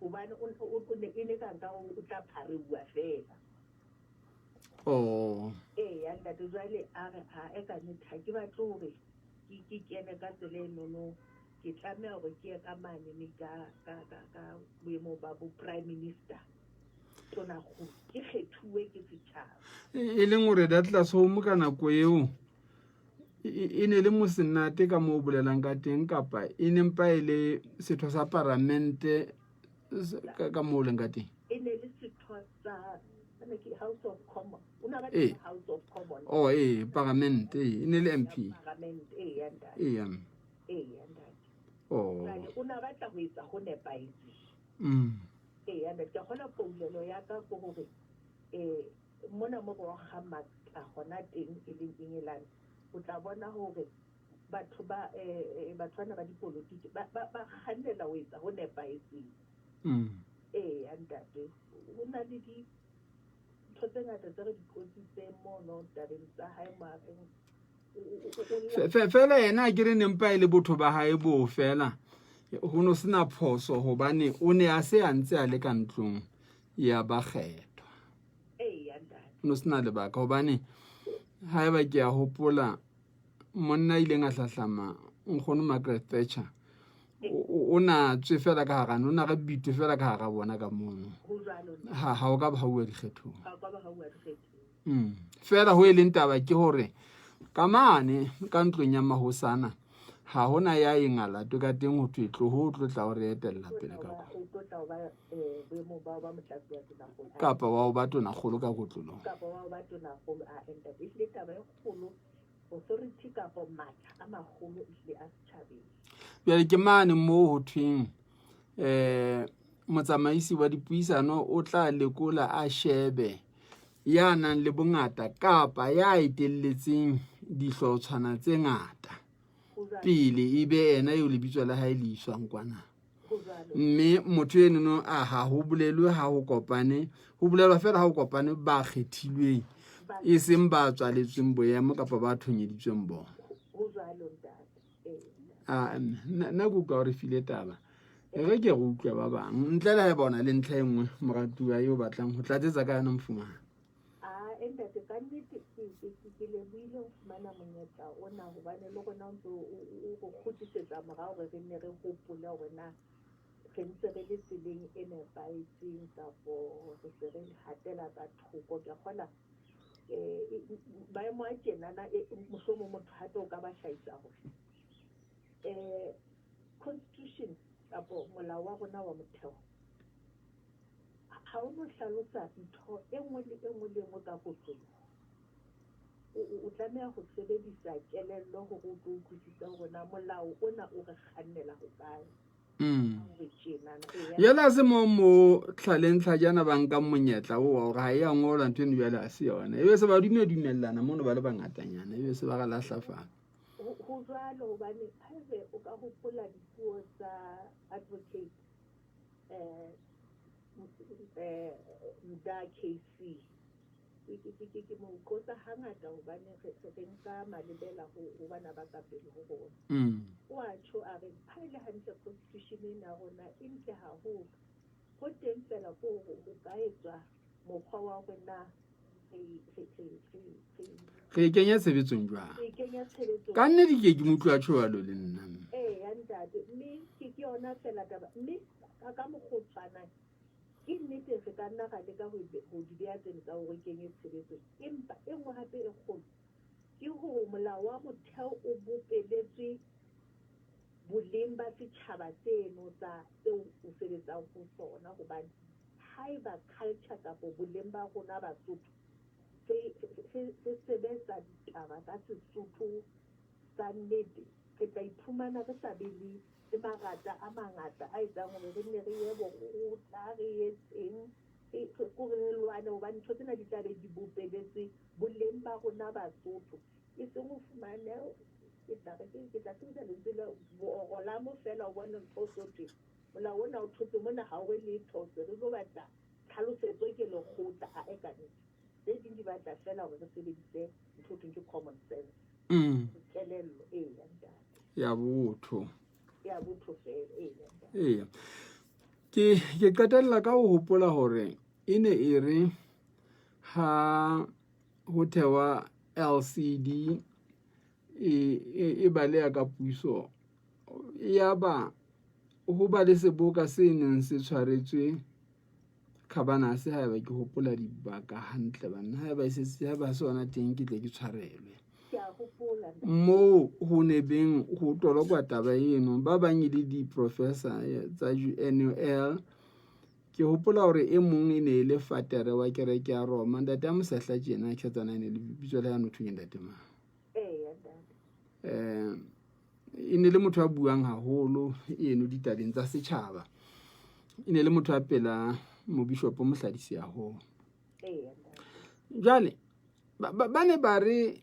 hobane o ne e le ka nka o tla pharewa fela. Ya ntate jwale a re ha e ka nnete ha ke batle hore ke kene ka tsela enono ke tlameha hore ke ye ka mane ka boemo ba bo prime minister tona go ke kgethuwe ke setjhaba e leng hore datlas home ka nako eo e ne le mosenate ka mo bolelang ka teng kapa e ne mpa ile setho sa parlamente ka mo leng ka teng e ne le setho sa House of Commons una ba House of Commons parliament e ne le MP parliament ya ntate ya ntate jwale una batla ho etsa ho nepaetse ya ntate ke gona poulelo ya ka go hore mona mo go ga matla gona teng e leng England o tla bona hore batho ba batswana ba dipolotiki ba kgannela ho etsa ho nepaetse ya ntate ho na le di tse ngata tse re di kotsitseng mono tabeng tsa hae maareng fela yena ke re nempa ile botho ba hae bo fela ho no sena phoso hobane o ne a se a ntse a le ka ntlong ya ba kgetho ya ntate no sena le baka hobane ha eba ke a hopola monna ile nga hlahlama nkgono Margaret Thatcher ona tse fela ka hara nona ga bitu fela ka hara bona ka mono ha o ka ba hauwa dikgethong fela ho ile ntaba ke hore ka mane ka ntlong ya mahosana ha hona ya ingala to ka teng ho twetlo ho tlotla o re etella pele ka kapa wa o batona kholo ka gotlolo kapa wa o batona kholo a enda ile taba e kholo authority kapa matla a magolo ile a setjhabeng bjale ke mane mo ho thweng motsamaisi wa dipuisano o tla lekola a shebe ya nang le bongata kapa ya etelletseng dihlotshwana tse ngata pele ebe ena yo lebitswa la hae le iswang kwana mme motho eno a ha ho bolelwe ha ho kopane ho bolelwa fela ha ho kopane ba kgethilweng e seng ba tswaletsweng boemo kapa ba thonyeditsweng bona nna go ka re file taba e re ke go utlwa ba bang ntle le ha bona le ntlha engwe moratuwa yo batlang ho tlatsetsa ka yana mfumana enda te ka nnete ke le buile ho fumana monyetla ona hobane le gona o go kgutlisetsa morao re ne re hopole hore na re ntse re le tseleng e nepaetseng kapo re se re hatela ka thoko ke kgona maemo a tjenana mohlomong motho hate o ka ba hlahisa hore constitution kapo molao wa rona wa motheo ha o no hlalosa ntho e nngwe le e nngwe le nngwe ka botlolo o tlameha ho sebedisa kelello hore o tlo utlwisisa hore na molao ona o re kgannela ho kae yela se mo tlhaleng tlhajana ba nka monyetla o wa hore ha ya ngola ntwe ne bjale a se yona ebe se ba dumellana mono ba le bangatanyana ebe se ba ga lahlafana ho jwalo hobane haebe o ka hopola dipuo tsa advocate da KC ke mo Nqosa hangata hobane re nka malebela ho bana ba ka pele ho bona o a tsho a re ha ile hantle constitution ya rona e ntle haholo ho teng fela go ka etswa mokgwa wa rona re kenya tshebetsong jwang ka nne di ke motho a tshwalo le nna ya ntate mme ke yona fela taba mme ka mokgotsana ke nnete re ka nna ga le ka go di beha tsene tsa hore kenye tshebetso empa e nngwe hape e kgolo ke hore molao wa motheo o bopeletswe boleng ba setjhaba tseno tsa tseo o sebetsang ho sona hobane haeba culture kapa boleng ba rona Basotho se sebetsa ditaba ka Sesotho sa nnete re tla iphumana re sa be le marata a mangata a etsang hore re nne re ye bokgotla re etseng ko re lwane hobane ntho tsena di tla be di bopeletse boleng ba rona Basotho e seng ho fumane ke tla sebetsa lentswe la boorolamo fela o bona ntho sohle molao ona o thotse mona ha o re letho se re tlo batla tlhalosetso ke lekgotla a Econet tse ding di batla fela hore re sebedise ntho ke common sense kelello ya botho fela ke qetella ka ho hopola hore ene e re ha ho thewa LCD e baleya ka puso ya ba ho ba le seboka se neng se tshwaretswe Khabanase ha eba ke hopola dibaka hantle bana ha eba se ba sona teng ke tle ke tshwarelwe mo ho ne beng ho tolokwa taba eno ba bang le di-professor tsa UNL. Ke hopola hore e mong e ne le fatere wa kereke ya Roma ntate a Mosehla tjena kgetsana ne le bitso la motho ke ntate mang e ne le motho a buang haholo eno ditabeng tsa setjhaba e ne le motho a pela mo bishop Mohladisi haholo jwale ba ne ba re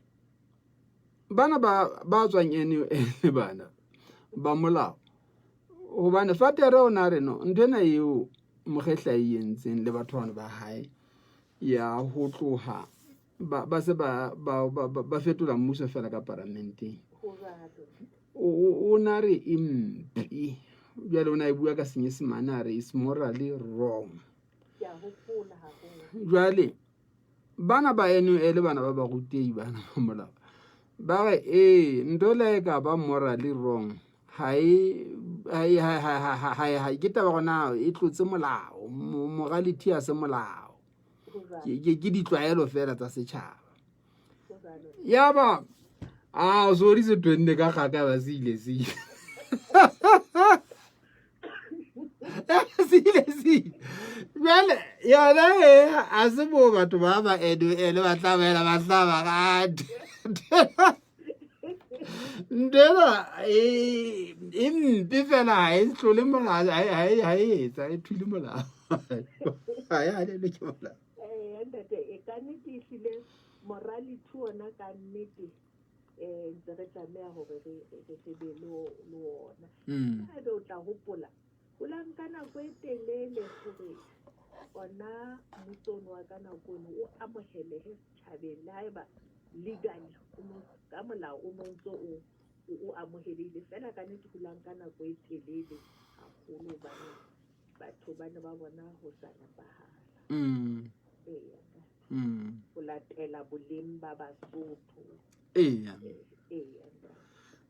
bana ba tswang ene bana ba molao hobane fatere ona re no ntena eo mokgehla e yentseng le batho bana ba hae ya ho tloha ba se ba fetola mmuso fela ka parlamenteng o na re impi jwale ona e bua ka Senyesemane a re is morally wrong jwale bana ba NUL bana ba rutehi bana molao ba re ntho le ka ba morally wrong hai ke taba gona e tlotse molao morality ya se molao ke ditlwaelo fela tsa setjhaba ya ba sorry se twenne ka kgaka ba se ile jwale yona a se bo batho ba ba NUL ba tlamela ba hlaba gadi ndela mpe fela ha e tlole molao ha e etsa e thule molao ha ya le ke molao ntate e ka nnete e hlile morality ona ka nnete ntse re tlameha hore re shebe le ona ha ebe o tla hopola o la nka nako e telele hore ona mmuso wa ka nako o amohele setjhabeng le haeba legally ka molao o ntso o amohelile fela ka nnete ho la nka nako e telele haholo hobane batho ba ne ba bona ho sa nepahala ho latela boleng ba Basotho ke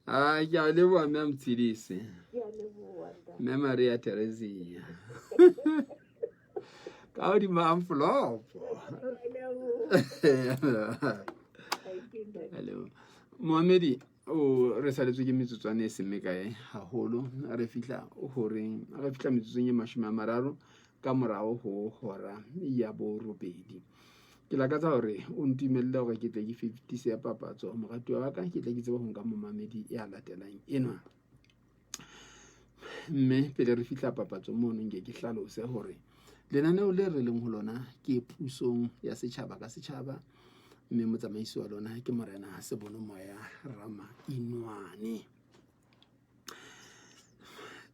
a leboha Mamots'elisi Mme Maria Teresia ka hodima amflopo hello Mohamedi re saletswe ke metsotswana e seme kae haholo re fihla metsotsong e 30 ka morao ho hora ya bo robedi ke lakatsa hore o ntumelle hore ke tle ke 50 se ya papatso moratuwa wa ka ke tle ke tsebe ho nka momamedi ya latelang enwa mme pele re fihla papatso mono nke ke hlalose hore lenaneo le re leng ho lona ke pusong ya setjhaba ka setjhaba mme motsamaisi wa lona ke morena Sebono Moya Rama Inwane.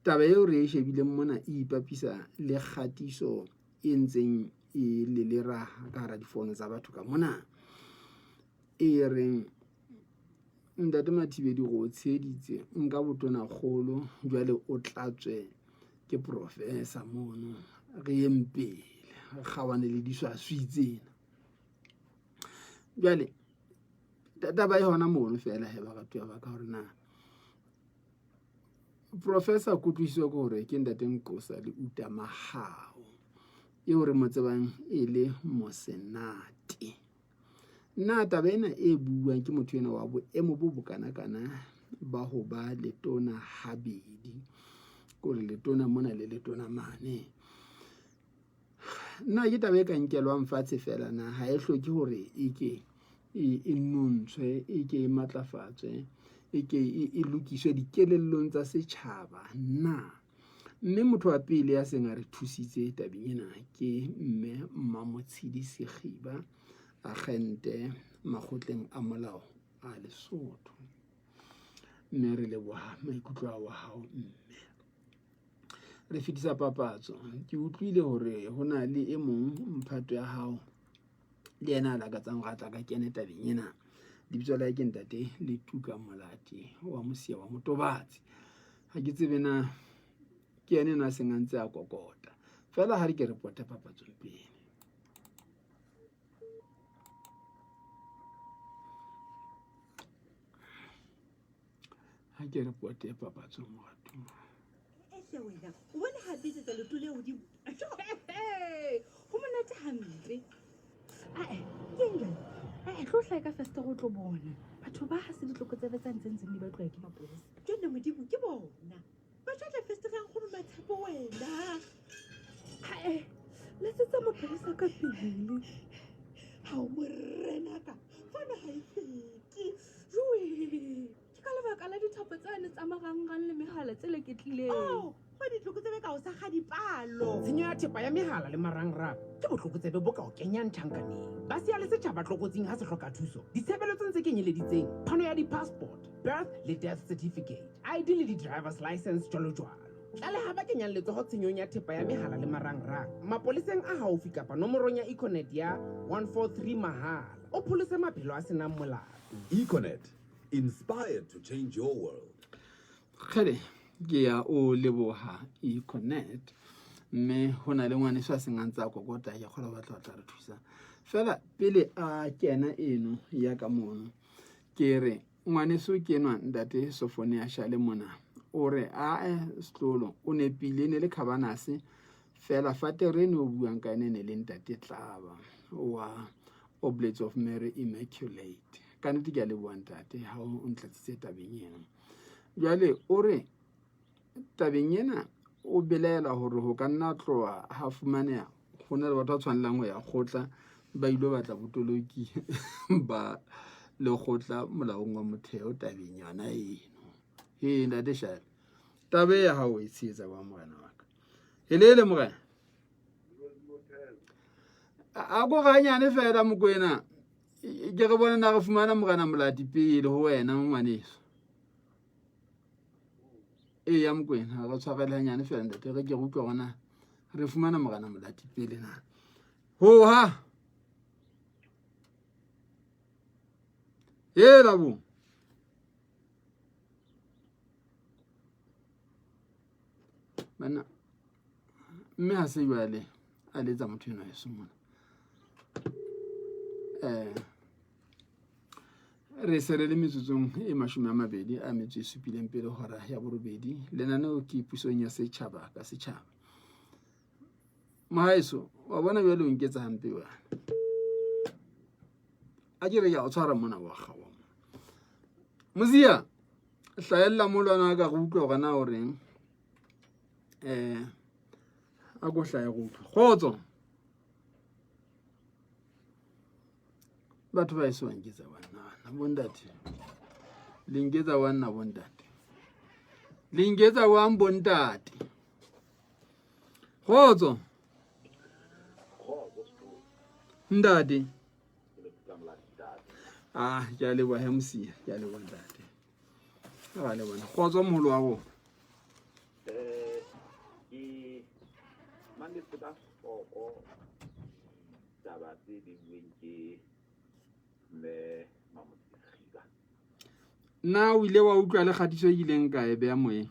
Taba eo re shebile mona e ipapisa le kgatiso e ntseng e lelera ka hara difono tsa batho ka mona e reng ntate Mathibedi go tsheditse nka botona kgolo jwale o tlatswe ke professor mono re empele kgawane le diswaswi tsena jwale taba e hona mono fela ba batho ba ka hore na professor kutliswa go re ke ntate Nqosa Leuta Mahao e hore motsebang e le mosenati nna taba ena e buang ke motho ena wa boemo bo bokana-kana ba ho ba letona habedi gore letona mona le letona mane nna ke taba e ka nkelwang fatshe fela na ha e hloke hore e nontshwe e ke matlafatswe e ke e lokiswe dikelellong tsa setjhaba mme motho wa pele ya seng a re thusitse tabeng ena ke mme Mamots'elisi Khiba agente makgotleng a molao a Lesotho mme re leboha maikutlo a hao mme re fitisa papatso ke utlwile hore hona le e mong mphato ya hao le yena la ka tsang ga tla ka kene tabeng ena lebitso la ke ntate Letuka Molati wa Mosia wa Motobatsi ha ke tsebe na ke ene na seng ntse a kokota fela ha re ke reporte papatsong pele ha ke reporte papatsong mo ratong wena o bone ha bitse tsa letole o di ho monate hampe tlo hlaya ka festa go tlo bona batho ba ha se ditloko tse betsa ntseng di ba tloya ke mapolesa jone modimo ke bona ba tla festa ga go ba tshepo wena le se tsa mapolesa ka pele ha o morena ka fana ha ifiki jwe ka lebaka la dithapo tsane tsa marangrang le megala tse leketlileng ba ditloko tse be ka o sa ga dipalo tshenyo ya thepa ya mehala le marangrang ke botlhokotsebe bo ka o kenya nthankaneng ba sia le setšhaba tlhokotsing ha se hloka thuso ditshebeletso tse kenyeleditseng phano ya di-passport birth le death certificate id le di-drivers license jwalojwalo tlaleha ba kenyang letsogo tshenyong ya thepa ya mehala le marangrang mapoleseng a haufi kapa nomorong ya Econet ya 143 mahala o pholose maphelo a senang molato. Econet, inspired to change your world. Khale ke ya o leboha Econet mme hona le ngwane sa seng ntse a kokota ya khola batla tla re thusa fela pele a kena eno ya ka mono ke re ngwane so ke nwa ndate sofone ya shale mona ore stlolo o ne pile ne le khabanase fela faterene o buang ka ene le ntate tlaba wa Oblate of Mary Immaculate kana di ga le bontate ha o ntlatsitse tabeng ena jale ore tabeng ena o belela hore ho ka nna tloa ha fumanea hona le batho tshwanlang ho ya khotla ba ilo batla botoloki ba le khotla molaong wa motheo tabeng yana eno nda de sha tabe ya ha o itsitsa ba morena wa ka helele morena a go ganyane fela mokwena ke re bona na go fumana morena Molati pele ho wena ngwaneso ya mokwena ga tshwarela nyane fela ntate re ke go utlwa gona re fumana morena Molati pele na ho ha la bo bana mme ha se jwale a letsa motho ena e somona re sere le metsotsong e 20 a metso e supileng pele hora ya borobedi lenaneo ke Pusong ya Sechaba ka setšhaba Mahaeso wa bona bjalo nketsa hampe wa a ke re ya o tshwara mona wa gago Mozia hlaella molwana ka go utlwa gona o reng a go hlaya go utlwa khotso batho ba iso nketsa bana bondate lingeza wana bondate lingeza wa bondate khotso ndade ya le wa MC ya le bondate ga le bona khotso moholo wa go mande puta o tabati di winki me Mamots'elisi Khiba na o ile wa utlwa le khatiso e ileng ka e bea moeng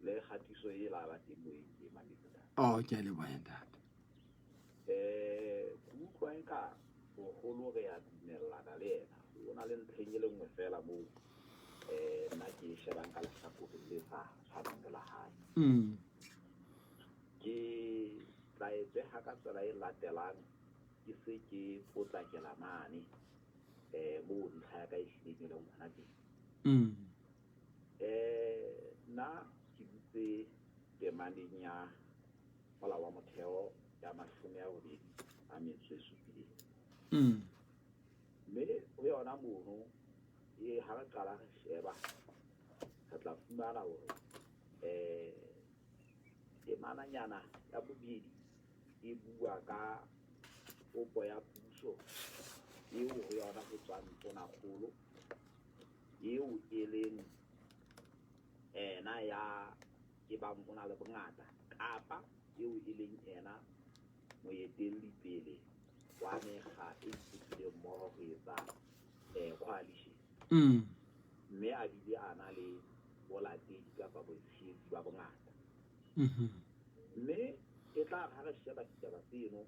le khatiso e la ba teng moeng ke mande puta ke le bona ntate ku utlwa nka go golo re ya dinella le ena o na le ntshenge le nngwe fela mo nna ke shebang ka lesako le sa tshwanang la hae ke tla etsega ka tsela e latelang ke se ke potlakela mane mo ntlha ya ka e hlileng le ngwana teng nna ke butse temaneng ya molao wa motheo ya 20 a metso e supileng mme ho yona mono e ha re qala re sheba re tla fumana hore temananyana ya bobedi e bua ka kopo ya puso eo ho yona go tswang tonakgolo eo e leng ena ya ke bang o na le bongata kapa eo e leng ena moetelli pele wa mekga e tsitsitseng mmoho go etsa coalition mme a bile ana le bolatedi kapa boitshepi ba bongata mme e tla ga re sheba ditaba tseno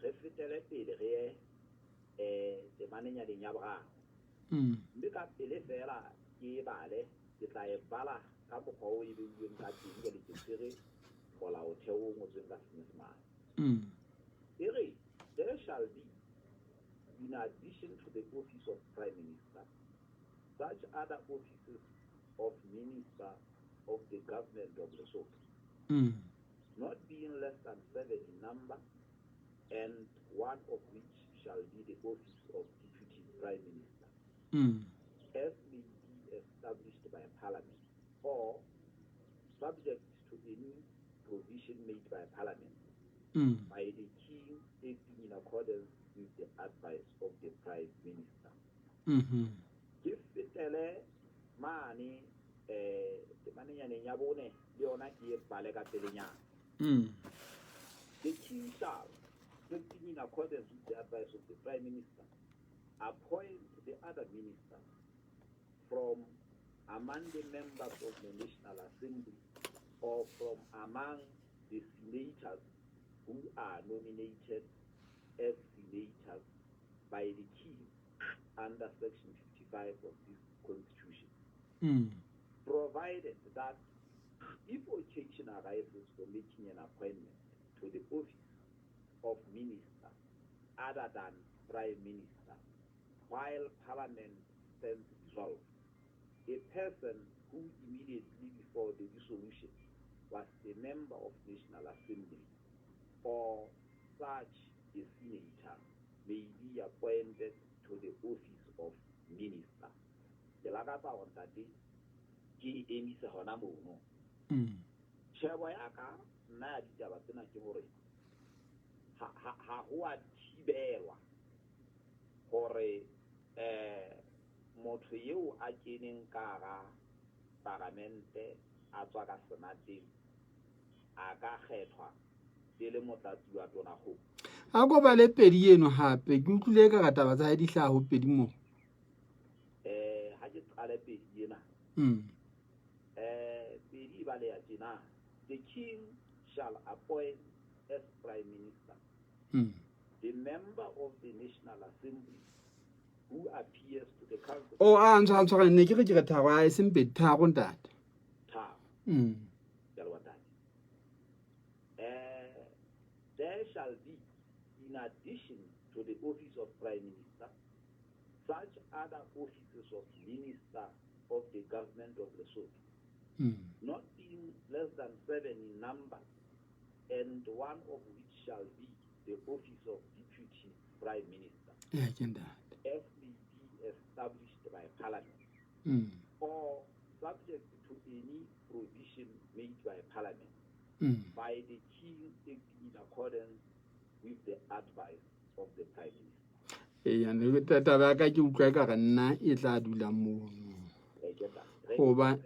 re fetele pele re temaneng ya boraro mme ka pele fela ke bale ke tla e bala ka mokgwa o e beilweng ka teng ke le ke tsere molaotheo o ngotsweng ka Senyesemane. E re there shall be, in addition to the office of Prime Minister, such other offices of Minister of the Government of Lesotho, not being less than 7 in number, and one of which shall be the office of Deputy Prime Minister, as may be established by Parliament, or subject to any provision made by Parliament, by the King acting in accordance with the advice of the Prime Minister. Ke fetele mane temaneng ya bone le yona ke e bale ka pelenyana. The King shall, acting in accordance with the advice of the Prime Minister, appoint the other ministers from among the members of the National Assembly or from among the senators who are nominated as senators by the King under Section 55 of this Constitution, provided that if occasion arises for making an appointment to the office of minister other than Prime Minister, while Parliament stands dissolved, a person who immediately before the dissolution was a member of National Assembly or such a senator may be appointed to the office of minister. The lagata on that day, ke emise hona mono. Tshebo ya ka nna ya ditaba tsena ke hore ha ho a thibelwa hore motho yeo a keneng ka ga parlamente a tswa ka senateng a ka kgethwa pele motlatsi wa tonakgolo. A go ba le pedi eno hape ke utlwile ka ga taba tsa di hlaho pedi mo. Ha ke qale pedi ena. Pedi ba le ya tjena. The King shall appoint as Prime Minister the member of the National Assembly who appears to the council. Oh, I'm sorry, ne ke re tharo a se mpedi tharo ntate. There shall be, in addition to the office of Prime Minister, such other offices of Minister of the Government of Lesotho, not being less than 7 in number, and one of which shall be the office of Deputy Prime Minister, as may be established by Parliament, or subject to any provision made by Parliament, by the King acting in accordance with the advice of the Prime Minister. Ya ne tata ba ka ke utlwa ka nna e tla dula mo. Go ba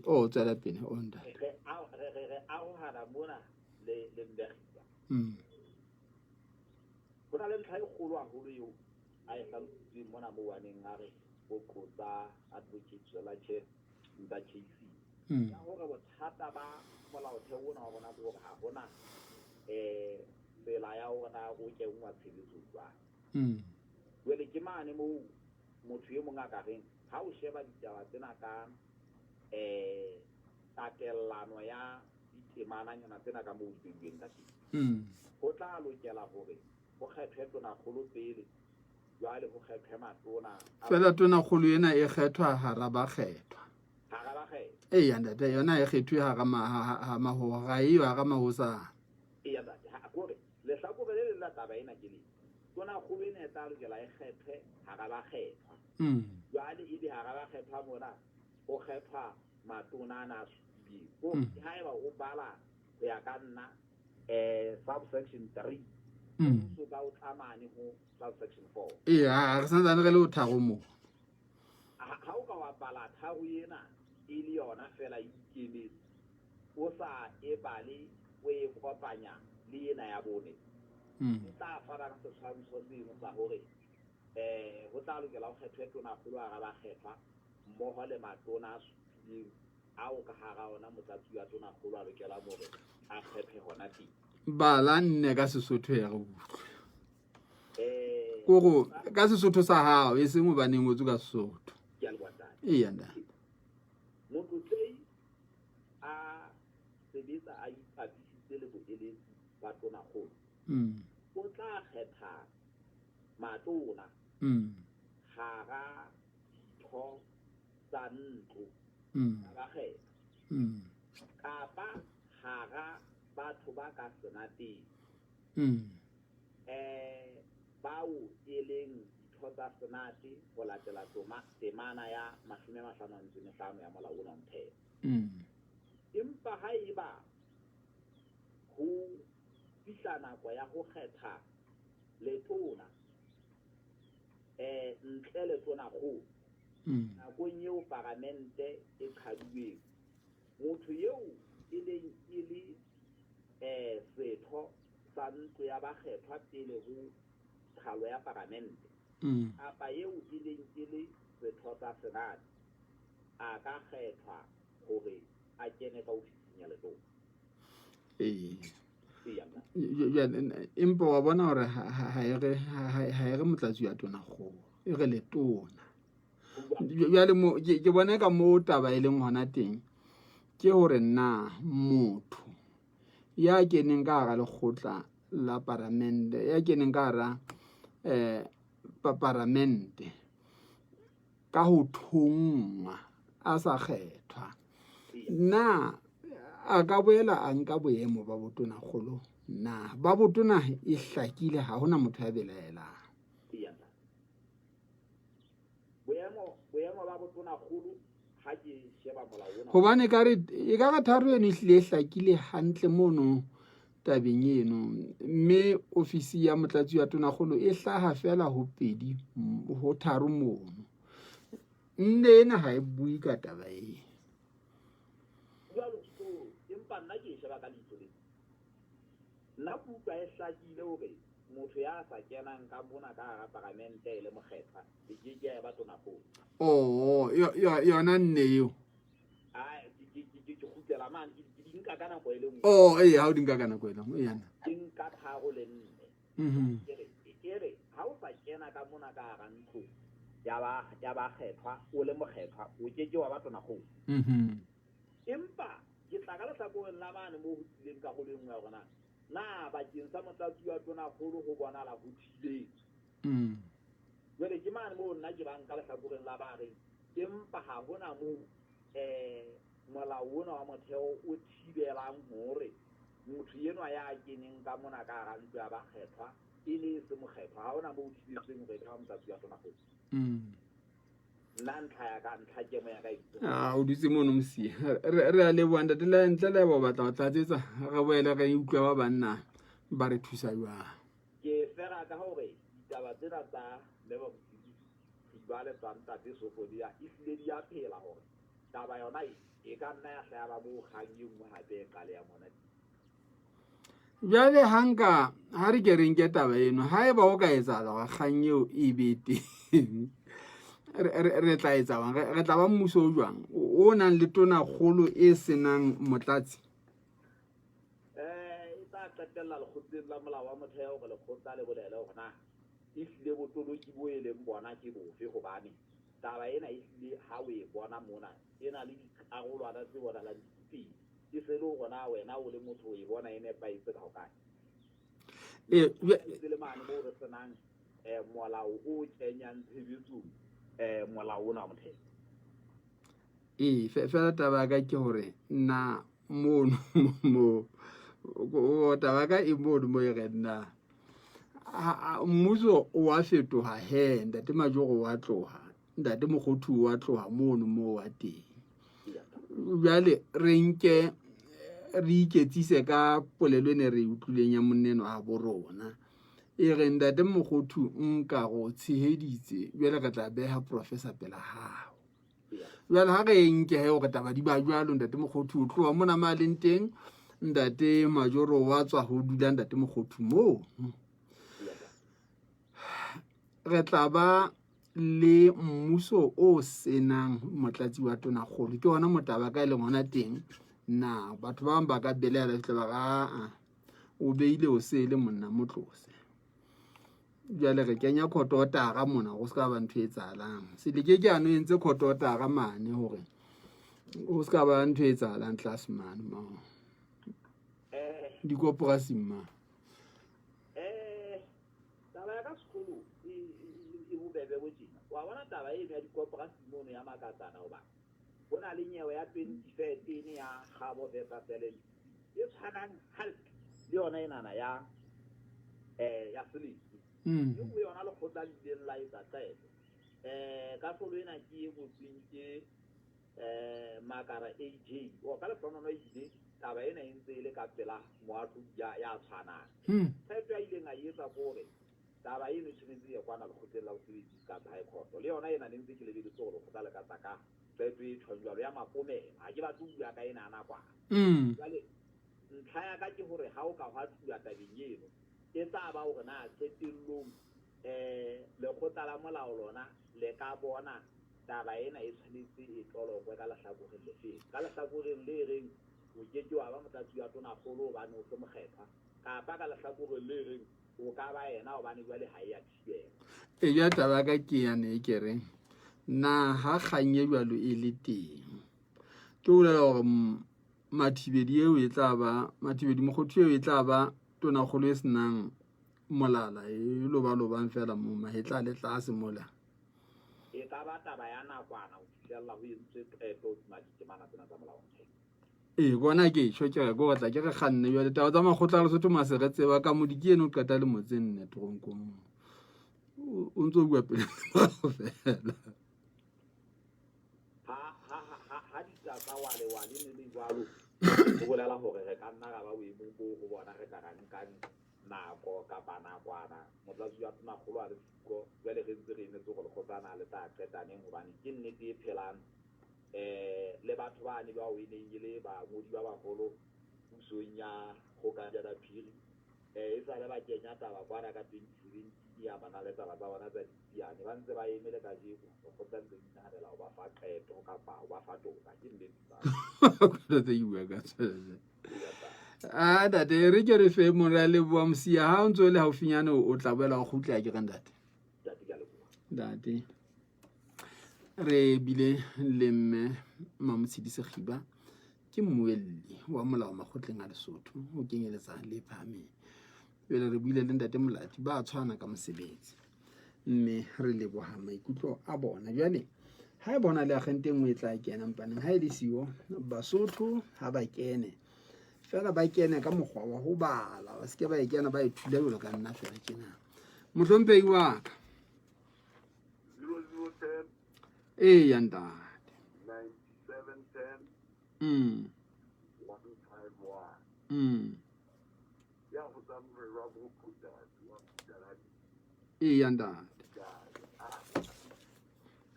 o tsala pele o nda. Re a ho hana mona le mbegisa. Bona le ntlha e kgolo haholo eo a e hlaloseditseng mona mo waneng a re Nqosa advocate la che nda KC. Ya hore bothata ba molaotheo ona wa bona bo ha bona tsela ya ona go ke ngwa tshebetso jwa. Wele ke mane mo motho ye mong a ka reng ha o sheba ditaba tsena ka tatellano ya ditemananyana tsena ka mo utlwileng ka teng. Go tla lokela hore go kgethwe tonakgolo pele jwale go kgethwe matona. Fela tonakgolo ena e kgethwa hara ba kgethwa. Hara ba kgethwa. Ya ntate yona e kgethwe hara maho ga e hara mahosa. Ya ntate ha gore le hlakore le la taba ena ke le tonakgolo ena e tla lokela e kgethwe hara ba kgethwa. Jwale e di hara ba kgethwa mona o kgethwa matona ana supi go ha eba o bala go ya ka nna subsection 3 so ka o tsamane ho subsection 4 ha re santse re le o thago mo ha o ka wa bala thago ena e le yona fela e ikemetse o sa e bale o e kopanya le ena ya bone tla fara ka setshwantsho seno sa hore go tla lokela go kgethwe tonakgolo a ga ba kgethwa mmogo le matona a supileng ao ka hara ona motlatsi wa tona kgolo a lokela more a kgephe hona teng bala nne ka Sesotho ya go go ka Sesotho sa hao e seng ba neng o tsuka Sesotho ke a le botsa e yanda motho tsei a sebetsa a ipapisitse le boeletsi ba tona kgolo o tla kgetha matona hara ditho tsa ntlo ba kgetha kapa hara batho ba ka senateng bao e leng ditho tsa senate go latela temana ya 55 ya molao ona motheo empa ha eba ho fihla nako ya go kgetha letona ntle letona go nakong eo parlamente e qhaduweng motho eo e leng e le setho sa ntlo ya bakgethwa pele ho qhalo ya parlamente kapa eo e leng e le setho sa senate a ka kgethwa hore a kene ka ofising ya letona empa wa bona hore ha e re motlatsi wa tona go e re letona jwale mo ke bona ka mo taba e leng hona teng ke hore na motho ya keneng ka ga lekgotla la parlamente ya keneng ka ra parlamente ka ho thungwa a sa kgethwa na a ka boela a nka boemo ba botona kgolo na ba botona e hlakile ha hona motho ya belaela boemo ba botona kgolo ha ke sheba molao ona hobane ka re e ka ga tharo eno ehlile hlakile hantle mono tabeng eno mme ofisi ya motlatsi wa tona kgolo e hlaha fela ho pedi ho tharo mono nne ena ha e bui ka taba e empa nna ke sheba ka ditso le nna kutlwa e hlakile hore motho ya sa kenang ka mona ka hara parlamente le mokgetha ke ya ba tona kgolo yona nne eo ke khutlela man ke nka kana go ele ha o dinka kana go ele yana ke nka tharo le nne kere ha o sa kena ka mona ka hara ntlo ya ba kgethwa o le mokgethwa o ke wa ba tona kgolo empa ke tla ka lehlakoreng la mane mo ho tileng ka go lengwe ya rona na bakeng sa motlatsi wa tona kgolo go bonala ho thileng jwale ke mane mo nna ke bang ka lehlakoreng la bare empa ha hona mo molao ona wa motheo o thibelang hore motho enwa ya keneng ka mona ka hara ntlo ya bakgethwa e le se mokgethwa ha hona mo o thibetsweng hore ka motlatsi wa tona kgolo nna ntlha ya ka ntlha kemo ya ka o dutse mono mosia re a leboang tatela ntle le ba batla go tlatsetsa re boele re utlwa ba banna ba re thusa jwang ke fera ka hore ditaba tsena tsa lebo ba le tsanta tse sofodia e hlile di a phela hore taba yona e ka nna ya hlaya ba mo kgang e nngwe hape ka le ya mona jwale hanka ha re ke reng ke taba eno ha e ba o ka etsahala ga kgang eo e be teng re tla etsa bang re tla ba mmuso o jwang o nang le tona kgolo e senang motlatsi e tla qetella le kgotseng la molao wa motheo go le khotsa le bolele hore na e hlile botoloki bo e leng bona ke bofe gobane taba ena e hlile ha o e bona mona e na le dikarolwana tse bonalang dipedi e se le gona wena o le motho o e bona e nepaetse ka hokae le mane mo re senang molao o kenyang tshebetsong molao ona wa motheo fela taba ka ke hore nna mono taba ka e mono mo e re nna mmuso wa fetoha he ntate majogo wa tloha ntate mogothu wa tloha mono mo wa teng jwale re nke re iketsise ka polelo ne re utlwileng ya monneno a borona e re ntate mogothu nka go tsheheditse jwale ka tla beha professor pela hao jwale ha re nke he go taba di ba jwalo ntate mogothu o tloha mona ma leng teng ntate majoro wa tswa ho dula ntate mogothu mo re tla ba le mmuso o senang motlatsi wa tonakgolo ke ona motaba ka ile ngona teng na batho ba ba ka belela fitla ba ga o beile o se le monna motlose jale re kenya khotota ga mona go ska ba ntwe etsalang se le ke ano entse khotota ga mane hore o ska ba ntwe etsalang class man ma di koporasi ma taba ya ka sekolo e bobebe botjena wa bona taba e ya dikoporasi mono ya makatsana hoba go na le nyewe ya 2013 ya Gabo versus Talent e tshwanang half le yona enana ya Philip yo yona le go tla di la etsa tsebe ka folo ena ke e botsweng ke makara AJ o ka le fono no ile taba ena e ntse ile ka pela moatlo ya tshwana tshepe ya ile nga yetsa gore taba eno tshwanetse ya kwana le go tlela o sebetsi ka high court le yona ena ne ntse ke le di tsolo go tla le ka tsaka tshepe tshwanjwa ya mapome a ke batho ya ka ena ana kwa jale ntlha ya ka ke gore ha o ka hwa tsuya tabeng eno e tsa ba gore na tsetellong le go tala molao lona le ka bona taba ena e tshwanetse e tlolo go ka la hlakore le fe ka la hlakore le reng o keke wa ba motlatsi wa tona golo ba no se mogekga ka ba ka la hlakore le reng o ka ba yena o bane jwale ha ya tshibela e ya taba ka ke ya ne ke reng na ha kganye jwalo e le teng ke o le gore mathibedi eo e tla ba mathibedi mogotho eo e tla ba tona golo e senang molala e lo ba fela mo mahetla le tlase mola e ka ba taba ya nakwana o fihlella ho entse qeto ma ditemana tsena tsa molao gona ke tshwe ke go tla ke re kganne jwa ditaba tsa magotla le Lesotho ma se re tseba ka modiki eno o qeta le motseng networkong o ntse o bua pele go fela ha di tsa wale ne le jwalo go bolela hore re ka nna ga ba boemo bo go bona re ka rankang nako ka banakwana motlatsi wa tona golo a le fuko jwale re ntse re inetse go le gotsana le tsa qetaneng hobane ke nnete e phelang le batho ba ne ba o inengile ba ngodi ba bagolo pusong ya go ka jana phiri e sa le ba kenya taba kwana ka 2017 ya bana le taba tsa bona tsa diane ba ntse ba emele ka jeko go tla ntse dinadela o ba fa qeto ka pa o ba fa toka ke nnete ba go tla iwa ka tsela date re ke re fe mo re le bua msia ha o ntse le haufinyane o tla boela go khutla ke reng date re bile le mme Mamots'elisi Khiba ke mmuelli wa molao magotleng a Lesotho o kenyeletsa le phame pele re buile le ntate Molati ba tshwana ka mosebetsi mme re le boha maikutlo a bona jwale ha e bona le agente ngwe e tla kena mpaneng ha e le siwo Basotho ha ba kene fela ba kene ka mogwa wa go bala ba se ke ba kena ba ithula jalo ka nna fela kena motlhompei wa ka ya ntate 9710 151 ya go tsamaya ra go puta ya ntate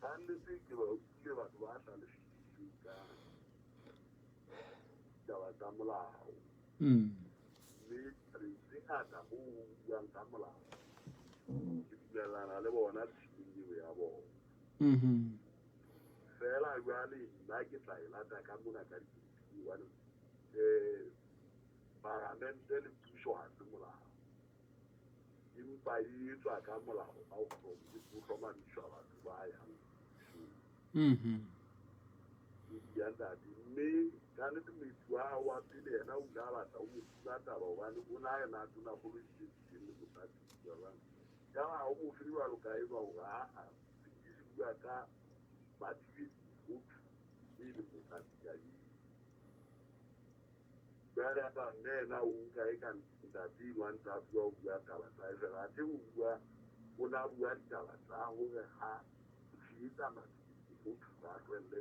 kandi ke ba ke ba ba sa le fika taba tsa molao le re tsaka go ya tsa molao ke dilalana le bona tshinyego ya bona fela jwale nna ke tla ilata ka mona ka diwana parlamente le puso a se molao empa e tswa ka molao ka go tlhomamisa batho ba yang ya dadi mme ka nnete metsi wa pele yena o tla batla o mo tsula taba gobane o na ena a tona go le le mosadi jwang ka ga o mo firi wa lokae ba go a bua ka batho le mosadi ya di jwale a ba nena o nka e ka ntate wa ntsa bua o bua taba tsa e fela a te o bua o na bua ditaba tsa gore ga tshitsa matho ba tlwelle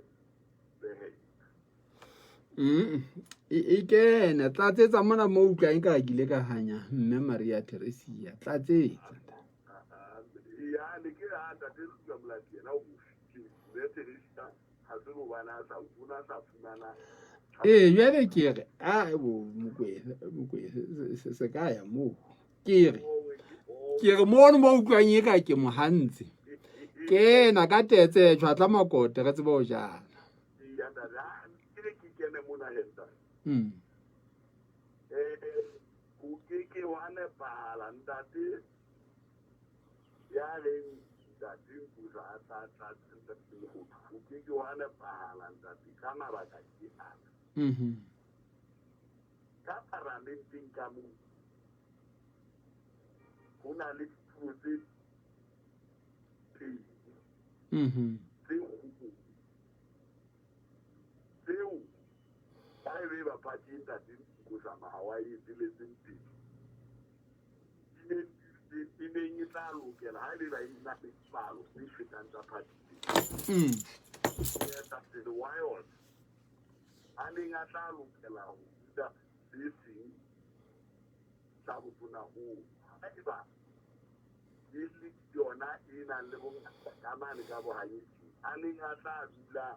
e kena tlatsetsa mona mo utlwang ka kile ka hanya mme Maria Theresia tlatsetsa ya le ke a tate Letuka Molati yena o le Theresia ha se go bana sa una sa fumana jwale ke re a bo mokwese se ka ya mo ke re mo utlwang e ka ke mo hantse ke na ka tetse tshwatla makote ka tsebo jana ya ntate ke kene mona henta go ke wa nepala ntate ya leng ntate Nqosa a tla go ke wa nepala ntate ka mabaka ke ana ka parlamenteng ka mo go na le puo tse tseo ba e be baphatsi ntate Nqosa Mahao a eteletseng teng e neng e tla lokela ha e be ba ena le palo tse fetang tsa phatsi etapele wa yona a neng a tla lokela ho busa se seng sa botona ho ha e ba e le yona e nang le bongata ka mane ka bohanyetsi a neng a tla dula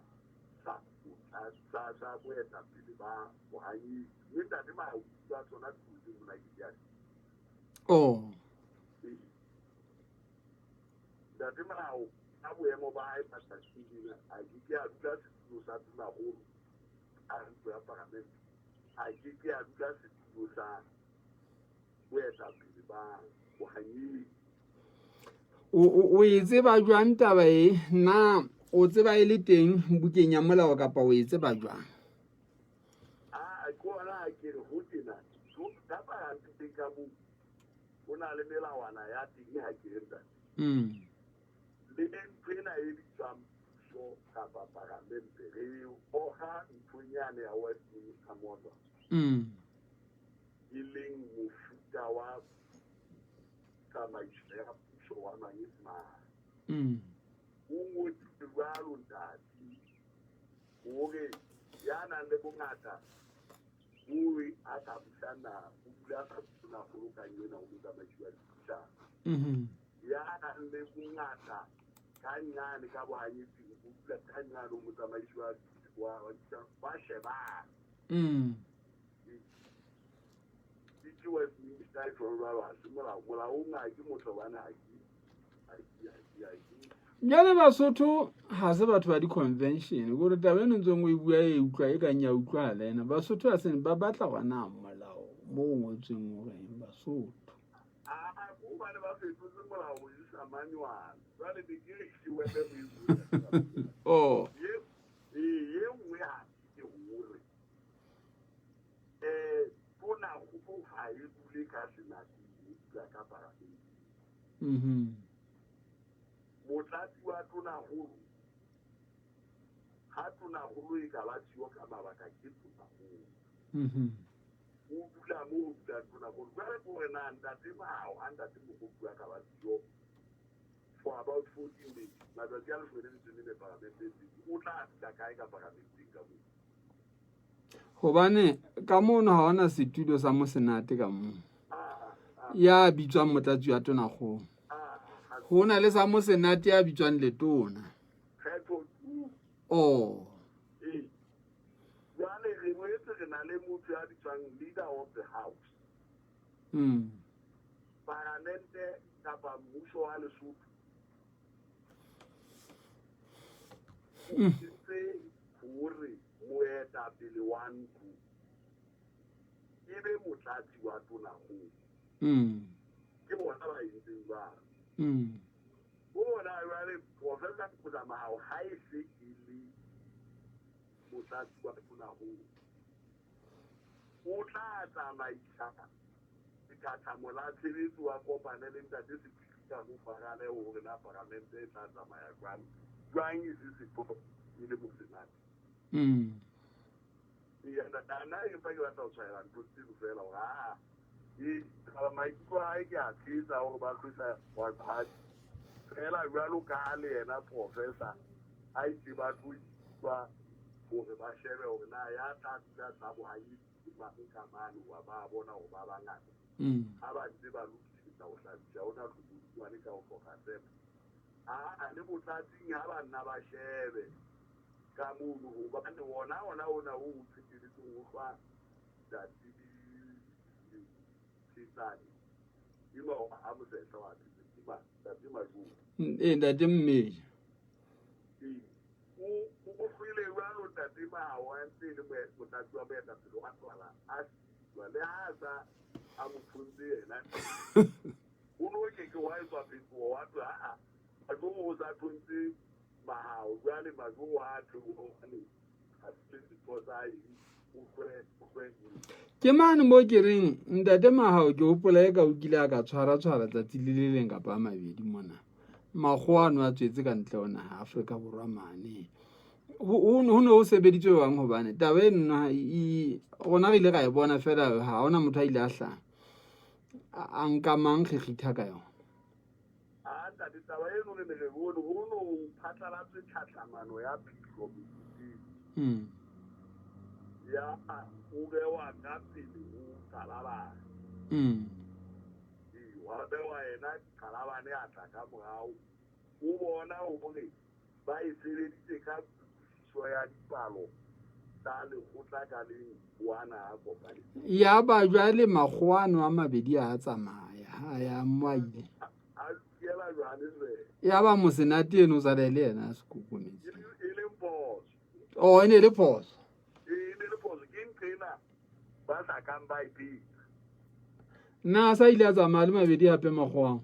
sa boetapele ba bohanyetsi mme ntate Mahao tsa tsona tse mona ke diane ntate Mahao ka boemo ba hae matsatsing a ke a dula setulo sa tonagolo a ntlo ya parlamente a ke a dula setulo sa boetapele ba bohanyetsi o e tseba jwang taba e na o tseba e le teng bukeng ya molao kapa o e tseba jwang ko ona ke re ho tena ka parlamente ka mo ho na le melawana ya teng ha ke re le ena e bitswang puso kapa parlamente re oga nthonyane ya Westminster Model e leng mofuta wa tsamaiso ya puso wa manyesemane o ngodisitswe jwalo ntate hore ya nang le bongata o a ka busana o dula ka tonagolo ka yona o motsamaisi wa dipuisano ya nang le bongata ka nyane ka bohanyetsi o dula ka nyane o motsamaisi wa shebang ke Westminster jwalo ha se molaong a ke motho bana jale Basotho ha se batho ba di-convention gore taba eno ntsong o e bua e utlwa e kang ya utlwa le ena Basotho a sene ba batla gona molao mo o ngotsweng goreng Basotho o bane ba fetotse molao go isa manual jwale be ke ke webe mo ye nngwe ha ke hore bona go ha e dule ka senati ya ka parlamente motlatsi wa tonagolo ha tonagolo e ka ba tsio ka mabaka ke tonagolo o dula mo o dula tonagolo jwale ko re na ntate Mahao a ntate mogodi wa ka ba tsio for about 14 days matsatsi a leshome le metso e mene parlamenteng o tla dula kae ka parlamenteng ka moo gobane ka mono ga ona setulo sa mosenate ka moo ya bitswang motlatsi wa tonagolo go na le sa mosenate ya bitswang letona jwale re boetse re na le motho ya bitswang leader of the house parlamente kapa mmuso wa Lesotho itse hore moetapele wa ntlo e be motlatsi wa tonagolo ke bona ba entseng jwalo bona jwale Professor Nqosa Mahao ha e se e le motlatsi wa tonagolo o tla tsamaisa dikgatlhamo la tshebetso wa kopane le ntate Sephiri mo farane hore na parlamente e tla tsamaya jwang e se setho e le mosenate nna empa ke batla go tshwaela ntho tseno fela gore maikutlo a ke a thetsa gore ba tlhosa bathati fela jwalo ka le yena professor a itse ba tlo itwa gore ba shebe gore na ya tla dula tsa bohanyetsi ka mane wa ba bona gore ba bangata ha ba ntse ba lokisetsa go hlabisa ona tlhokotswane ka go hloka tshepo le botlatsing ha banna ba shebe ka mono gobane ona ona o tshepeletseng go tlwa dati tsane imo a mo setla wa tseba dati majuru ntate Mmeja o file jwalo Ntate Mahao a ntse le motlatsi wa moetapele wa tswala a sitwa le ha sa a mo thuntse yena o no ke wa etswa phetoho wa tla a go mo sa thuntse Mahao jwale mago wa tlo ne a se tsotsai o kwe ke mane mo ke reng Ntate Mahao ke hopola e ka o kile a ka tshwara tsatsi le leng kapa mabedi mona magwano a tswetse ka ntle ona ha Afrika Borwa mane ho no o sebeditswe wang hobane taba e nna gona re ile ga e bona fela ha ona motho a ile a hla a nka mang khegitha ka yona a taba e no le le go no phatla tse tlhatlamano ya philo ya o be wa ka pele o kalaba wa be wa ena kalaba ne a tla ka morao o bona o bone ba e seleditse ka so ya dipalo ta le go tla ka le wana a kopane ya ba jwale magwano a mabedi a tsamaya ha ya mmaile a yela jwale ya ba mosenati eno sa le yena a sekukunetse ile boss o ene le phoso ba sa kang ba ipi na sa ile a tsamaya le mabedi hape magwang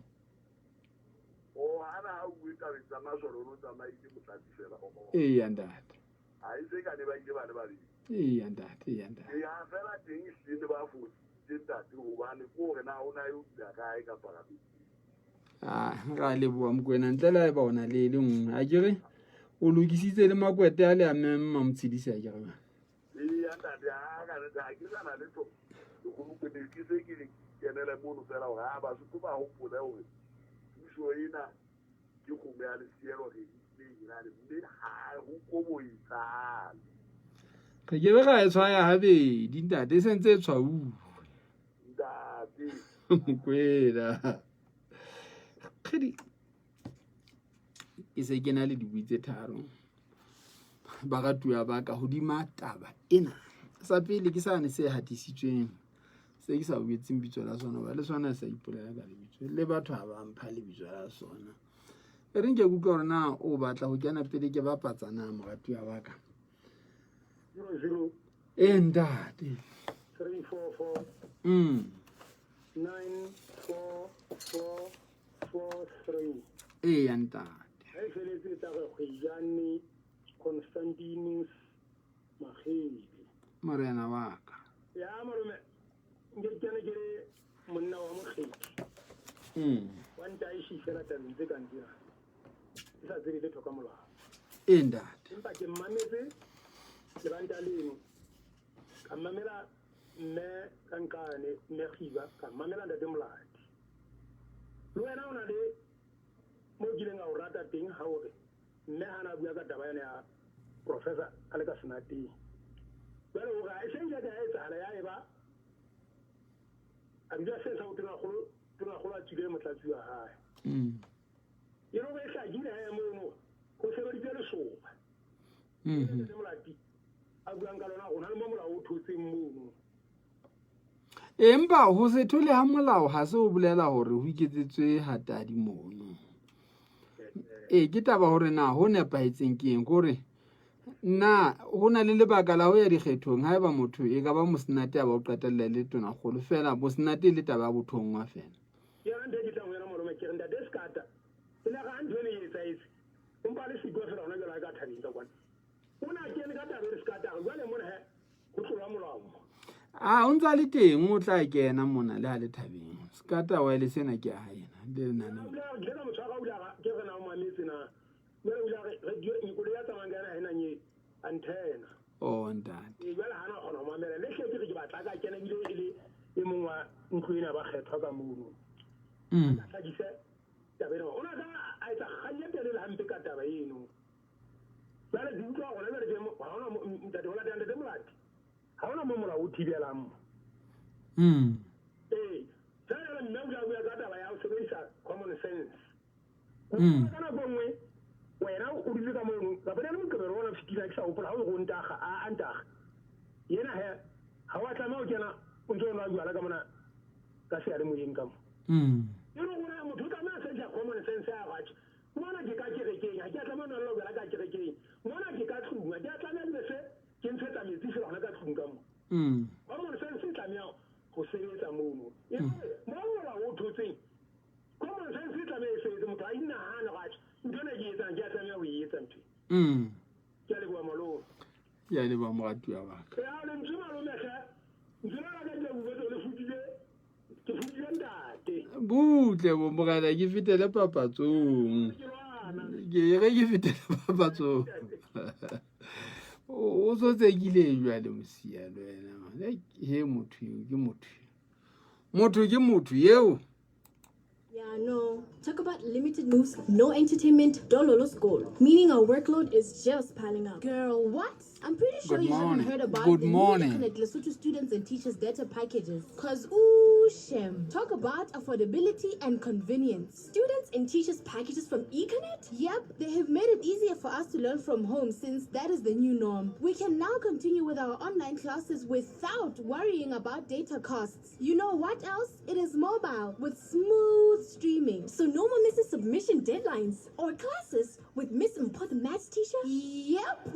o ana a uita le tsama solo lo tsama ile motlatsi fela ya ndata a ise ka ne ba ile ba le ba le ya ndata ya fela teng se le ba fu tenta go bane ko re na ona yo ya ka e ka para ga le bua mkwena ntlela e ba ona le nngwe a kere o lokisitse le makwete a le a Mamots'elisi a kere ya ndata ya ga re ke sana le to go go ne ke se ke kenele mono fela ga ba se ba ho pole o so ina ke go me a le sielo re ne ina le mme ha go ko bo itsa ke ke ga e tshwaya habe dintate sentse tshwau ndate mkwena khedi ise ke na le dibuitse tharo ba ga tuya ba ka hodima taba ena sa pele ke sane se hatisitsweng se ke sa buetseng bitso la sona ba le sona sa ipolela ka lebitso le batho ha ba mpha lebitso la sona e reng ke go na o batla go kena pele ke ba patsana mo ga tuya ba ka 00 endate 344 94443 ya ntate ai feletse tsa go khijani Constantinus Mahedi morena wa ka ya malume nge kene ke monna wa Mahedi wanta ishi fela tang tse ka ntira isa tsere le thoka molao endate empa ke mametse le banta leno ka mamela mme kankane mme Khiba ka mamela Ntate Molati le wena ona le mo gileng a o rata teng ha o re mme ana bua ka taba ya Professor a le ka senateng jwale o ga e senja ka e tsala ya eba a bua se sa o tena go a tsile motlatsi wa hae e no be sa gile ya mo go sebeditse le soba Ntate Molati a bua ka lona go na le mo molao o thotseng mono empa ho se thole ha molao ha se o bolela hore ho iketsetswe hatadi mono ke taba hore na ho nepaetseng ke eng gore na ho na le lebaka la ho ya dikgethong ha eba motho e ka ba mosenate a ba o qetella le tona golo fela mosenate le taba bothongwa fela ya nde ke tla mo yana molome ke nda deskata ina ga ntwe le etsa itse o mpa le siko fela ona jela ka thabeng ka kwana ona ke le ka taba le skata ga le mona he go tlola molao o ntse le teng o tla kena mona le ha le thabeng skata wa le sena ke a haena le nana ke na motho ga ula ke re na o mametse na le ula radio ni go ya tsamangana haena nye antena ntate e jwale hana ona mamela le hletse ke batla ka kena bile ile e mongwa ntloina ba kgethwa ka mono ka dise taba eno ona ka a etsa ganye pele le hampe ka taba eno jwale di utlwa gona le re mo ona Ntate Molati Ntate Molati ha ona mo molao o thibelang mo jana mme o bua ka taba ya o sebedisa common sense kana bongwe wena o dile ka mono ka bona le mokebero ona fitila ke sa hopola ha o go ntaga a ntaga yena he ha wa tlama o kena o ntse o nwa jwala ka mona ka se ya le moyeng ka mo e re gona motho ka nna se ja common sense ya batho o mona ke ka kerekeng ha ke tla mona lo bela ka kerekeng mona ke ka tlunga ke tla nne se ke ntshetsa metsi fela hona ka tlunga mo ba mo se se tlamea go sebetsa mono e mo wa o thotseng como se se tlamea se se motho a inahana ga ntona ke etsa ke tlamea o etsa ntho ke le bua malo ya le ba moratu ya ba ya le ntshima lo mehla ntshima la ka le bubetso le futile ke futile ntate butle bo mogala ke fitele papatsong ke fitele papatsong o so tsekile jwale mosia le wena he motho ke motho yeo. Yeah, no. Talk about limited moves, no entertainment, dollar school. Meaning our workload is just piling up. Girl, what? I'm pretty sure you haven't heard about the new Econet Lesotho students and teachers data packages. Cause ooh, shem. Talk about affordability and convenience. Students and teachers packages from Econet? Yep, they have made it easier for us to learn from home since that is the new norm. We can now continue with our online classes without worrying about data costs. You know what else? It is mobile with smooth streaming. So no more missing submission deadlines or classes with Miss Important Maths teacher? Yep.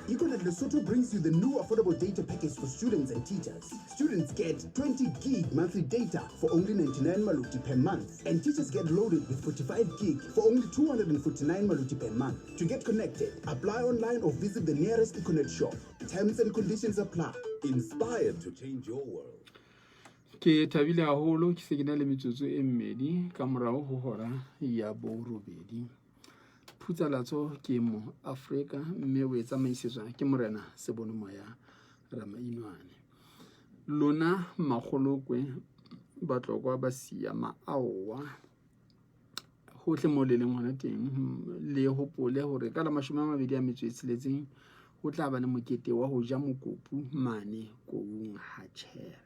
Econet Lesotho brings you the new affordable data package for students and teachers. Students get 20 gig monthly data for only 99 maluti per month, and teachers get loaded with 45 gig for only 249 maluti per month. To get connected, apply online or visit the nearest Econet shop. Terms and conditions apply. Inspired to change your world. Ke thabile haholo ke se ke na le metsotso e mmedi ka morao ho hora ya borobedi. Putsalatso ke mo Afrika mme o etsa maisetswa ke morena Sebono Moya Ramainwane. Lona magolokwe batlokwa ba sia maaowa hohle mo le leng hona teng le hopole hore ka la 26 ho tla ba le mokete wa ho ja mokopu mane koung ha chere.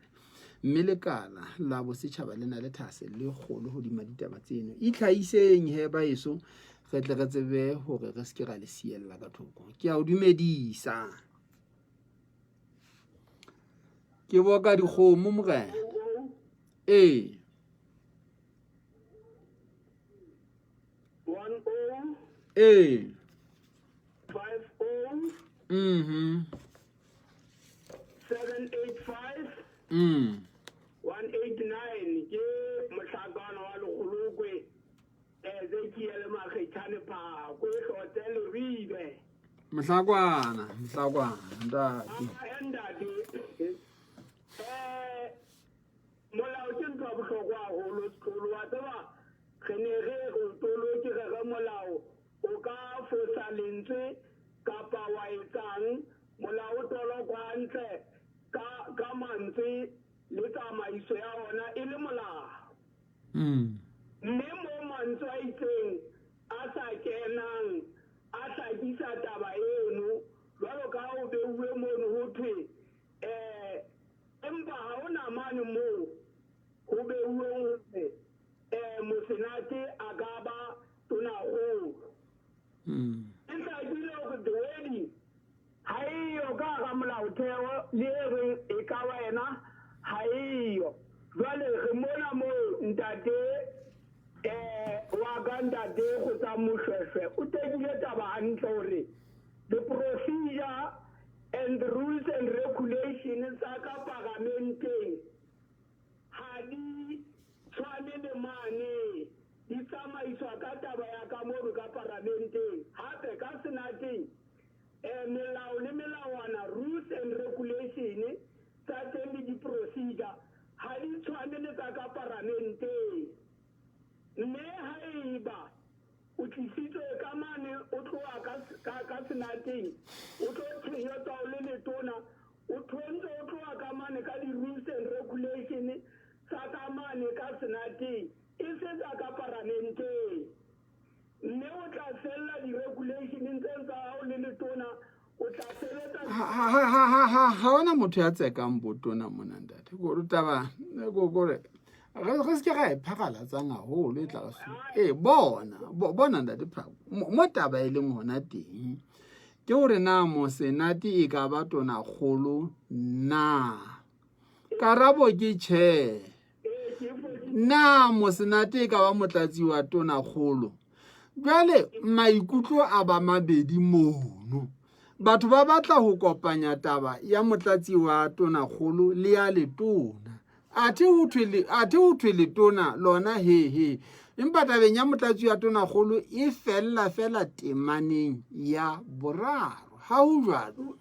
Mme lekala la Sechaba le na le thase le kgolo hodima ditaba tseno itlhaiseng he ba eso re tle re tsebe hore re se ke ra le siella ka thoko. Ke a o dumedisa ke boka dikgomo morena eh 10 50 785 189 ke mohlakana wa legolokwe Ezekiel Makhetane pa ko hotel Ribe mhlakwana ndati molao ke ntwa bohlokwa haholo sekolo wa tseba kgenege go tolo ke ga molao o ka fosa lentswe kapa wa etsang molao tolo kwa ntle ka mantse le tsamaiso ya ona e le molao mme mo mantswe a itseng a sa kenang a hlakisa taba eno jwalo ka o beuwe mono ho thwe empa ha ona mane moo ho beuwe hore mosenate a ka ba tonakgolo e hlakile hore the wedding ha eyo ka ga molaotheo le re e ka wena ha eyo jwale re mona moo ntate wa ka ntate go tsa moshweshwe o tekile taba hantle hore the procedure and the rules and regulations tsa ka parlamenteng ha di tshwane le mane di tsamaiswa ka taba ya ka mono ka parlamenteng hape ka senateng melao le melawana rules and regulation tsa teng le di-procedure ha di tshwane le tsa ka parlamenteng mme ha eba o tlisitswe ka mane o tloa ka senateng o tlo tshenyetsa o le letona o tshwanetse o tloa ka mane ka di-rules and regulation tsa ka mane ka senateng e se tsa ka parlamenteng mme o tla sella di-regulation tse tsa hao le letona o tla sebetsa ha ona motho ya tsekang botona mona ntate go rutaba go gore re se ke ga iphagalatsang haholo e tla bona ntate pha mo taba e leng hona teng ke hore na mo senate e ka ba tona kgolo na karabo ke che na mo senate e ka ba motlatsi wa tona kgolo Jwale maikutlo a ba mabedi mono. Batho ba batla ho kopanya taba ya motlatsi wa tonakgolo le ya letona. Athe ho thwe letona lona he. Empa tabeng ya motlatsi wa tonakgolo e fela temaneng ya boraro. Ha ho jwalo.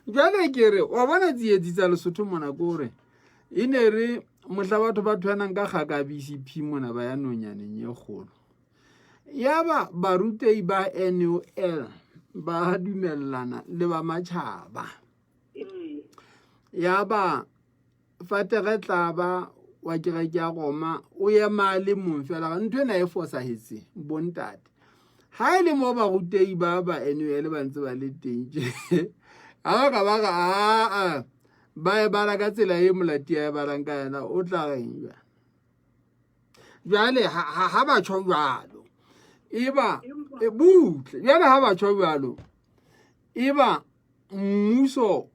Jwale ke re wa bona tsietsi tsa Lesotho mona kore e ne re mohla batho ba thwanang ka kgaka BCP mona ba ya nonyaneng ye kgolo. Yaba barutei ba NUL ba dumellana le ba Matjhaba. Yaba fatere tlaba wa kereke ya Roma o ye male mong fela ntwe na e fosahetse bontate. Ha ile mo ba rutei ba NUL ba ntse ba le teng a ba ba ka tsela e Molati ya ba rang ka yana o tla reng jwale ha ba tshwa jwalo eba e butle jwale ha ba tshwa jwalo eba mmuso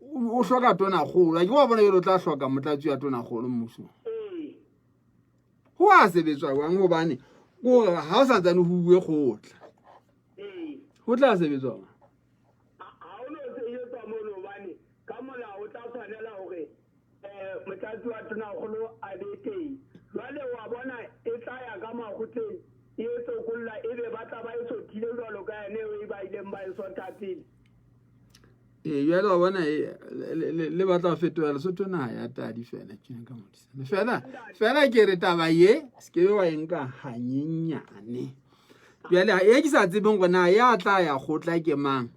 o hloka tonakgolo ke wa bona yo tla hloka motlatsi wa tonakgolo mmuso ho a sebetswa jwang hobane go ha o sa tsane ho bue khotla ho tla sebetswa motlatsi wa tonakgolo a be teng jwale wa bona e tlaya ka makgotleng e sokolla ebe ba tla ba e sothile jwalo ka yane e ba ileng ba e sota pele jwale wa bona le batla fetola Lesotho naha ya tadi fela ke ka modisana fela ke re taba ye se ke wa enka hanyenyane jwale e ke sa tsebeng gona ya tla ya khotla ke mang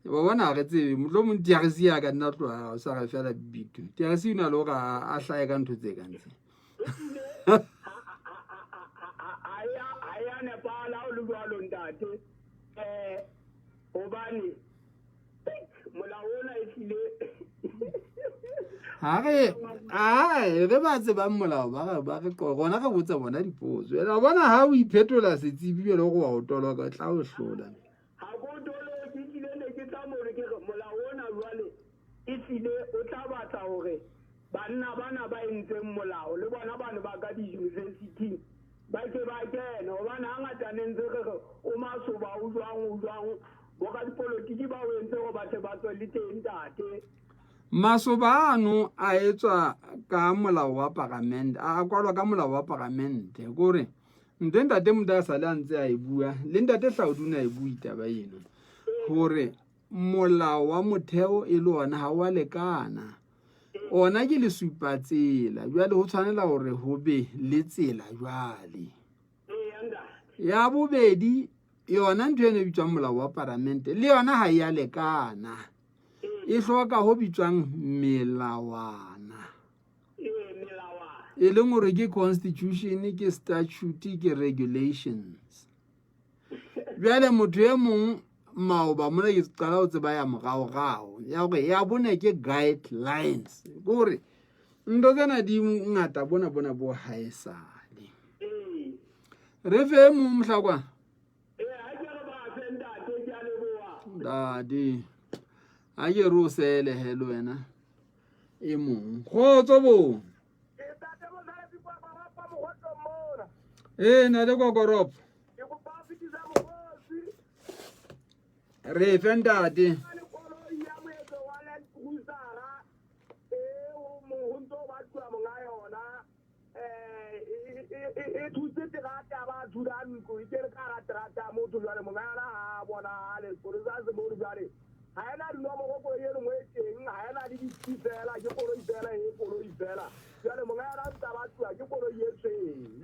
ba bona re tsebe motlo mo diagisi ya ka nna tloa o sa ga fela bitu diagisi una lo ga a hlae ka ntho tse ka ntse aya ne pala o lugalo ntate obani molaona e file re ba tsebang molao ba re gona ga botsa bona dipotso ela bona ha o iphetola setsibi le go wa o toloka tla o hlola o tla batla hore banna bana ba entseng molao le bona bana ba ka di-university ba ke ba kena hobane hangata ne ntse re o masoba o jwang bo ka dipolotiki ba o entse go batho ba tswele teng tate masoba ano a etswa ka molao wa parliament a kwalwa ka molao wa parliament gore ntate motho a sale a ntse a e bua le ntate Hlauduna e bua itaba eno gore molao wa motheo e le ona ha wa lekana ona ke le supa tsela jwale ho tshwanela hore ho be le tsela jwale ya bobedi yona ntwe ne bitswang molao wa parliament le yona ha ya lekana e hloka ho bitswang melawana e leng hore ke constitution ke statute ke regulations jwale motho e mong maoba mona ke qala ho tseba ya mogao ya gore ya bone ke guidelines gore ndo tsena di ngata bona bo haesale re fe mo mhlakwa dadi a ke ro sele hello wena e mong khotso bo na le kokoropo re fendate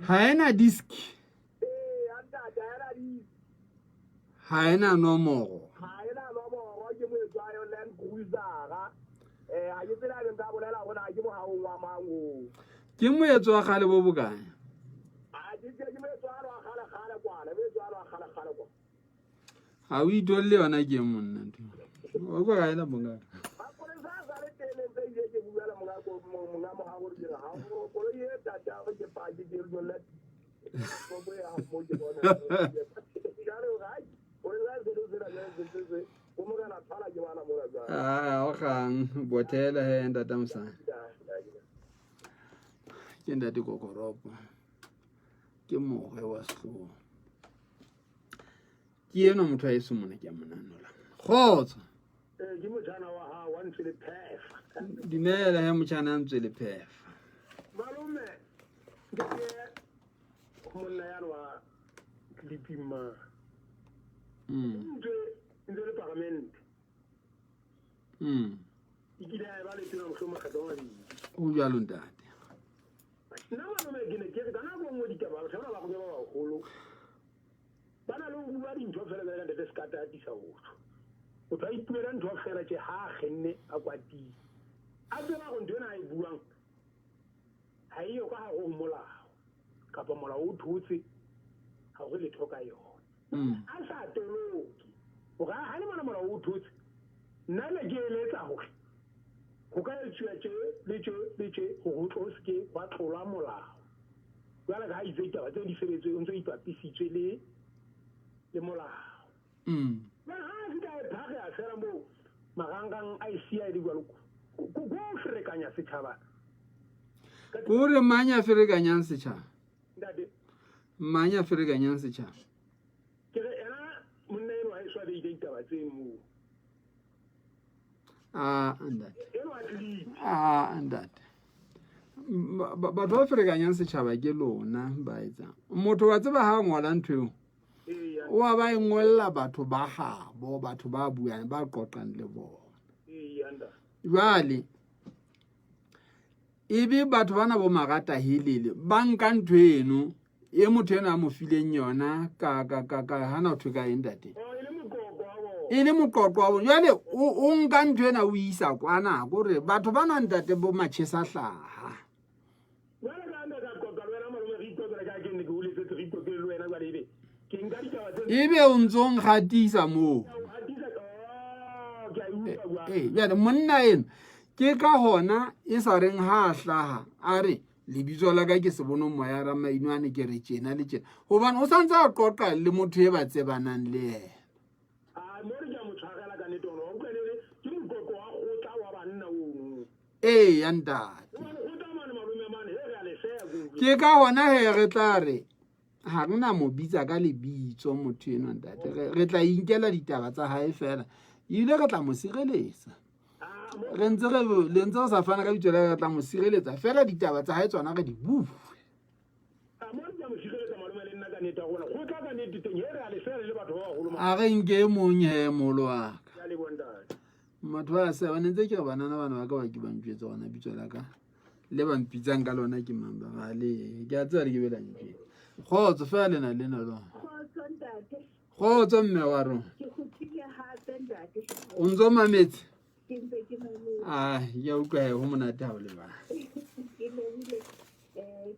haena disk haena nomoro ke moetso wa gale bo bokae ha o itolle yona ke monna o go ga ena bonga mongamo ha go dira ha go go ye tata go ke pa ke dilo le go bo ya mo ke bona ya re ga o le la se se la se o mo kana tsala ke bana mo la o gang botela he ndata msa ke ndati kokoropo ke moge wa sehloho ke eno motho a eso mona ke a monanola kgotso ke motjhana wa ha wa ntse le phefa dumela he motjhana a ntse le phefa malume ke monna ya wa Lipima nje le parlement ikile ba le tena mohloma khatonga di o jalo ntate nna malume ke ne ke kana go ngodi ka ba tsena ba go ba golo bana lo bua di ntho fela ka de skata di sa botho o tla ipuela ntho fela ke ha genne a kwati a tsena go ntwe na e buang ha iyo ka go molao kapa molao o thutse ha go le thoka yona a sa toloki o ga ha le mona molao o thutse nna le ke eletsa gore go ka letswe go tloske ba tlola molao jwale ga itse taba tse di sebetse o ntse ipapisitswe le molao ba ha se ka phage a sera mo magangang a isia di go frekanya setšhaba gore manya ferekanyang setšhaba ndate manya ferekanyang setšhaba ke re ena monna eno a iswa di taba tse mo ndate batho ba ferekanyang setšhaba ke lona ba etsang motho wa tseba ha ngola ntho eo wa ba ngolla batho ba gabo batho ba buang ba qoqang le bona jwale ebe batho bana bo magata helele ba nka ntho eno e motho ena a mo fileng yona ka hana thwe ka endate e le moqoqo wa bona jwale o nka ntho ena o isa kwana gore batho ba nang ntate bo matšhesa hlaha ebe o ntse o nkgatisa moo jale monna eno ke ka gona e sa reng ha a hlaha a re lebitso la ka ke se bone moya ra maino a ne ke re tjena le tjena gobane o santse a qoqa le motho e ba tsebanang le ena ya ntate ke ka gona he re tla re ga re na mo bitsa ka lebitso motho eno ntate re tla inkela ditaba tsa hae fela ile re tla mo sireletsa re ntse le ntse o sa fana ka bitso la re tla mo sireletsa fela ditaba tsa hae tsona re di bue a re nke mong he molo wa ka motho ba se ba ntse ke re banana bana ba ka ba ke ba ntjwetsa gona bitso la ka le ba mpitsang ka lona ke mamba ga le ke a tsaya ke bela ntjwe kgotso fa le na le na lo kgotso mme wa rona o ntso mametse ya utlwa he go monate ha o le bana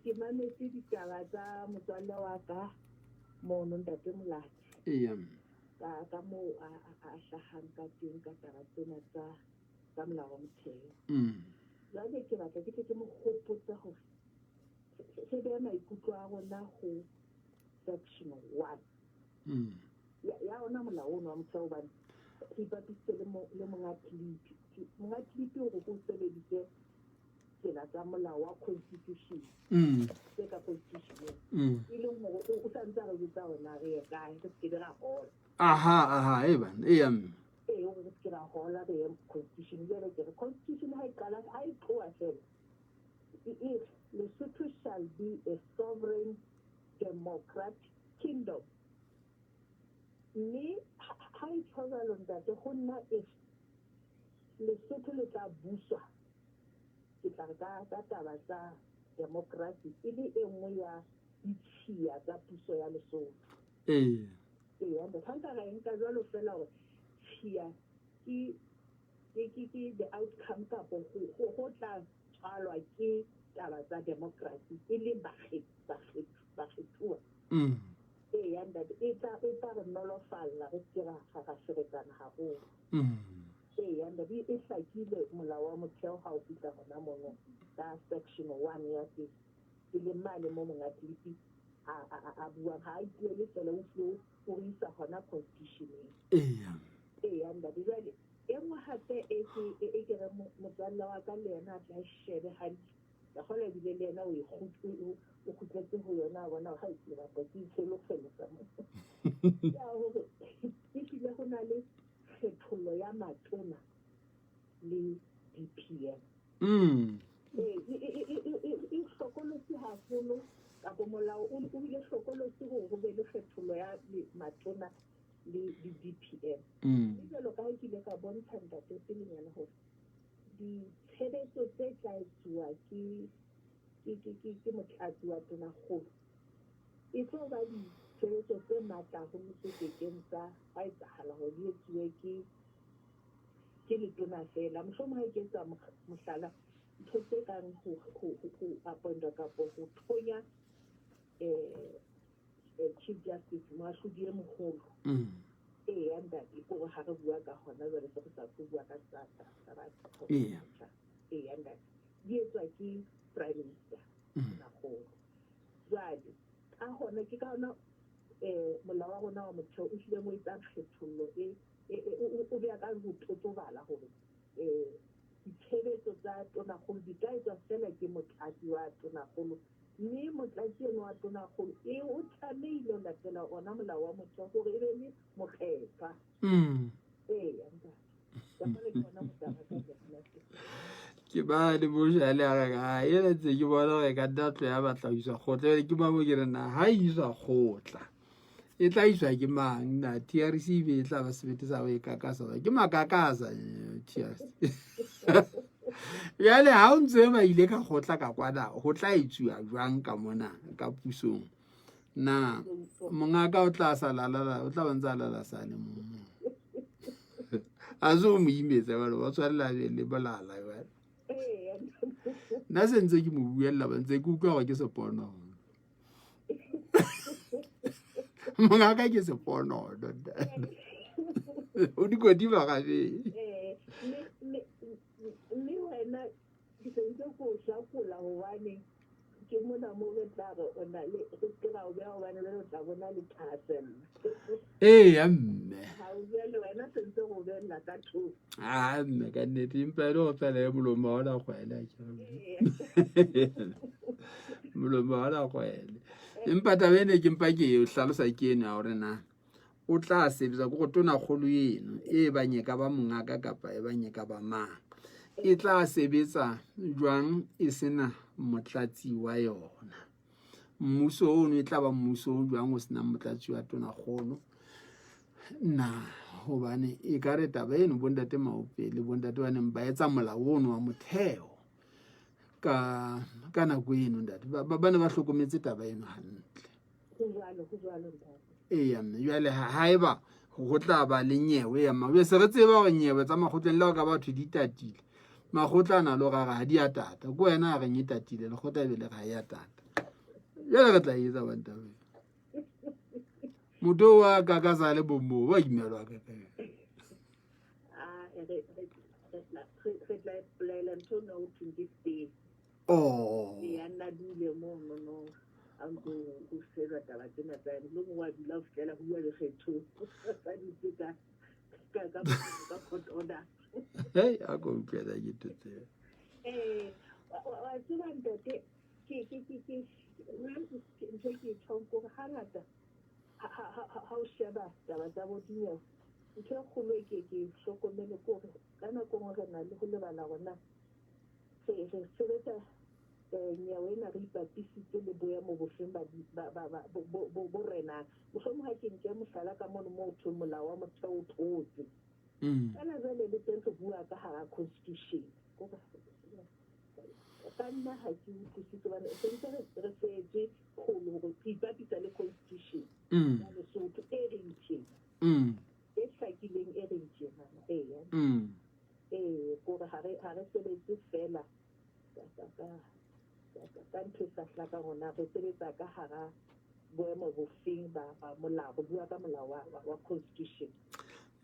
ke mametse ditaba tsa motswalle wa ka mono ntate Molati ka moo a hlahang ka teng ka taba tsena tsa molao wa motheo jwale ke batla ke mo gopotsa gore se beya maikutlo a rona go section 1 ya ona molao ono wa motheo bane ke ipapisitse le monga tlipi gore go sebedise tsela tsa molao wa constitution tse ka constitution e leng gore o santse a re botsa rona re ye kae re se ke di ra gola e bana e ya mme o re se ke ra gola re ye constitution jale ke re constitution ha e tloa fela if Lesotho shall be a sovereign democratic kingdom mme ha e tshwara ntate go nna if Lesotho le tla buswa ke tla re ka taba tsa democracy e le e nngwe ya ditšhia tsa puso ya Lesotho ande tshwanka ga enka jwalo fela gore tšhia ke the outcome kapo go tla tshwalwa ke taba tsa democracy e le bakgethuwa ande e tla re nolofalla re se ra ferekana gagolo and the hlakile molao wa motheo ha o fitla hona mono ka section 1 ya se le mane mo monga tlipi a bua ha I le fela o flo o isa hona constitution and the really engwe hape e ke re motswalla wa ka le yena a tla shebe hantle ya hole di le yena o khutletse ho yona bona ha e tsela ba ke tselo fela sa mo ya ho ke go na le kgethollo ya matona le DPM e hlokolotse haholo ka molao o ile hlokolotse go be le kgethollo ya matona le DPM jalo ka ke le ka bontsha ntate pelenyana hore ditshebetso tse tla etsuwa ke motlatsi wa tona kgolo e tlo ba ditshebetso tse matla ho motsekeng tsa ba etsahala hore di etsuwe ke letona fela mohlomong ha ke etsa mohlala ntho tse kang ho appointwa kapo ho thonya Chief Justice Moahlodi e moholo anda go ha re bua ka hona jwale se go sa bua ka tsaka sa batho anda di etswa ke Prime Minister na go jwale ka hona ke ka hona molao wa rona wa motheo o hlile mo etsa kgethollo o bea ka go totobala hore ditshebetso tsa tonakgolo di ka etswa fela ke motlatsi wa tonakgolo mme motlatsi eno wa tonakgolo o tlamehile ho latela ona molao wa motheo gore e be le mokgetha ke ba le bojale ga e letse ke bona gore ka datlo ya batla ho iswa kgotla ke ba mo ke rena ha iswa kgotla e tla iswa ke mang na TRC be tla ba sebete sa we kakasa ke makakasa TRC ya le ha o ntse ba ile ka kgotla ka kwana ho tla itsuwa jwang ka mona ka pusong na mongaka o tla salala o tla bantsa lala sane mo azo mo imetse ba tswalla le balala ba na sentse ke mo buella ba ntse ke utlwa go ke sepono mongaka ke sepono o di go di ba ga be mme wena ke sentse go shakola hobane ke mona mo betlago ona le go tsela o bea hobane le tla bona le thasel amme ha o bele wena sentse go bella ka thu mme ka nnete impa le go tsela e molomo wa la kgwele molomo wa la kgwele empa tabene ke mpa ke o hlalosa ke ene a hore na o tla sebetsa go tona kgolo eno e ba nyeka ba mongaka kapa e ba nyeka ba mang e tla sebetsa jwang e sena motlatsi wa yona mmuso o no e tla ba mmuso o jwang o sena motlatsi wa tona kgolo na hobane e ka re taba eno bondate maope le bondate ba neng ba etsa molao ono wa motheo ka nako eno ndate ba ne ba hlokometse taba eno hantle jwale haeba go tla ba le nyewe ya mabe se re tseba gore nyewe tsa makgotleng le go ka batho di tatile makgotlana le gore ga di a tata ko wena a reng e tatile le kgotla be le ga ya tata jale re tla etsa bantabe motho wa kakasa le bommo ba imelwa ka nna dule mo no a go sera taba tsena tsa le mo wa dula o fela bua le kgetho sa di ka court order a go utlwela ke tete wa tseba ntate ke tlhoko ga ngata ha o sheba taba tsa bodimo ntho e kgolo ke hlokomele gore ka nako ngwe re na le go lebala gona re sebetsa nyawena re ipapisitse le boemo bofeng bo renang mohlomong ha ke nke mohlala ka mono mo thwe molao wa motheo o thotse kana jwale le teng re bua ka hara constitution ka nna ha ke utlwisise bane sentse re setse kgolo gore ke ipapisa le constitution ya Lesotho e reng tjena e hlakileng e reng tjena gore ha re sebetse fela ka ntho sa hlaka gona re sebetsa ka hara boemo bofeng ba molao go bua ka molao wa constitution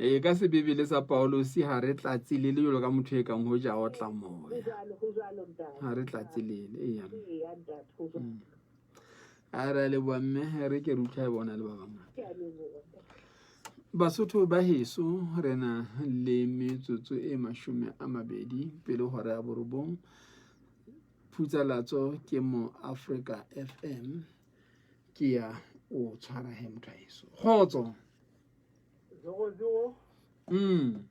Ka se Bibele sa Paulos ha re tlatsile le jolo ka motho e kang ho ja o tla moya. Ha re tlatsile ya. A re le bomme re ke rutla e bona le ba bangata. Basotho ba heso rena le metsotso e 20 pele hora ya borobong. Putsalatso ke MOAFRIKA FM ke ya o tshwara he motho heso. Khotso 00 Mm.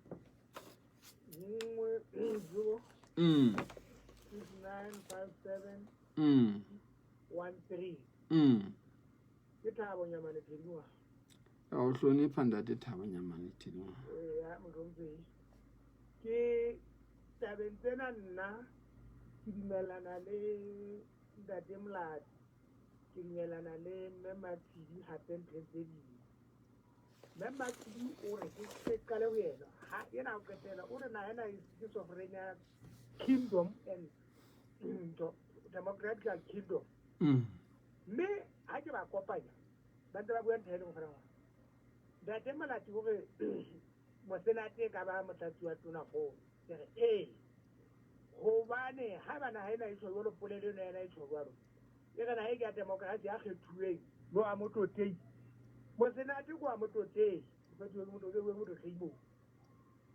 6957 Mm. 13 ke Thabo Nyamane Thilwa O hlonipha Ntate Thabo Nyamane Thilwa. ya mothontsi ke tabeng tsena nna ke dumelana le Ntate Molati ke dumelana le Mamots'elisi hape ntetsedi Mamots'elisi o re ke qale ho yena ha yena o ketela o re na yena is sovereign kingdom and democratic kingdom mme ha ke ba kopanya ba ntse ba bua ntho e leng gore Ntate Molati o re mosenate ka ba motlatsi wa tona go re hobane ha bana ha ena e tsholo lo polele no ena e tsholo ro e kana ha ke democracy a kgethuweng no a mototei mosenate go a mototei ba di mo mototei we mo re khimo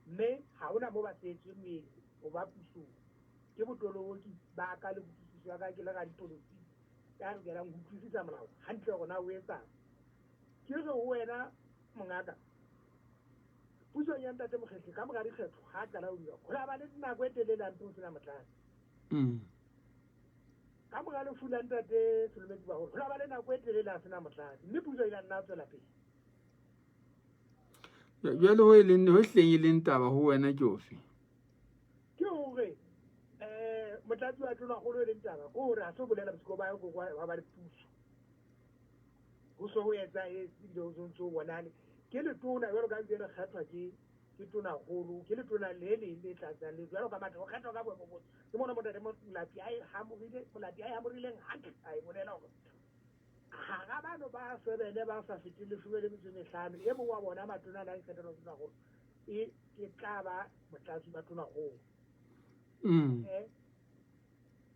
mme ha ona mo ba tsetse mmele o ba Pusong ke botoloki ba ka le botsitsi wa ka ke le ga dipolitiki ka re ga go tsitsisa molao hantle gona o etsa ke re ho wena mongaka Pusong ya Ntate Mokgethe ka mogadi kgetho ha ka la o dira go la ba le nako e telele ntse o sena motlana ka mogale fula Ntate Solomedi ba go la ba le nako e telele a sena motlana mme Pusong ila nna tswela pele Jwale ho ileng ho hlengileng taba ho wena ke ofe? ke hore motlatsi wa tona go le taba go re a se bolela bosiko ba go wa ba le Puso go so ho etsa e dilo zo ntso bonale ke le tona jalo ka ntse re kgatlhwa ke tona golo ke le tona le tlatsa le jalo ka matho go kgatlhwa ka boemo bo ke mona Ntate Molati ai hamorileng hantle ai bolela go ga bano ba sebele ba sa fitile fubele metseng 5 e mongwe wa bona matona a ikgethela tona go e ke tla ba motlatsi ba tona go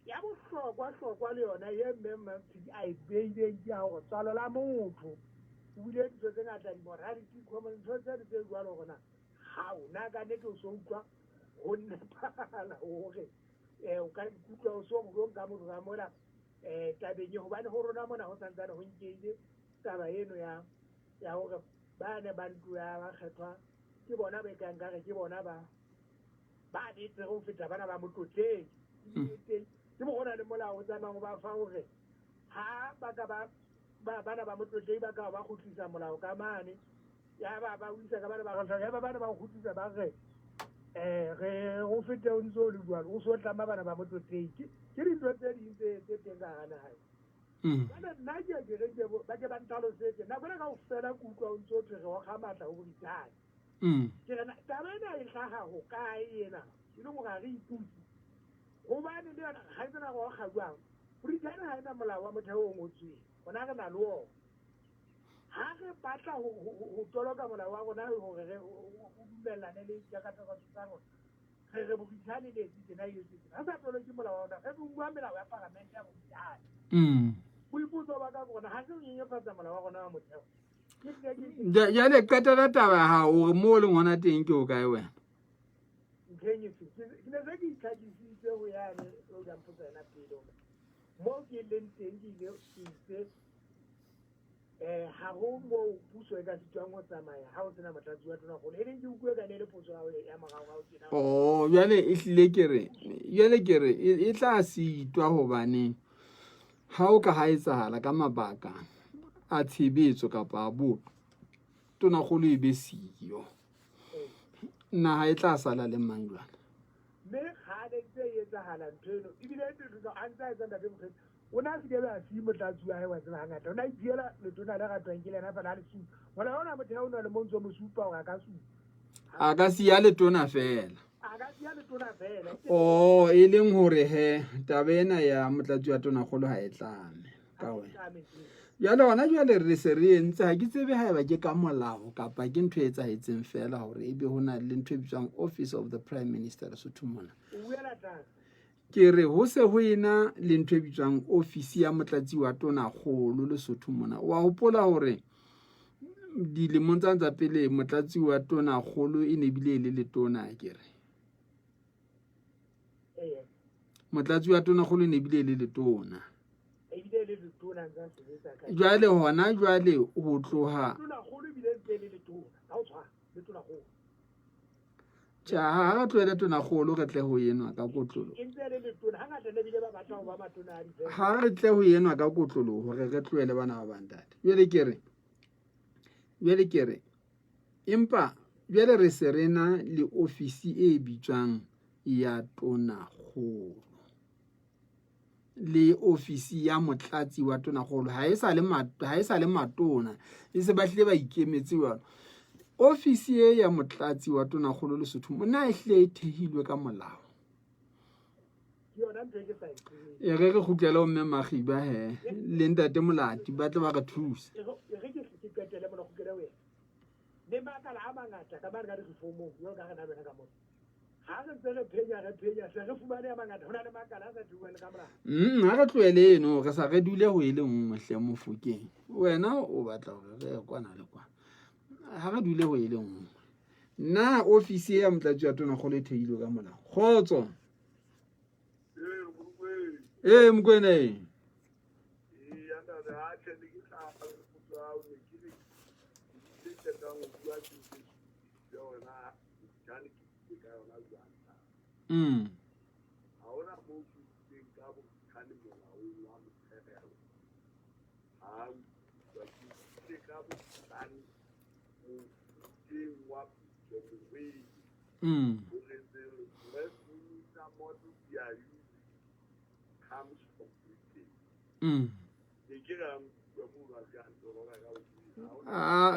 ya bohlokwa le yona ye Mamots'elisi a e beileng ke go tswalo la motho o bile ditso tse ngata di morality common sense tse jwalo gona ha ona ka ne ke so utlwa go nepala hore o ka ikutlwa o so go ka mo ra mola tabeng ye hobane ho rona mona ho santsana ho nkeile taba eno ya hore ba ne ba ntlo ya ba kgethwa ke bona ba ikang ka re ke bona ba detse go feta bana ba motloteng ke mo gona le molao o tsamayang ba fa hore ha ba ka bana ba motloteng ba ka ba go tlisa molao ka mane ya ba uisa ka bana ba go ya ba bana ba go tlisa ba re go fete o ntso le jwalo o so tlama bana ba motloteng ke dintho tse ding tse teng ka hana hae kana nna ke re ba ke ba ntalo setse na bona ka o fela ku utlwa o ntso tle go ga matla go ditane ke rena taba ena e hlaga go kae ena e le go ga re iputse go ba ne le yona ga e tsena go gagwang Britain ha ena molao wa motheo o ngotsweng gona re na le o ha re batla go toloka molao wa rona hore re o dumellane le jakatego tsa rona re Britain le tsena e tsena ha sa toloki molao wa rona re bua melao ya parliament ya Britain boiputso ba ka rona ha re nyenyefatsa molao wa rona wa motheo ya le qetela taba ha o mo le ngwana teng ke o kae wena ke ne se ke itlhakisitse go yana o ga mpotsena pelo mo ke leng teng ke ile itse ha go mo Puso e ka sitwang go tsamaya ha o tsena motlatsi wa tona go le ke ukwe ka ne le potso ya magago ga o tsena jale e hlile ke re e tla sitwa hobane ha o ka ha etsahala ka mabaka a tshebetso kapa a bo tona go le be siyo nna ha e tla sala le mang jwana me ga le tse etsahala nteno e bile ntlo a ntse a etsa Ntate Mokgethe o na se dela se motlatsi wa hae wa tsena ngata o na idiela le tona le ga twang ke lena fa la le su wala ona motheo o na le montsho mo supa o ka su a ka siya le tona fela a ka siya le tona fela e leng hore he taba ena ya motlatsi wa tona golo ha e tlame ka wena jwale hona jwale re se re entse ha ke tsebe haeba ke ka molao kapa ke ntho e etsahetseng fela hore ebe hona le ntho e bitswang Office of the Prime Minister Lesotho mona. Ke re ho se ho ena le ntho e bitswang ofisi ya motlatsi wa tona kgolo Lesotho mona. Wa hopola hore dilemong tsa pele motlatsi wa tona kgolo e ne bile le letona akere. Motlatsi wa tona kgolo e ne bile le letona. Jwale hona jwale ho tloha ha re tlohele tona kgolo re tle ho enwa ka kotlolo. Ha re tle ho enwa ka kotlolo hore re tlohele bana ba bantate. Jwale ke re empa jwale re se rena le ofisi e bitswang ya tona kgolo. Le ofisi ya motlatsi wa tona kgolo ha e sa le matona e se bahlile ba ikemetse wa ofisi ya motlatsi wa tona kgolo Lesotho mona e hle e thehilwe ka molao. E re kgutlela o mme Makhiba le ntate Molati ba tle ba re thusa. Ha re tlohele eno re sa re dule ho ile nngwe hle Mofokeng. Wena o batla hore re kwana le kwana. Ha re dule ho ile nngwe. Na ofisi ya motlatsi wa tona kgolo e thehilwe ka molao. Kgotso. Mkwena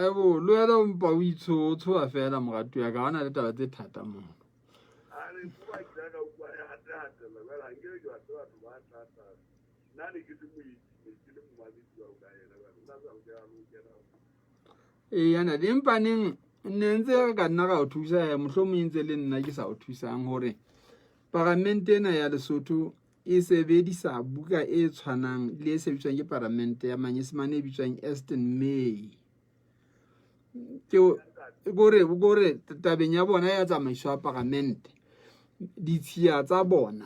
ebo lo ya mpa o itshotsho a fela morato ya ka hona le taba tse thata mo. Yana di empaneng ne ntse re ka nna ga o thusa mohlomong ntse le nna ke sa o thusang hore parlamente ena ya Lesotho e sebedisa buka e tshwanang le e sebediswang ke parlamente ya Manyesemane e bitswang Eastern May. Gore tabeng ya bona ya tsamaiso ya parlamente ditshia tsa bona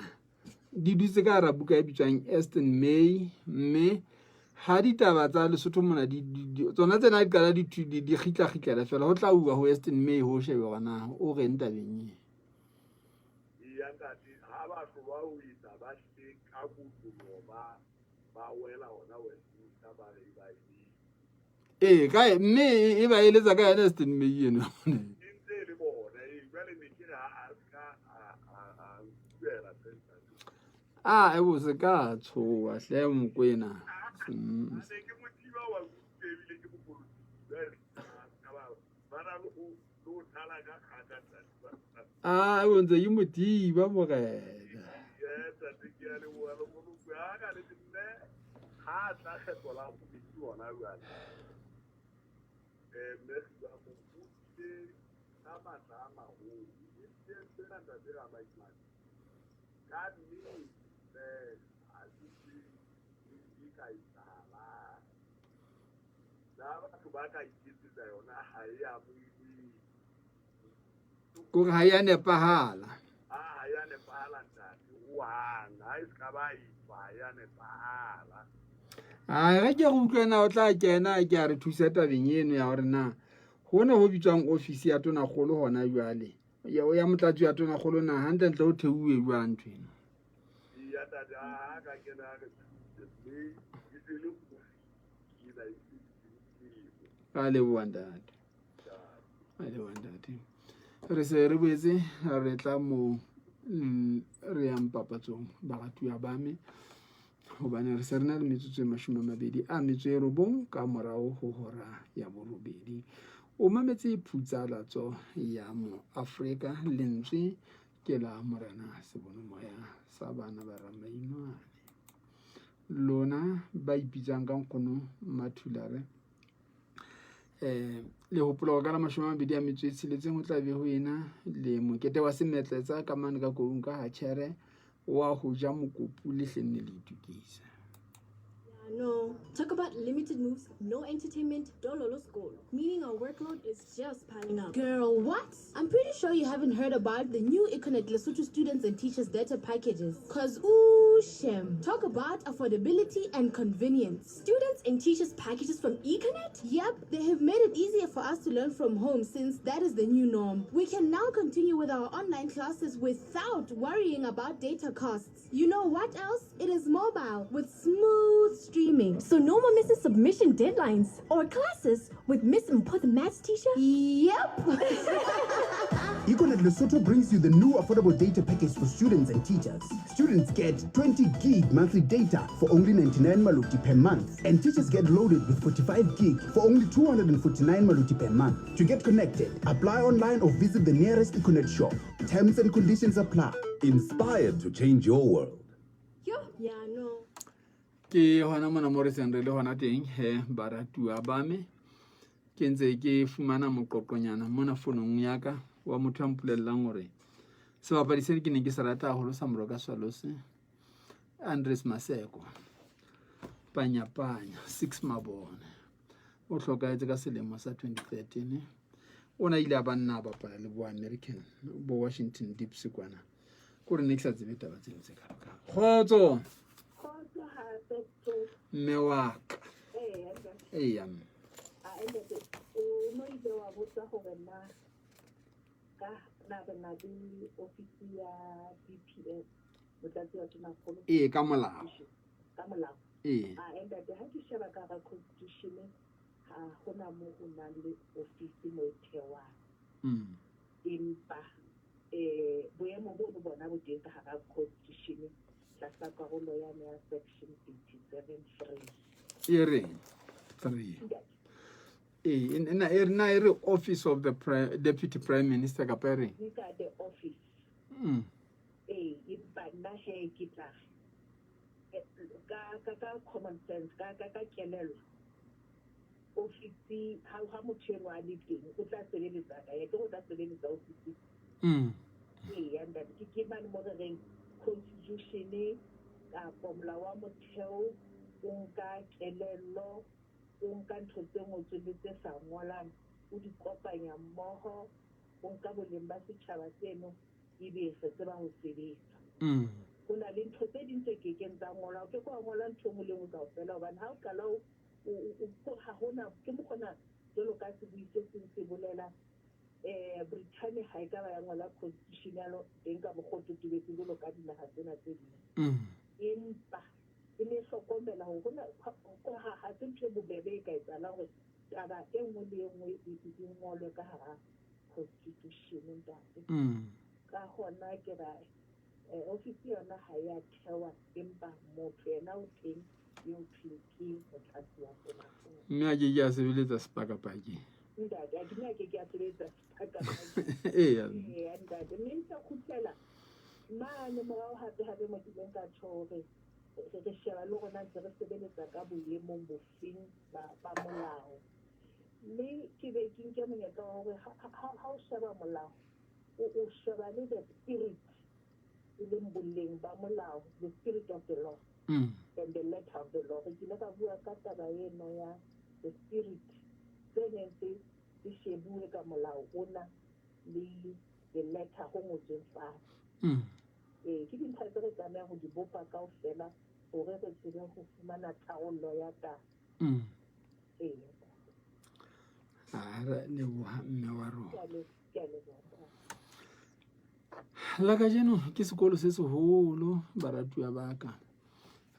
di dutse ka hara buka e bitswang Eastern May, mme ha ditaba tsa Lesotho mona tsona tsena di qala di khitla fela ho tla uwa ho Eastern May ho shebe gona o re ntabeng e kae mme e ba eletsa ka yana Eastern May eno e bo se ka tshowa hle Mokwena. E bo ntse ke motiba morena. Kore ha ya nepahala. Ge ke go utlwena o tla kena ke a re thusa tabeng eno ya hore na hona ho bitswang ofisi ya tona kgolo hona jwale ya motlatsi wa tona kgolo na hantle ntle ho theuwe jwang ntho eno. A leboha ntate. Re se re boetse re tla mo re yang papatsong baratuwa ba me hobane re se re na le metsotso e 29 ka morao ho hora ya borobedi. O mametse phutsalatso ya MOAFRIKA lentswe ke la morena Sebonomoya sa bana ba Ramainwane. lona ba ipitsang ka Nkono Mathulare le hopola ka la 26 ho tla be ho ena le mokete wa semetletsa ka mane ka koung ka ha chere wa ho ja mokopu le hlenne le itukisa. No, talk about limited moves, no entertainment, dollar school. Meaning our workload is just piling up. Girl, what? I'm pretty sure you haven't heard about the new Econet Lesotho students and teachers data packages. Cause ooh, shem. Talk about affordability and convenience. Students and teachers packages from Econet? Yep, they have made it easier for us to learn from home since that is the new norm. We can now continue with our online classes without worrying about data costs. You know what else? It is mobile with smooth streaming. So no more missing submission deadlines or classes with Miss Mpho the maths teacher? Yep. Econet Lesotho brings you the new affordable data package for students and teachers. Students get 20 gig monthly data for only 99 maluti per month, and teachers get loaded with 45 gig for only 249 maluti per month. To get connected, apply online or visit the nearest Econet shop. Terms and conditions apply. Inspired to change your world. Yeah, no. Ke hona mona mo re seng re le hona teng he baratua ba me ke ntse ke fumana moqoqonyana mona fonong ya ka wa motho a mpolellang hore sebapadi se ke ne ke se rata haholo sa Moroka Swallows Andres Maseko panya 6 mabone o hlokaetse ka selemo sa 2013 ona ile a banna ba bapala le bo American bo Washington Deep Sekwana ko re ne ke sa tsebe taba tse ntse ka ka khotso mewaka eya ka molao boemo bo bona bo teng ka hara constitution tlasa karolo ya section 87(3). Ere 3 na ere office of the deputy prime minister ka pere the office na he kitla ka common sense ka kelelo office ha motshelo a le teng o tla sebeletsa ka ye go tla sebeletsa office and that ke mane mo reng constitution ka formula wa motheo o nka kelelo o nka ntho tse ngotswe le tse sa ngwalang o di kopanya mmoho o nka boleng ba setjhaba seno e be se tseba ho sebetsa ho na le ntho tse ding tse ke tsa ngola o ke go ngola ntho mo leng o ka fela hobane ha o kala o ha hona ke mo kgona jalo ka se buisetse se bolela Britannia ha e ka ba ya ngola constitution ya lo teng ka bokgotho tibetse jalo ka dinaga tsena tse ding empa e ne hlokomela ho hona ha se ntho bobebe ka etsala hore taba e nngwe le nngwe e ngolwe ka hara constitution ntate ka hona ke ba ofisi yona ha ya thewa empa motho yena o teng yo tliki o tlatsiwa tsena mme a ke ya sebeletsa sepakapaki ntate a ke a sebeletsa sepakapaki ntate mme ntse khutlela mane morao hape mo dileng ka tshore re sheba le rona ntse re sebeletsa ka boemong bofeng ba molao mme ke be ke nke monyetla wa hore ha o sheba molao o sheba le the spirit e leng boleng ba molao, the spirit of the law and the letter of the law. Ke ile ka bua ka taba eno ya the spirit tse nentse di shebue ka molao ona le the letter ho ngotsweng fatshe ke dintlha tse re tlameha ho di bopa kaofela hore re tsebe ho fumana tharollo ya taba la ka jeno ke sekolo se seholo baratuwa baka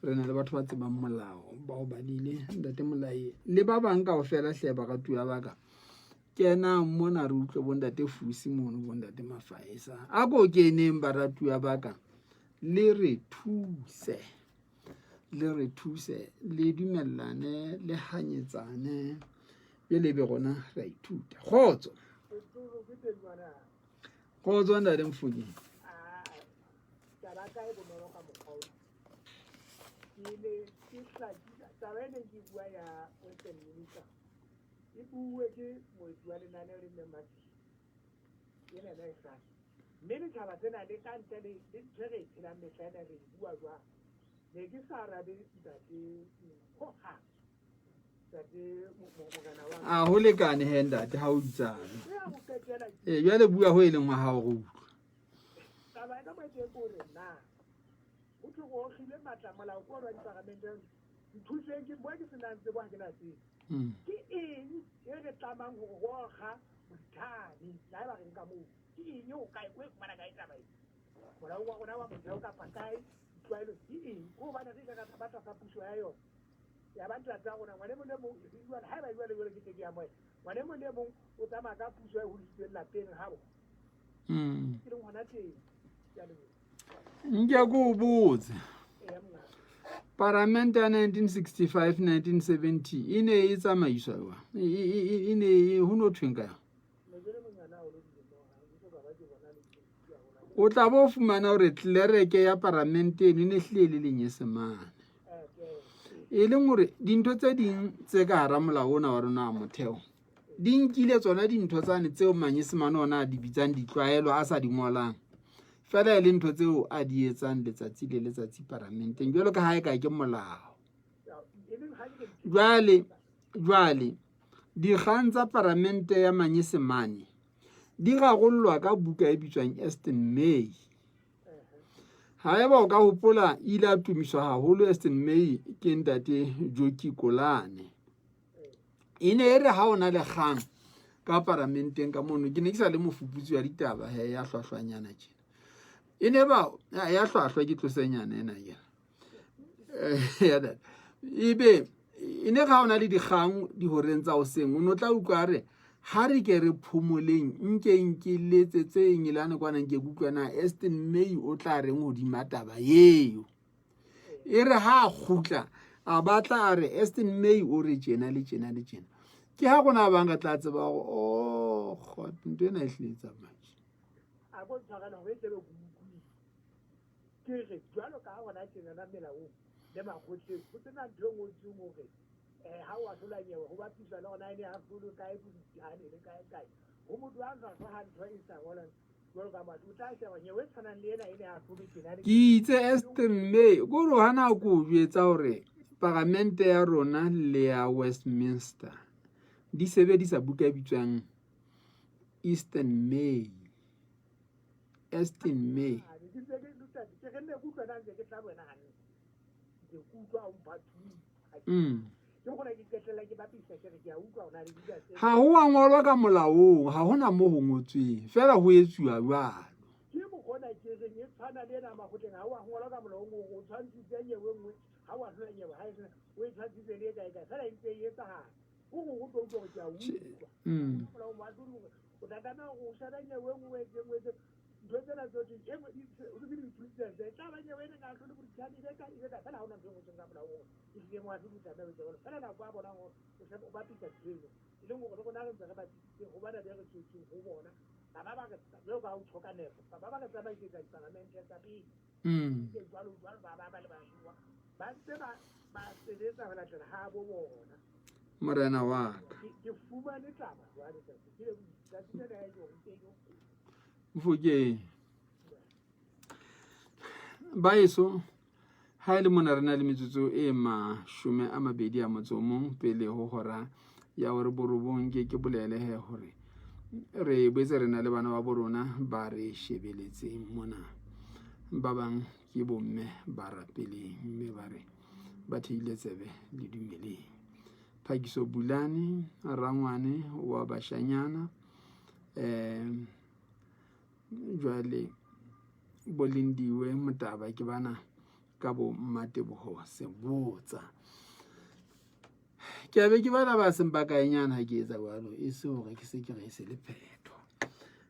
re na le batho ba tsebang molao ba o badile ntate molai le ba bang ka ofela hle baratuwa baka kena mona re utlwe bondate Fusi mono bondate Mafaisa a go keneng baratuwa baka le re thuse le dumellane le hanyetsane ye le be gona ra ithuta khotso nda le Mfudi ke hlakile taba ene ke bua ya Western Minister e bue ke moetsi wa lenaneo le mmemati ena e hlaka mme ditaba tsena le ka ntle le ntho re tshelang mehlaena re bua jwang ne ke sa arabe ntate hoha ntate mogana wa a ho lekane he ntate ha o itsana jwale bua ho e leng wa hao go utlwa taba ka maiteko gore na o tlo go khile matla molao ko wa diparamente nthuseng ke mo ke senang tsebo ha ke na tsebo ke eng e re tlamang go goga bothani la ba reng ka mo ke eng o kae go fumana ka itaba e molao wa rona wa motheo ka pakai tlwaelo ke eng go bana re ka tabata sa puso ya yona ya ba tla tsa gona ngwane mo le mo e bua ha ba bua le gore ke teke ya moe ngwane mo le mo o tsamaya ka puso ya ho ditse lapeng ha bo ke le ngwana teng ya le nke go botse Parliament ya 1965-1970 e ne e tsamaiswa wa e ne ho no thwenka o tla bo fumana hore tlereke ya parliamente e ne hlile le nyesemane e leng hore dintho tse ding tse ka hara molao ona wa rona motheo di nkile tsona dintho tsane tseo manyesemane ona di bitsang ditlwaelo a sa di ngolang fela le ntho tseo a di etsang letsatsi le letsatsi parlamenteng jwalo ka ha e ka ke molao jwale dikgang tsa parlamente ya manyesemane di ragollwa ka buka e bitswang Aston May haeba o ka hopola ile a tumiswa haholo Aston May ke ntate Joki Kolane ene ere ha ona le kgang ka parlamenteng ka mono ke ne ke sa le mofuputsi wa ditaba he ya hlwahlwanyana tjena ene ba ya hlwahlwa ke tlosenyana ena ya ibe ine ga ona le dikgang di horeng tsa o seng o no tla utlwa re ha re ke re phomoleng nke letse tse ngilane kwana nke kutlwana Aston May o tla reng ho di mataba yeo e re ha khutla a batla a re Aston May o re tjena le tjena le tjena ke ha gona ba nga tla tseba go o khot ntwe na ihletsa matši a go tshwana go etse ke re jwalo ka gona tjena na melao le magotse go tsena ntho mo tsumo ge ha wa hlola nyewe go ba pisa le gona ene a fulu ka e butane le ka kae go motho a ga ga ntho e sa gola jwalo ka batho tla se wa nyewe tshwana le ena ene a fulu tjena ke itse Aston May go ro hana go jwetsa hore parlamente ya rona le ya Westminster di sebedisa buka e bitswang Aston May ha ho wa ngolwa ka molaong ha hona mo ho ngotsweng fela ho etsuwa jwalo ke mo gona ke re ne tshwana le na magotleng ha wa ngolwa ka molaong o tshwantse nyewe nngwe ha wa hlola nyewe ha ena o e tshwantse le ka ka fela ntse e etsa ha go tlo go tja utlwa o tatana go shara nyewe nngwe nngwe ntho tsena tsotlhe e mo o di tlisa tsa ba nyewe ne ka tlhole go tshadi le ka ile ka fela ha ona ntho go tsenga molaong e ile mo a di tsa ba tsona fela na ba bona go o ba pisa tseno ile mo go na le ntse ba go bana le re tsotsi go bona ba ba ka le ba o tshoka nepo ba ba ka tsaba ke ka parlamente tsa pele ke jwalo ba le ba bua ba tsena ba sebetsa hona tla ha bo bona morena wa ke fumane taba jwale ke tsena ya yo mfuke baeso ha ile mona rena le metsotso e mashome a mabedi a motso mong pele ho hora ya hore borobong ke bolele he hore re betse rena le bana ba borona ba re shebeletseng mona ba bang ke bomme ba rapeleng mme ba re ba theile tsebe le dumeleng Phakiso Bulane rangwane wa bashanyana jwale bolindiwe motaba ke bana ka bo Mateboho se botsa ke abe ke bana ba seng ba kaenyana ha ke etsa jwalo e se hore ke se ke re se le phetho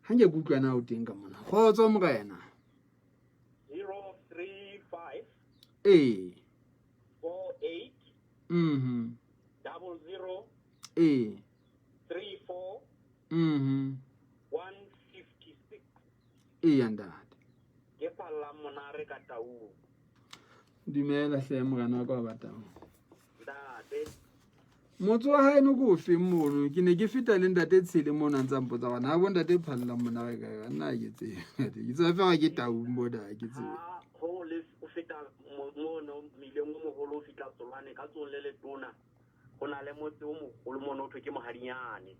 ha nke kutlwana o teng ka mona khotso mo ka ena 035 48 00 34 156 e yandate ke pala monare ka tau Dumela hle morena wa ka wa batang. Ntate. Motho wa hae no go fe mono ke ne ke feta le ntate tshele mona ntsa mpotsa gona ha bo ntate phalla mona ga nna ke tsebe ke tsa fa ke tau mboda ke tsebe ho le o feta mono mileng o moholo o fitla Tsolwane ka tsong le letona go na le motse o mogolo mono o thwe ke Mohadinyane.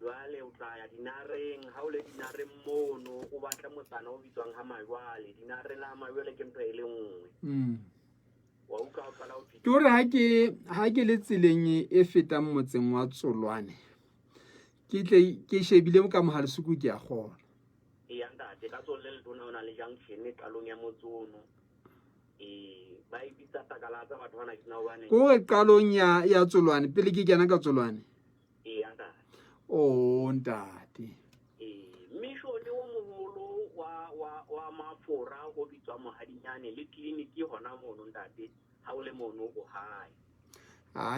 Jwale o tla ya dinareng ha o le dinareng mono o batla motsana o bitswang ha Majwale dinareng la Majwale ke ntho e le nngwe. Wa uka o kala o fitla ke hore ha ke le tseleng e fetang motseng wa Tsolwane ke shebile ka mohale suku ke a gona ntate ka tsong le letona o na le junction qalong ya motsono ba ibitsa takalatsa batho bana ke na bane ko qalong ya Tsolwane pele ke kena ka Tsolwane ntate ntate mishoni o moholo wa mafora go bitswa Mohadinyane le kliniki hona mono ntate ha o le mono go hae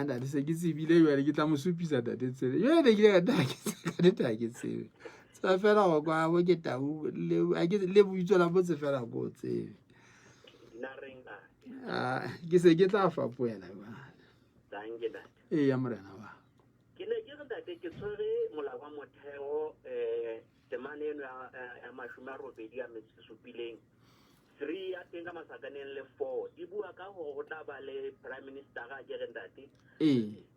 ntate se ke tsebile jwale ke tla mo supisa tate tsele jwale ke ka ke tsebe sa fela go kwa bo ke tau le buitso la botse fela go tsebe ke se ke tla fapoela ba ya morena wa ke ne ke re ntate ke tshwere molao wa motheo temane eno ya mashome a robedi a metsesupileng 3 ya teng ka masakaneng le 4 di bua ka gore go tla ba le prime minister ga ke re ntate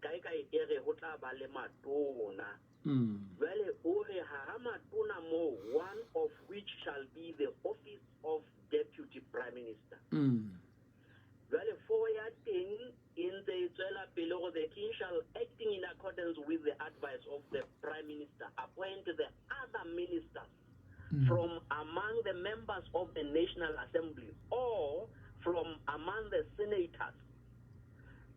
kae e re go tla ba le matona jwale o re ha matona mo one of which shall be the office of deputy prime minister jwale 4 ya teng in the tswela pele go the king shall acting in accordance with the advice of the prime minister appoint the other ministers from among the members of the National Assembly or from among the senators.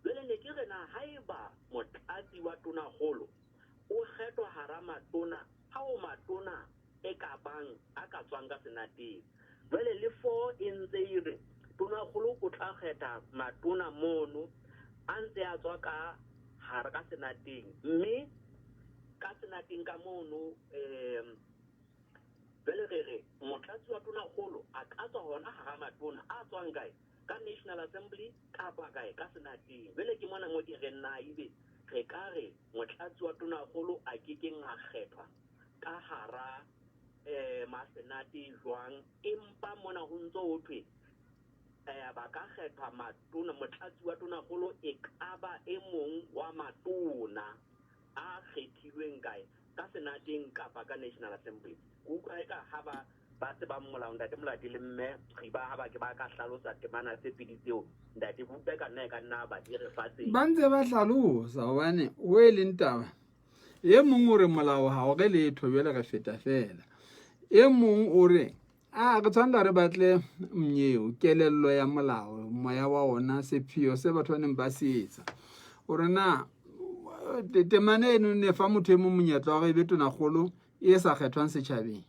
Jwale ne ke re na haiba motlatsi wa tona golo o kgetwa hara matona ha o matona e ka bang a ka tswang ka senateng. Jwale le 4 in the tona golo o tla kgetha matona mono ante a tswa ka hara ka senateng mme ka senateng ka mono jwale re motlatsi wa tona golo a ka tswa hona hara matona a tswang kae ka National Assembly kapa kae ka senateng. Jwale ke mona mo ke re nna ibe re ka re motlatsi wa tona golo a ke keng a kgethwa ka hara masenate jwang empa mona ho ntso ho thwe ba ka kgethwa matona motlatsi wa tona golo e ka ba e mong wa matona a kgethilweng kae ka senateng kapa ka National Assembly. Uka ka haba ba se ba molao ntate Molati le mme Khiba ha ba ke ba ka hlalosa temana tse piditseo ntate bupe ka nna ka nna ba dire fatshe ba ntse ba hlalosa hobane o e leng taba e mong o re molao ha o ge letho jwale re feta fela e mong o re re tshwanela re batle mnyeo kelello ya molao moya wa ona sephio se batho ba neng ba se etsa o re na temane eno ne fa motho e mong monyetla wa go e be tonagolo e sa kgethwang setšhabeng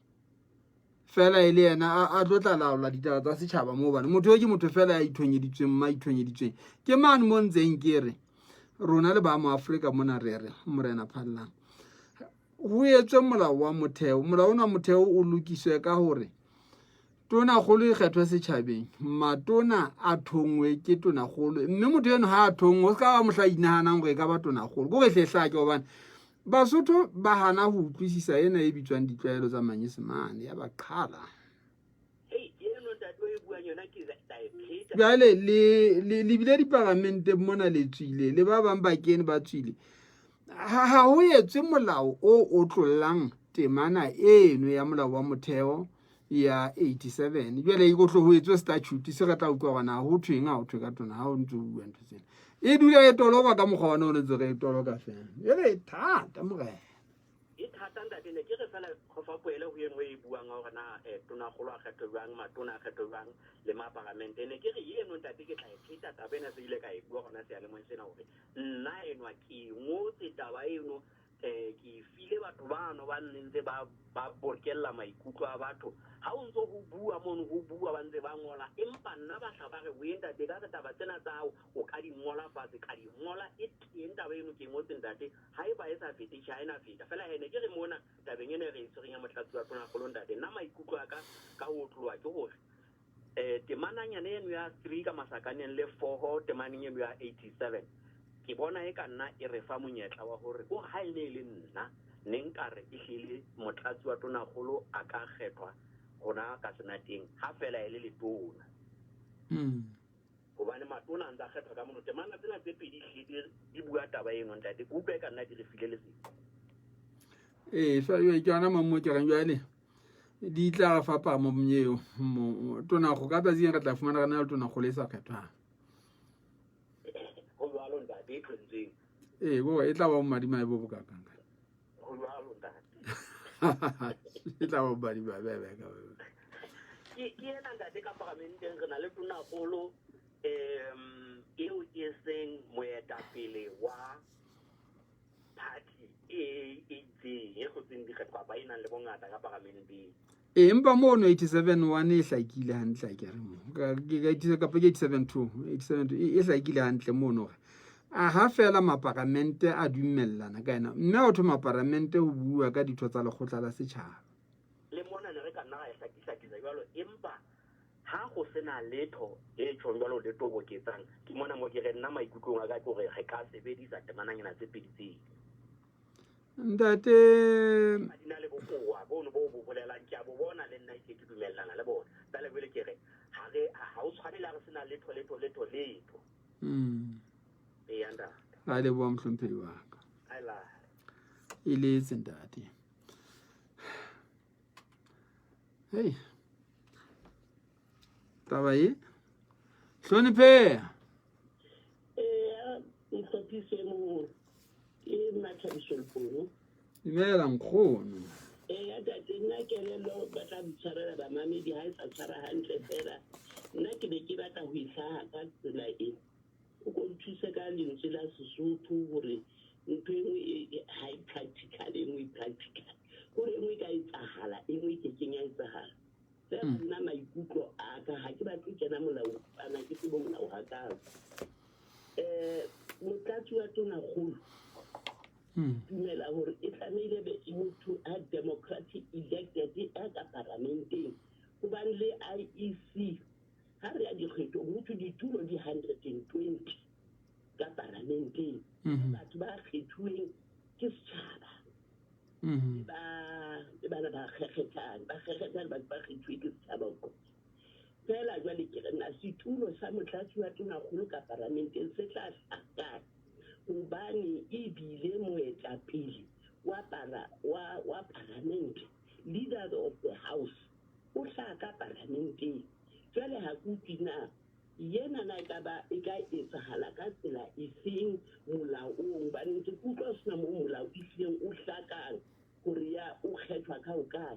fela e le yena a tlo tla laola ditaba tsa setšhaba mo bane motho yo ke motho fela ya ithonyeditsweng ke mane mo ntseng ke re rona le ba MOAFRIKA mona re morena phallang ho etswe molao wa motheo molao wa motheo o lokiswe ka hore tonagolo e kgethwa setšhabeng matona a thongwe ke tonagolo mme motho eno ha a thongwe o ska ba mohla inahanang go e ka ba tonagolo go ge hlehla ke hobane Basotho ba hana ho utlwisisa ena e bitswang ditlwaelo tsa manyesemane ya baqhala jwale le bile diparamente mona le tswile le ba bang ba kene ba tswile ha ho etswe molao o tlollang temana eno ya molao wa motheo ya 87 jwale e go tlo ho etswe statute se ga tla utlwa gona ho thweng ha ho thwe ka tona ha o ntse o bua ntho tsena e dula e toloka ka mokgwa ona o ntse re toloka fela jwale thata morena e thata ntate ne ke re fela go fapoele ho engwe e buang hore na tonagolo a kgetholwang matona a kgetholwang le maparamente ne ke re eno ntate ke tla e pheta taba ena se ile ka e bua gona sealemoeng sena hore nna enwa ke ngotse taba eno ke file batho bano ba ntse ba bokella maikutlo a batho ha o ntse go bua mono go bua ba ntse ba ngola empa nna ba tla ba re o enta de ka taba tsena tsa o ka di ngola fatshe ka di ngola e teng taba eno ke ngotse ntate ha e ba e sa fete ha ena feta fela ene ke re mona tabeng ene re tshwenya motlatsi wa tona golo ntate nna maikutlo a ka ho tloa ke hore temananyane eno ya 3 ka masakaneng le 4 temaneng eno ya 87 ke bona e ka nna e re fa monyetla wa hore go ha ile le nna ne nkare e hlile motlatsi wa tonakgolo a ka kgethwa gona ka senateng ha fela e le letona gobane matona a ntse a kgethwa ka mono temana tsena tse pedi hlile di bua taba eno ntate ke utlwa e ka nna di re file lesedi fa yo ke ana mammo ke reng jale di tla fapa mo mnyeo mo tona go ka tsa re tla fumana kana le tona go le sa kgethwa go jalo ntate e tlhontseng bo e tla ba mo madima e bo bokakang go jalo ntate e tla ba badi ba ka ke ena ntate ka parlamenteng re na le tonakgolo eo e seng moetapele wa party e go tseng dikgetho ba ina le bongata ka parlamenteng empa mo no 87 e hlakile hantle ke re mo ka 87 e hlakile hantle mo no a ha fela maparamente a dumellana ka ena mme o thoma parlamente ho bua ka ditho tsa lekgotla la setjhaba le mona ne re ka nna ya hlakisa jalo empa ha go sena letho e tshong jalo le toboketsang ke mona mo ke re nna maikutlong a ka gore re ka sebedisa temananyana tse pedi ntate dina le bokoa bono bo bolelang ke a bo bona le nna ke dumellana le bona ba le bele ke re ha o tshwanela re sena letho e anda a le bo mhlomphedi wa ka ala ile ntate hey taba e hloniphe Mathabiso mo e Mathabiso Lepono imela nkgono tate nna ke lelo ba tla bitshwarela ba mamedi ha e sa tshwara hantle fela nna ke be ke batla ho ihlaha ka tsela e o go ntshuse ka lentswe la Sesotho hore ntho engwe high practical engwe practical gore engwe ka etsahala engwe ke kenya etsahala fela nna maikutlo a ka ha ke batle kena molao ana ke tsebo molao ha ka motlatsi wa tonakgolo dumela hore e tlamehile be e motho a democratic elected a ka parlamenteng hobane le IEC ha re ya dikgetho motho ditulo di 120 ka parlamenteng batho ba kgethuweng ke setjhaba bana ba kgekgetang batho ba kgethuwe ke setjhaba fela jwale ke re na setulo sa motlatsi wa tonakgolo ka parlamenteng se tla hlakana hobane e bile moetapele wa parliament leader of the house o hlaka parlamenteng jwale ha kutlina yena na e ka etsahala ka tsela e seng molaong ba ntse kutlwa sena mo molao e hleng o hlakang gore ya o kgethwa ka o kae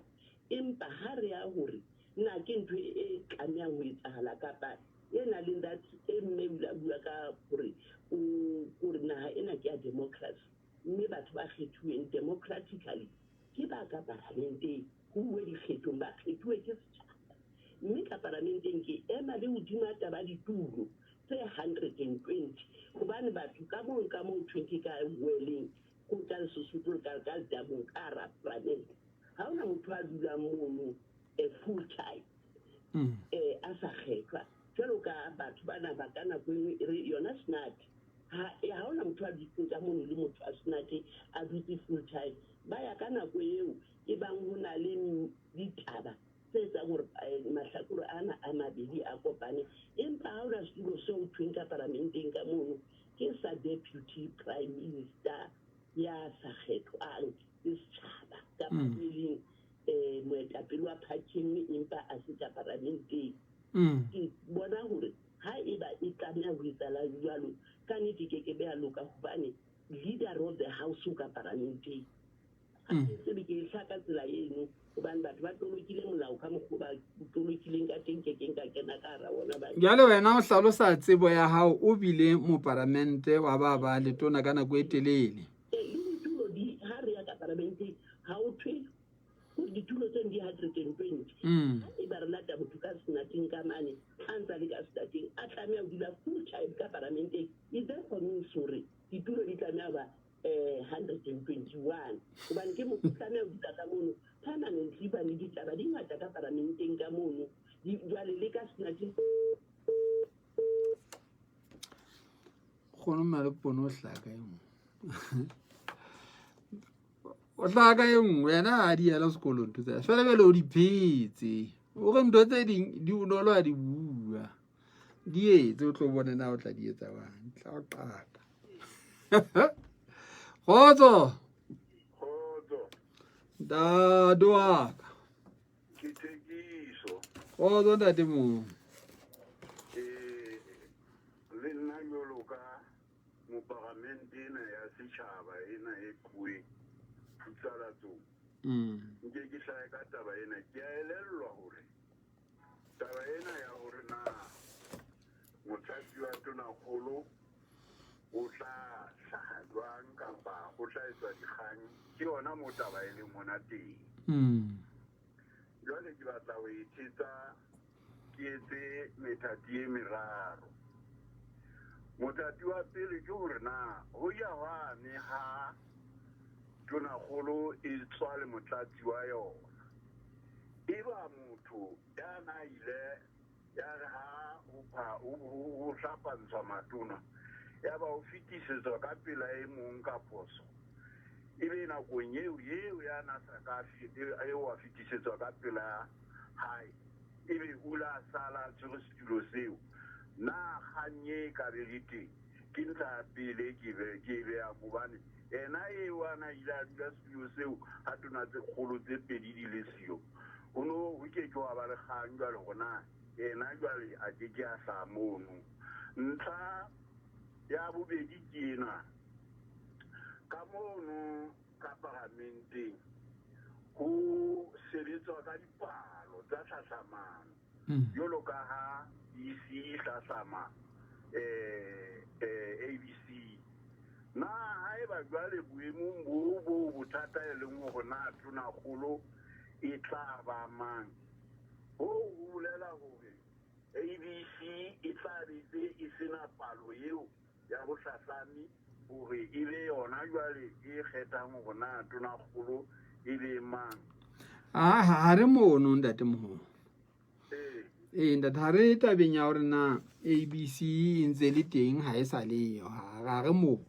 empa ha re ya hore nna ke ntho e tlamehang ho etsahala kapa yena le ntate e mme bua ka gore naha ena ke ya democracy mme batho ba kgethuweng democratically ke ba ka parlamenteng ho bue dikgethong ba kgethuwe ke setjhaba mme ka parlamenteng ke ema le hodima taba ditulo tse 120 hobane batho ka moo 20 ka weleng go tla Lesotho ka dabong ka ra planet ha ona motho a dulang mono full time a sa kgethwa jwalo ka batho bana ba kana go yona snat ha ona motho a ditseng ka mono le motho a snat a dutse full time ba ya ka nako eo e bang hona le ditaba tse tsa gore mahlakore ana a mabedi a kopane empa ha ona setulo seo thweng ka parlamenteng ka mono ke sa deputy prime minister ya sa kgethwang ke setjhaba ka pele moetapele wa party empa a se ka parlamenteng ke bona hore ha eba e tlameha ho etsahala jwalo ka nnete ke be a loka hobane leader of the house ka parlamenteng se be ke hlaka tsela eno hobane batho ba tolokile molao ka mokgwa ba tolokileng ka teng ke ka kena ka hara ona ba jale wena o hlalosa tsebo ya hao o bile mo parlamente wa ba letona ka nako e telele le ditulo di ha re ya ka parlamenteng ha o thwe ditulo tse di 120 ha e ba re lata motho ka senateng ka mane a ntsa le ka senateng a tlameha ho dula full time ka parlamenteng e therefore means hore ditulo di tlameha ba 121 hobane ke motho tlameha ho dula ka mono permanently ba le ditaba di ngata ka parlamenteng ka mono jwale le ka Khono ma Lepono hlaka yeng. O hlaka yeng wena a di ela sekolong tse. Fela bele o di phetse. O re ntho tse ding di bonolo a di bua. Di etse o tlo bona na o tla di etsa bang. Tla o qaka. Khotso. Da doaka. Kitekiso. Khotso ntate mo. Le nna jwalo ka moparamente ena ya Sechaba ena e kwe futsalatso. Nke ke hlae ka taba ena ke a elellwa hore taba ena ya hore na motlatsi wa tonakgolo o tla hlaha jwang kapa o tla etswa dikgang ke yona mo taba e leng mona teng. Jwale ke batla ho etsetsa ke etse methati e meraro. Motati wa pele ke hore na ho ya wane ha tonakgolo e tswa le motlatsi wa yona. Eba motho ya na ile ya re ha o hlapantshwa matona ya ba o fetisetswa ka pela e mong ka poso. Ebe nakong eo ya na sa ka eo a fetisetswa ka pela hae. Ebe o la sala tshwere setulo seo. Na kganye ka berite ke ntlha pele ke be a bobane ena eo ana ile a dula setulo seo ha tona tse kgolo tse pedi di le siyo. Ono o ke wa ba le kgang jwale gona ena jwale a ke a hla mono. Ntlha ya bobedi ke ena ka mono ka parlamenteng ho sebetswa ka dipalo tsa tlhahlamano jwalo ka ha EC hlahlama ABC. Na haeba jwale boemong bo bothata e leng hore na tonakgolo e tla ba mang, ho bolela hore ABC e tla be e sena palo eo ya bohlahlami hore e be yona jwale e kgethang hore na tonakgolo e be mang. Ha re mono ntate moholo. Ntate ha re tabeng ya hore na ABC e ntse le teng ha e sa le yo. Ha re mo.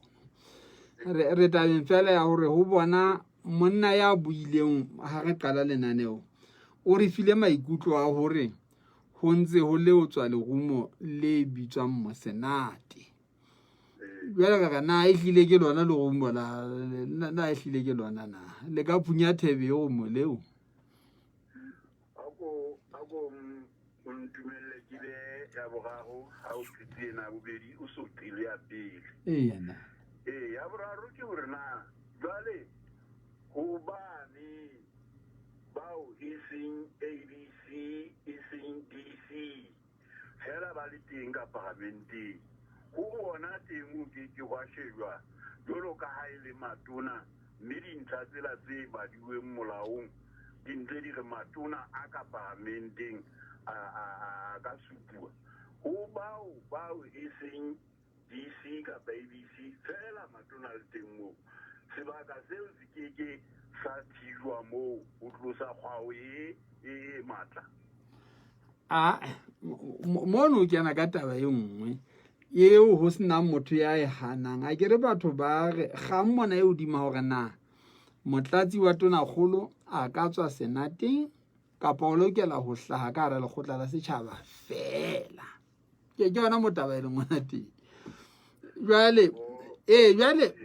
Re tabeng fela ya hore ho bona monna ya buileng ha re qala lenaneo. O re file maikutlo a hore ho ntse ho leotswa lerumo le bitswang mosenate. Jwale ka na e hlile ke lona lerumo la na e hlile ke lona na le ka punya thebe yo mo leo. Ntumelle ke le ya boraro ha o phetse na bobedi o so qile ya pele. Yena. Ya boraro ke hore na jwale ho bane bao e seng ABC e seng DC hela ba le teng ka parlamenteng. Ho bona teng o ke wa shejwa jwalo ka ha ile matona mme dintlha tsela tse badiweng molaong di ntse di re matona a ka parlamenteng a ka supua. Ho bao e seng DC kapa ABC fela matona le teng moo. Sebaka seo se keke sa thijwa moo ho tlosa kgwao e matla. Mono ke ana ka taba e nngwe eo ho sena motho ya e hanang. A ke re batho ba re ga mmona e hodima hore na motlatsi wa tonakgolo a ka tswa senateng kapa o lokela ho hlaha ka hara lekgotla la setjhaba fela. Ke yona motaba e leng ona teng. Jwale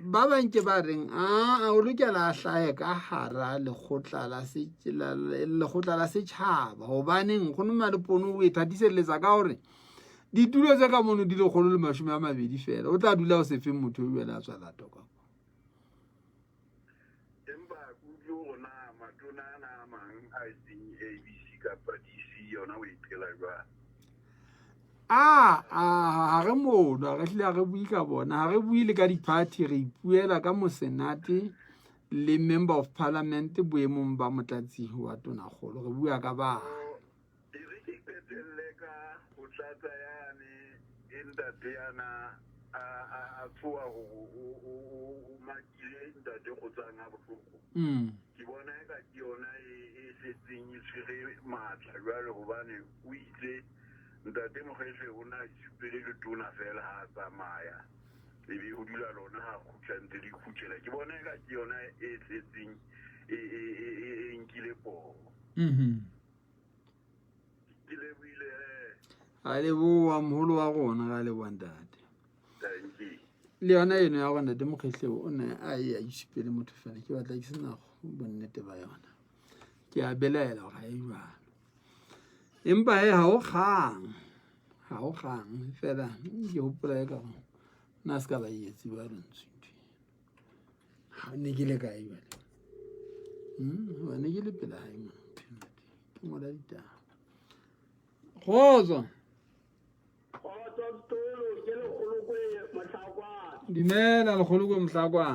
ba bang ke ba reng o lokela a hlahe ka hara lekgotla la setjhaba hobaneng go nna Lepono o e thatiselletsa ka hore ditulo tse ka mono di le 120 fela o tla dula o se fe motho o wela tswa la toka. Ha re mono re hle re bui ka bona ha re bui le ka di-party re ipuela ka mosenate le member of parliament boemong ba motlatsi wa tonakgolo re bua ka ba ke bona ka ke yona e setseng e tshwere matla jwale hobane o itse ntate Mokgele o na ipele le tona fela ha tsamaya ebe o dula lona ha khutla ntse di khutlela ke bona ka ke yona e tsetseng e nkile po ke le buile a le boa moholo wa gona ga le bontate thank you le yona eno ya gona ntate Mokgele o ne a ya ipele motho fela ke batla ke sena go bonnete ba yona ke a belaela ga e jwalo empa ha o kgang fela ke hopola ka go na ska ba yetsi ba rentse ha ne ke le ka e bale wa ne ke le pela ha mo ke mo la dita gozo tolo ke le kgolokwe motlhakwa dimela le kgolokwe motlhakwa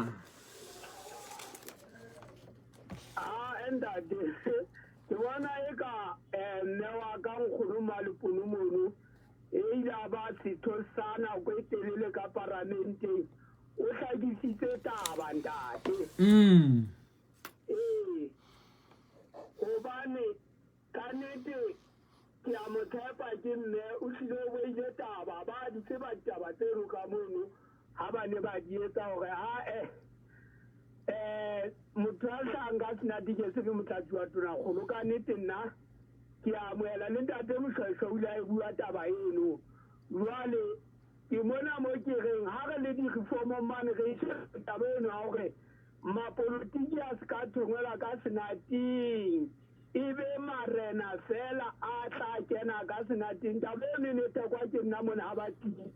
endade ke bona eka mme wa ka nkgono Lepono mono e ile ba setho sana go etelele ka parlamenteng o hlagisitse taba ntate gobane ka nnete ke a mo tshepa ke mme o tlile o beile taba ba di tseba taba tseno ka mono ha ba ne ba di etsa gore motho a hlanga sena dikese ke motlatsi wa tona kgolo ka nnete nna ke amoela le ntate Moshweshwe o ile a e bua taba eno jwale ke mona mo ke reng ha re le di-reformo mane re ise taba eno ya gore mapolotiki a se ka thongwela ka senating ebe marena fela a tla kena ka senating taba eno e netekwa ke nna mona ga batiki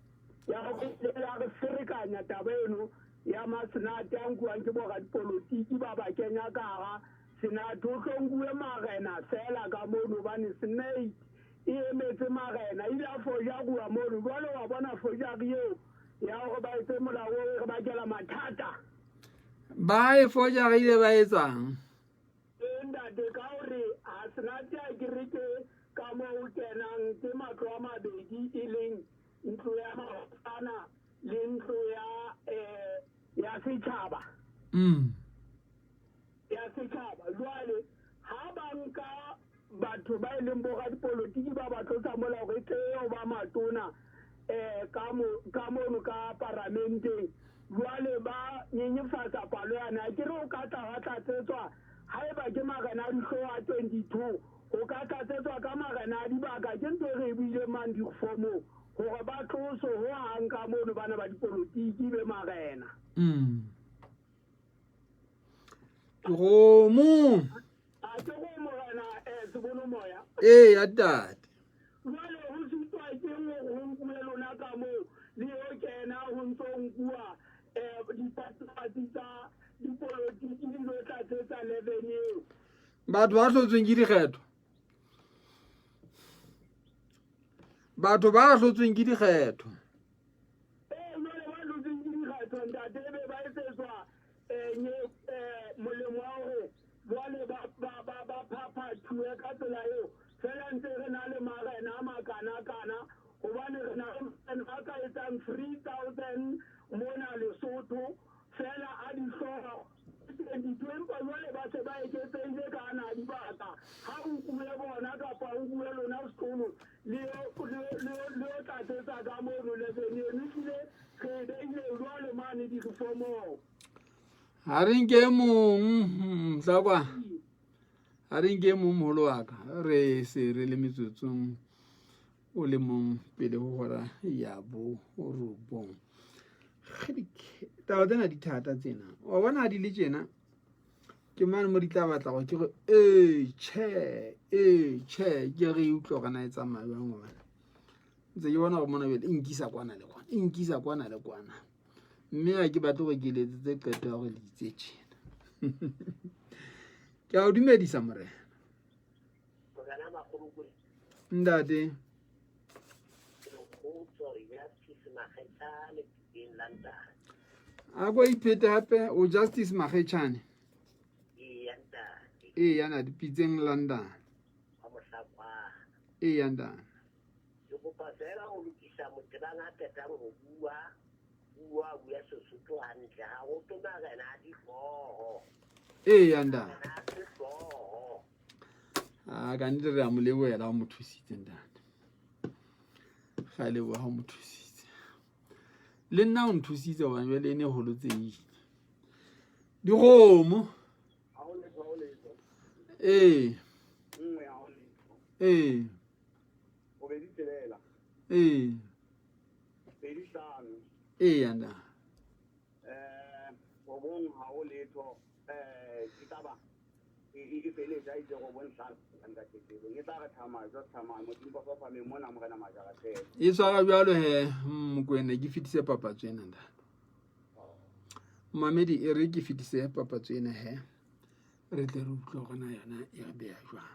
ya re ferekanya taba eno ya masenate a nkuwang ke boradipolotiki ba ba kenya ka gara senate o tlonkuwe marena fela ka mono gobane senate e emetse marena ile a fojakuwa mono jwale wa bona fojari eo ya gore ba etse molao o re bakela mathata ba e fojarile ba etsang ntate ka gore a senate a kereke ka mo o kenang ke matlo a mabedi e leng ntlo ya maotana le ntlo ya Sechaba ya Sechaba jwale ha ba nka batho ba e leng boradipolotiki ba ba tlotsa molao re tleo ba matona ka mono ka parlamenteng jwale ba nyenyefatsa palo yana ke re o ka tla wa tlatsetswa ha e ba ke marena a dihlooho a 22 o ka tlatsetswa ka marena a dibaka ke ntho e re e buile mang diformong gore ba tloso ho hang ka mono bana ba dipolotiki be marena gomo a ke go morena sebono moya ya tate jwale ho sutwa ke go nkuwe lona ka moo le yo kena ho ntso nkuwa dipatipati tsa dipolotiki di lo tlatsetsa 11 eo batho ba hlotsweng ke dikgetho batho ba hlotsweng ke dikgetho jwale ba hlotsweng ke dikgetho ntate be ba etsetswa molemo wa gore jwale ba phaphathuwe ka tsela eo fela ntse re na le marena a makana-kana gobane re na le a ka etsang 3,000 mona Lesotho fela a dihlooho 22 empa jwale ba se ba eketseile ka ana dibaka ha o nkuwe bona kapa o nkuwe lona sekolo le o tlatsetsa ka mono lebene eno ehlile re beile jwale mane direformong ha re nke mong mhlakwa ha re nke mong moholo wa ka re se re le metsotsong o le mong pele ho hora ya bo robong taba tsena di thata tsena wa bona ha di le tjena ke mane mo di tla batla go ke go che ke re utlwa kana e tsamaya jwang ngwana ntse ke bona go mona bele inkisa kwana le kwana inkisa kwana le kwana mme ha ke batle go ke letsetse qeto ya go le itse tjena ke a o dumedisa morena ntate a go iphete hape o Justice Makgetjane yana dipitseng London yanda yanda a ka ntle re a mo leboela o mo thusitse ntate ga le wa mo thusitse le nna o nthusitse wa jwale ne ho lotse di gomo eh anda Prof ha o letho Sechaba e fele ja itse go bontsha ka tshebetso e tla re thama mo dimpa go fa me mona mo kana majara tshela e swara jwalo he mokwena ke fitise papatso ena nda mamedi e re ke fitise papatso ena he re tle re utlwa gona yana e re bea jwang.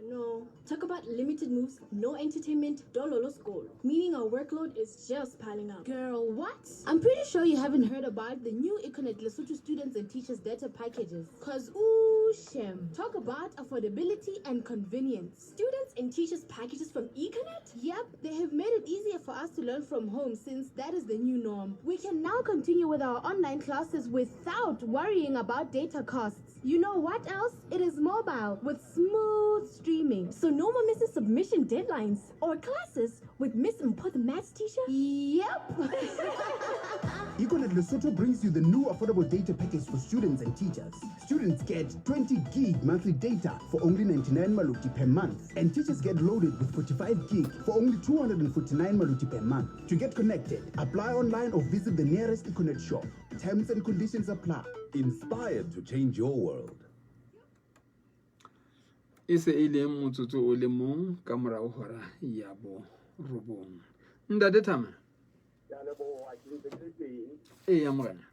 No, talk about limited moves, no entertainment, dollar school. Meaning our workload is just piling up. Girl, what? I'm pretty sure you haven't heard about the new Econet Lesotho students and teachers data packages. Cause ooh, shem. Talk about affordability and convenience. Students and teachers packages from Econet? Yep, they have made it easier for us to learn from home since that is the new norm. We can now continue with our online classes without worrying about data costs. You know what else? It is mobile with smooth streaming. So no more missing submission deadlines or classes with Miss Mpho the maths teacher. Yep. Econet Lesotho brings you the new affordable data package for students and teachers. Students get 20 gig monthly data for only 99 maluti per month, and teachers get loaded with 45 gig for only 249 maluti per month. To get connected, apply online or visit the nearest Econet shop. Terms and conditions apply. Inspired to change your world. Ise ile motsotso o le mong ka morao hora ya bo robong. Ndade Thama. ya le bo wa ke tse Ya morena.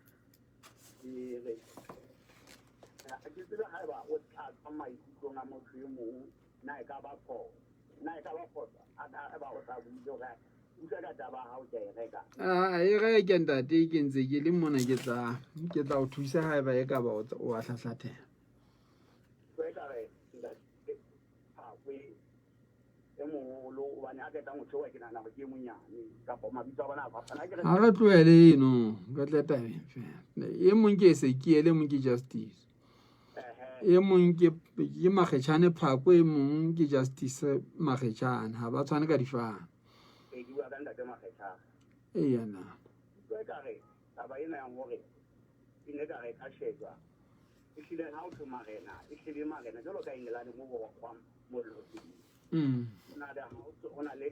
re a ke tsela ha ba o tla tsamai go na mo mo na e ka ba pho a ba o tla bujo ga usa ka taba ha o tla reka E ga ke ntate ke ntse ke le mona ke tla o thusa ha ba e ka ba o a hlahlathela. A re tloele eno ka tla tabeng fela e mong ke se ke ele mong ke justice e mong ke Makgetjane Phako e mong ke justice Makgetjane ha ba tshwane ka difang yana taba ena ya hore e ne ka re ka shejwa e hlile ha o tlo marena e hlile marena jalo ka England mo go kwa mo lotsi na da ona le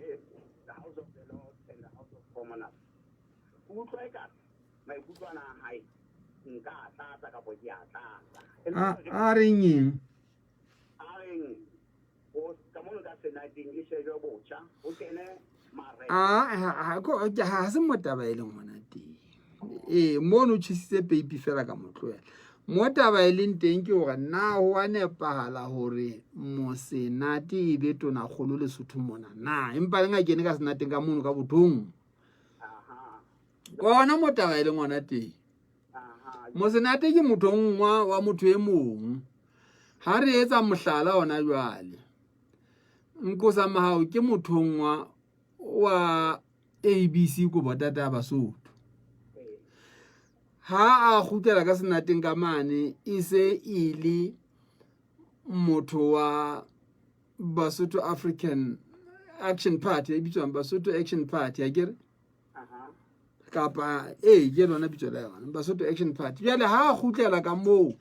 the house of the Lord and the house of commoners o tlo eka mai butswana hai nka tata ka bo ya tata a reng o ka mo ka senating e shejwa botjha o kene ha se motaba e leng hona teng mo no tshise baby fela ka motloela mo taba e leng teng ke hore na ho a nepahala hore mosenate e be tona kgolo Lesotho mona na empa le nga kene ka senateng ka mono ka bothong bona mo taba e leng hona teng mosenate ke mothongwa wa motho e mong ha re etsa mohlala ona jwale Nqosa Mahao ke mothongwa wa ABC go botata Basotho ha a khutela ka senateng ka mane e se ile motho wa Basotho Action Party e bitswang Basotho Action Party akere kapa ke lona bitso la yona Basotho Action Party jale ha a khutlela ka moo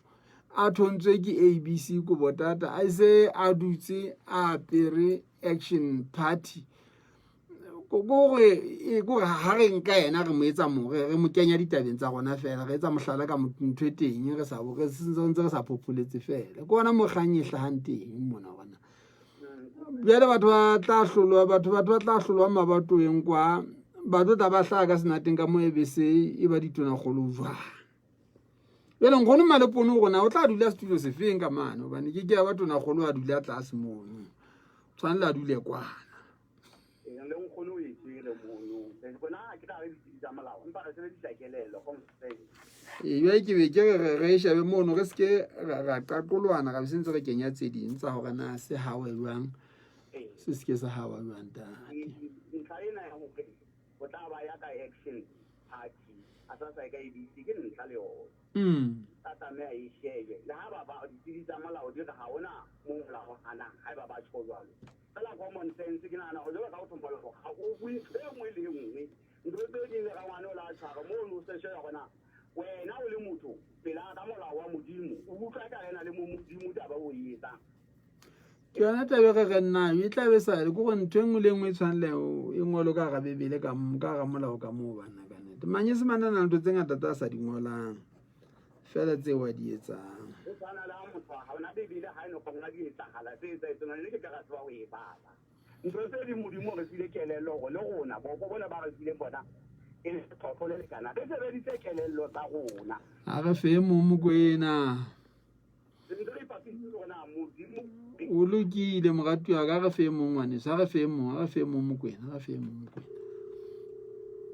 a thontswe ke ABC go botata a se a dutse a pere Action Party go ha re nka ena re mo etsa re mo kenya ditabeng tsa gona fela re etsa mohlala ka motho e teng re sa bo re se sa populetse fela go bona mo ganye hlahang teng mona gona bjale batho ba tla hlolwa mabatoeng kwa ba tla ba hlaga ka senateng ka mo ebese e ba ditona golo jwa bjale ngono Lepono gona o tla dula studio se feng ka mane hobane ke ya batona golo a dula tlase mono tshwanela a dule kwana le nkgono e tsile mono bona ke tla re ditsa malao empa re tsebe ditlakelelo go mfeng ke be ke re shabe mono re ske ra qaqolwana ga sentse re kenya tse ding tsa hore na se hawe jwang se ske sa hawa jwang ta ntlhaena ya hore go tla ba ya ka Action Party a sa sa ka ibisi ke ntlha le ho tata me a ishege le ha ba ditsa malao di ga ona mo molao ana ha ba tsholo la common sense ke nana go jwa ka o thombola go ga o ntho e nngwe le nngwe ntho tse ding le ga ngwane o la tshwara mo no se shela gona wena o le motho pela ka molao wa modimo o utlwa ka lena le mo modimo taba o etsa ke yona tabe ga nna e tla be sa le go ntwe ngwe le ngwe tshwanle e ngolo ka ga bebele ka ga molao ka mo bana ka nete manye se manana ntwe tse ngata tsa sa di ngolang fela tse wa di etsang o tsana la motho ha ona bebele ha eno go ngadi etsa hala tse tsa tsona le ke ka ga twa o e bala ntwe tse di modimo re file kelelo go le gona bo bona ba re file bona e le tlhopho le kana ke se be di tse kelelo tsa gona a re fe mo mokwena o lokile mogatu wa ka re fe mo ngwane sa re fe mo mokwena re fe mo mokwena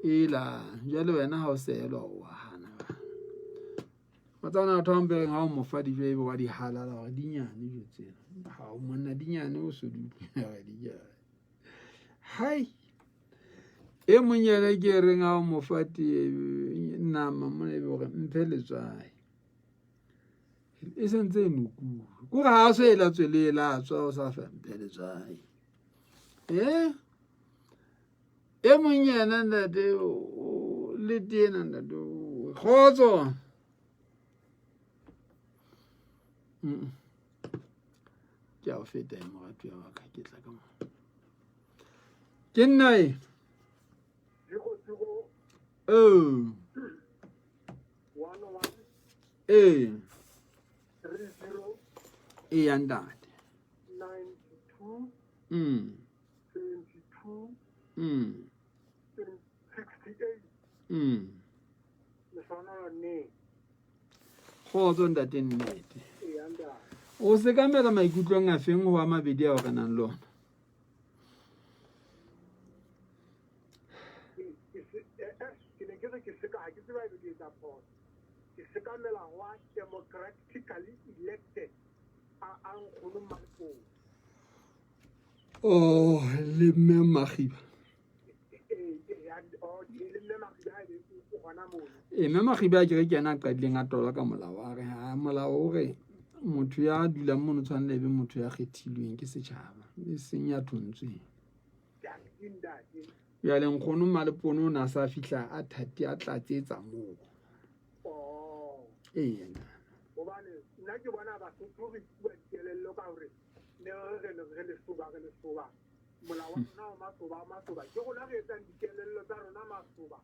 ela jalo wena ha o selo wa hana ba tsana thombe ha o mo fa dijo ebe wa di halala wa dinyane jo tsena ha o monna dinyane o so di ga di ja hai e monyele ke re nga o mo fati nama mo ebe go mphe letswai e sentse nuku go ga se la tswelela tswa o sa fa mphe letswai e monyana ndate le tena ndate khotso ke a feta mo ga twa wa ka ke tla ka mo ke nna oh 101 30 e yandate 92 22 68 lefana ne khotso ndate nnete o se ka mela maikutlong a feng go a mabedi a go nang lona democratically elected oh le mme Makgiba mme Makgiba ke re ke yana ka dileng a tola ka molao a re ha molao o re motho ya dulang mo tshwana le be motho ya kgethilweng ke setšhaba e seng ya thontsweng ya leng khono Lepono na sa fihla a thati a tlatsetsa mo ena gobane nna ke bona Basotho re bua dikelello ka gore ne re le soba molao wa rona wa masoba ke gona re etsang dikelello tsa rona masoba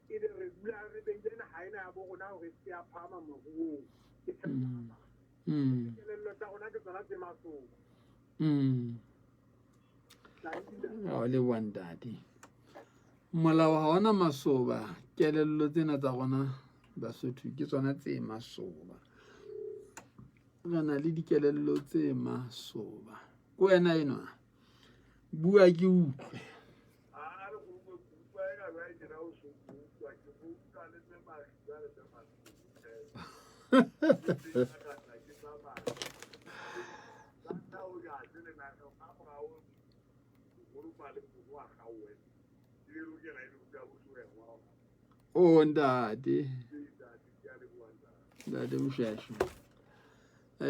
e be re dula re beile nahaena ya bo rona gore se ya phama moruong dikelello tsa rona ke tsona tse masoba o le wandadi molao ga ona masoba kelello tsena tsa gona Basotho ke tsona tse masoba re na le dikelello tse masoba ko wena eno bua ke utlwe oh ndate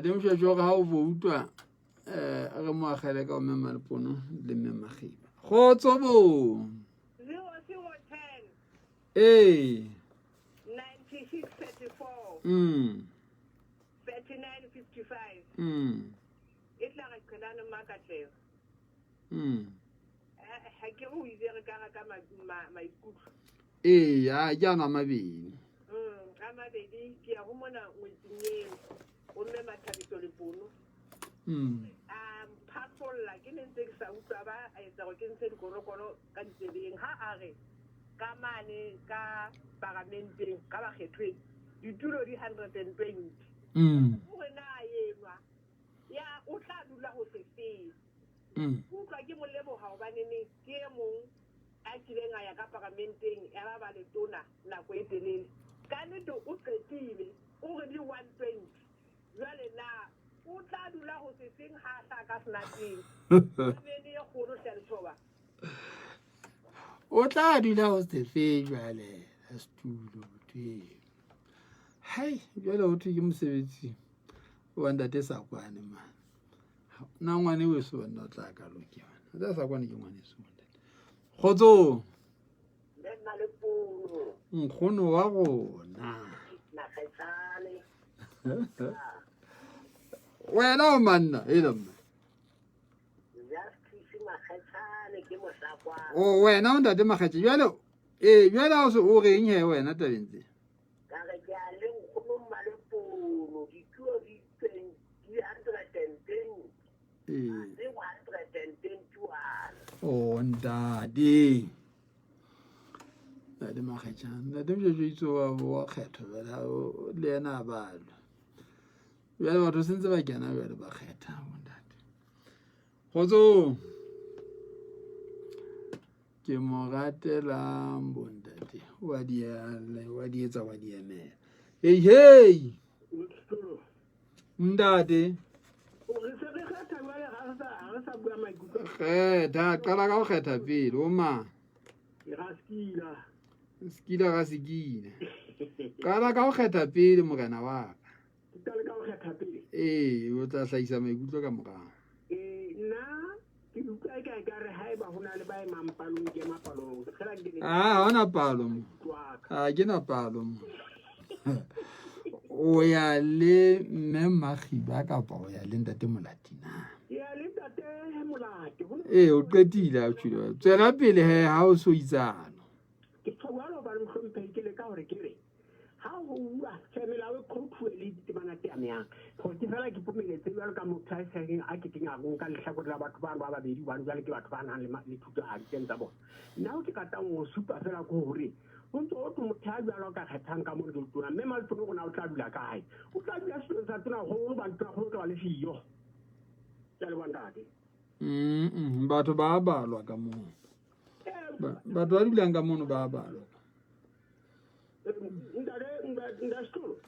mshasho ga o voutwa re mo agele ka o mema Lepono le mme Makgiba khotso bo 0010 9634 3955 e tla re qelana makatlego ha ke o ile re ka maikutlo ya jana mabedi ke ya go mona ngwetseng o mme Mathabiso Lepono patrolla ke ne ntse ke sa utlwa ba a etsa go ke ntse dikorokoro ka ditsebeng ha a re ka mane ka parlamenteng ka bakgethweng ditulo di 120 gore na yenwa ya o tla dula go se fela utlwa ke moleboga gobanene ke e mong a kileng a ya ka parlamenteng ya ba letona nako e telele ka nnete o qetile o re di 120 jwale na o tla dula go se seng ha sa ka senateng mene e kgolo Sechaba o tla dula go se fe jwale a stulo twe hai jwale o thwe ke mosebetsi wa ndate sa kwane man na ngwane we so nna tla ka lokela nda sa kwane ke ngwane so ndate Khotso. Le nna Lepono. Nkgono wa rona. Nakgetsane. Wena o manna mme. O wena o ntate Makgatši jwale jwale ha o reng he wena tabeng tse ka re ke a le nkgono Malepono dituo di tseng di 110 le 121 o ntate ntate Makgatši ntate mjojo wa kgetho le yena a balwa jwale batho sentse ba kena jwale ba kgetha ntate Khotso ke mo ratela bontate wa di etsa wa di emela hey ntate kgetha qala ka go kgetha pele o ma skila ga sekile qala ka go kgetha pele morena wa o tla hlahisa maikutlo ka morao hona palo ke na palo o ya le mme Makhiba kapa o ya le ntate Molati na o qetile a tshilo tsela pele he ha o so itsana ke tswalo ba mhlompe ke le ka hore ke re ha o bua tshemela we khophuele ditibana tsamea go ke fela ke pomeletse jalo ka motho a seng a ke tinga go ka lehlako la batho ba babedi ba jalo ke batho ba nang le thuto a diteng tsa bona nna o ke ka ngo supa fela go hore o ntse o motho a jalo ka kgethang ka mo re tona mme Malepono go na o tla dula kae o tla dula se sa tona go ba ntwa go tla le fiyo tla le bandate batho ba balwa ka mo batho ba dulang ka mono ba balwa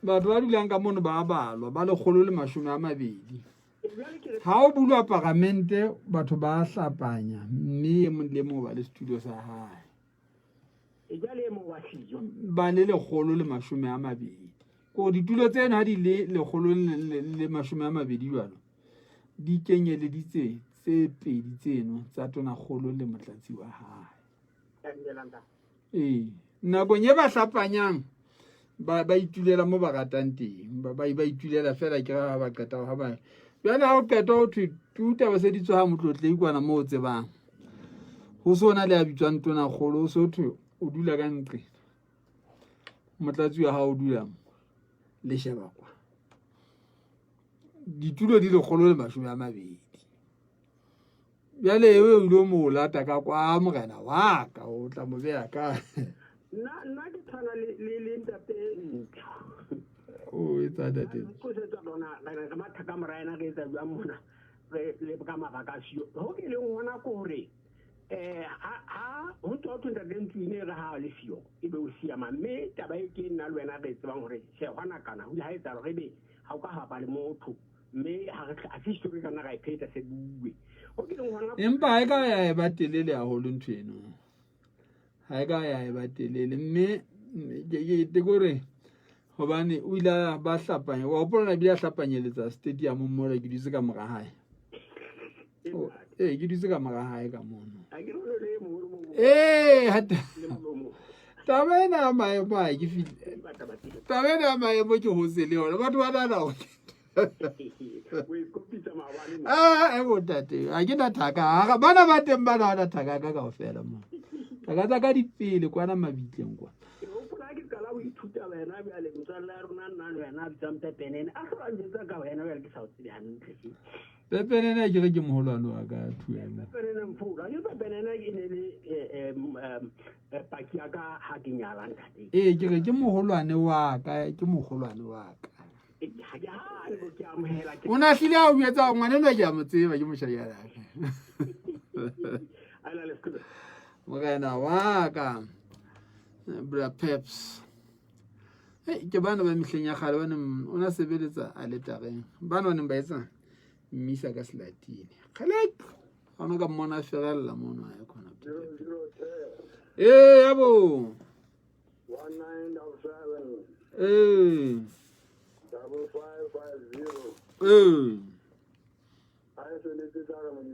batho ba dulang ka mono ba balwa ba 120 ha o bulwa parlamente batho ba hlapanya mme e mong le mo ba le studio sa hae ba le 120 ko ditulo tsena ha di le 120 jwalo di kenyeleditse tse pedi tseno tsa tona kgolo le motlatsi wa hae nakong e ba hlapanyang ba itulela mo ba ratang teng ba itulela fela ke ga ba qeta ha ba jwale ha o qeta ho tuta ba se di tswa motlotle ikwana mo o tsebang ho sona le a bitswang tona kgolo so thwe o dula ka ntle motlatsi wa ha o dula le sheba kwa ditulo di 120 jale ewe o ile mo lata ka kwa morena wa ka o tla mo beya ka nna ke tshwana le ntate o etsa date go se tsa bona ga mathaka morena ge tsa bua mona le ka mabaka sio ho ke le ngwana ko hore ha ho tswa tunda dentine re ha le sio e be o siama mme taba e ke nna le wena re tsebang hore se hwana kana ho ha etsa re be ha o ka ha ba le motho mme ha se history kana ga ipheta se bue o ke le ngwana empa e ka ya ba telele a holo ntweno ha ka ya ba telele mme ke te gore hobane o ila ba hlapanya wa bona bila hlapanyeletsa stadium mo re ke ditse ka mora hae ke ditse ka mora hae ka mono hata tabena mae ba ke file tabena mae mo ke hose le hore batho ba dana o e bo tate a ke na thaka bana ba teng bana ba thaka ka ofela mo thaka ka dipele kwana mabitleng kwa o ithuta wena ba le mtsala rona nna le wena ba tsampe penene a tloa ntse ka wena ba ke sa utse hantle pepenene ke re ke moholwane wa ka thuela pepenene mfula yo pepenene ke ne le paki ya ka ha ke nyala ntate ke re ke moholwane wa ka o na hlile a o etsa ngwana nna ke a mo tseba ke moshaya ya morena wa ka bra peps ke bana ba mehleng ya kgale bana o na sebeletsa a letareng bana ba ba etsa mmisa ka selatini khalek ona ka mona ferella mono ya khona yabo 1907 5550 I said it is a man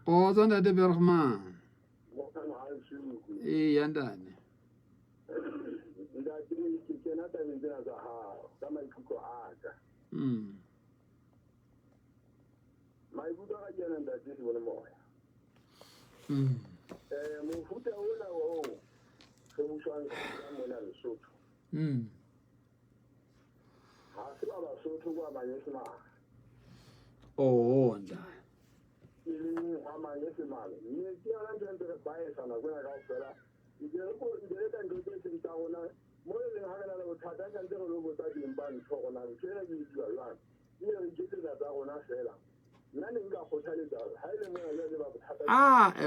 o tsana de bergman yandane. Oh, nda.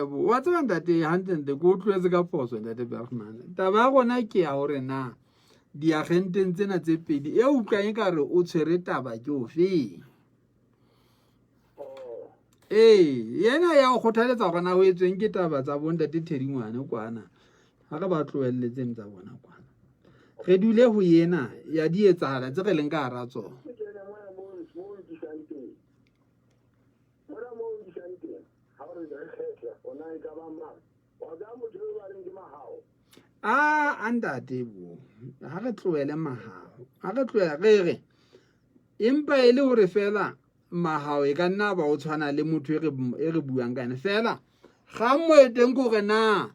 What's one that they hunted the good physical person that the Bergman? Tavagona kia or na. The agentens in a zipid, you can go Uchereta by Jofi. Yena ya hotel is on our way to get up as I wanted to tell you one. How about 12 legends? I want to Redule Huyena, Yadia Zara, Zelengar. Anda debu. I got to Mahao. I got to a rere. Impa elu refela. Mahao, e ka nna ba o tshwana le motho e re buang ka ene fela ga mo teng go rena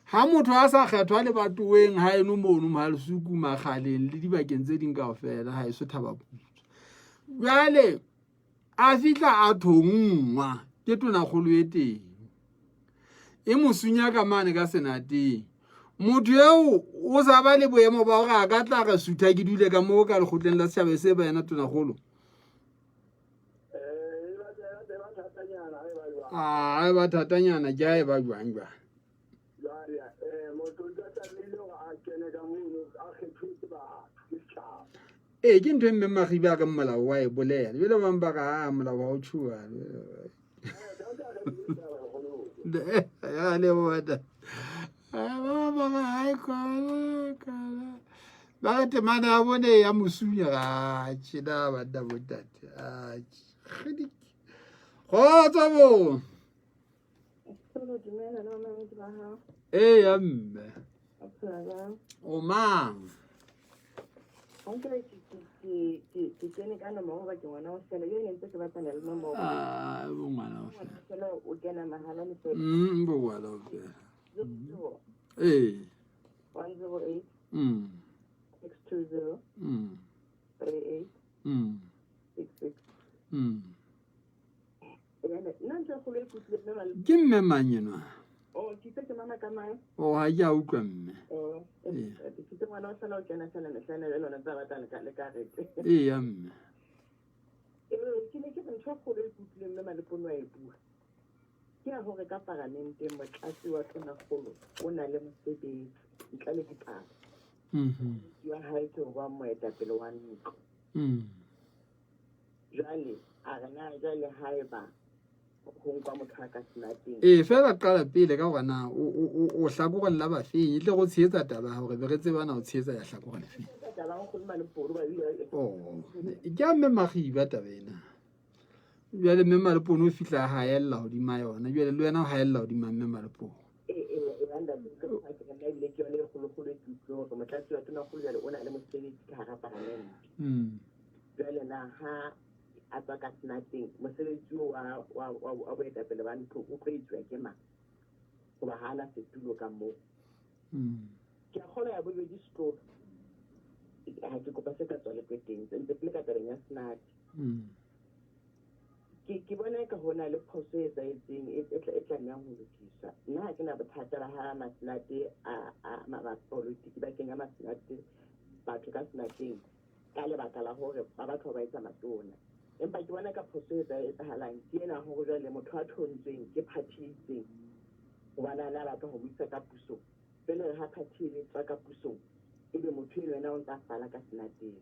ha motho a sa kgethwa le batuweng ha eno mono ma le suku magaleng le dibakeng tse ding ka fela ha iso thaba jale a fitla a thongwa ke tona golo e teng e mosunya ka mane ka senate motho eo o sa ba le boemo ba ga ka tla ga sutha ke dule ka mo ka le gotleng la tshabe se ba ena tona golo I ba thatanyana jae ba jwangwa ke ntwe mme magiba ka molao wa e bolela bile ba mba ka molao wa o tshua ya le wada ba ba hai kala ba te mana bone ya musunya ga tshida ba da botate khidi Khotabo. Oh, ma'am. Give me money, no. Oh, she said, Mamma, come on. Oh, I welcome. Oh, you don't want to know, can I send a senator on a ballot and a carrot? She make it chocolate with the Lepono. Here, hold a capara named him, but as you are on a follow, when I let me say the quality pass. You are high to one way that below 1 week. Jolly, I really high back. Fela ka pele ka gona o hlakogela la ba feng ile go tshetsa taba gore be re tsebana o tshetsa ya hlakogela feng ke mme magiba tabena jale mme Lepono o fitla ha ella ho di ma yona jale le wena ha ella ho di ma mme Lepono Abakas nothing. Moses, you are away at the one to pray to a gemma. Wahala said to look at more. Kiahola, I will register. I had to go back to the things and the plica in a snack. Kiboneka Hona Leposo, I think it's a young teacher. Now I can have a Tata Hamas Nati, Mama politics, backing a Masnati, but that's nothing. Calabacala, Babaco, Madonna. And by one like a processor is a line, Siena Hosa, the Motaton thing, get patchy thing. One another who set up Pusong. Then I have patchy, like a Pusong. If the Motil announced that Falakas Nati.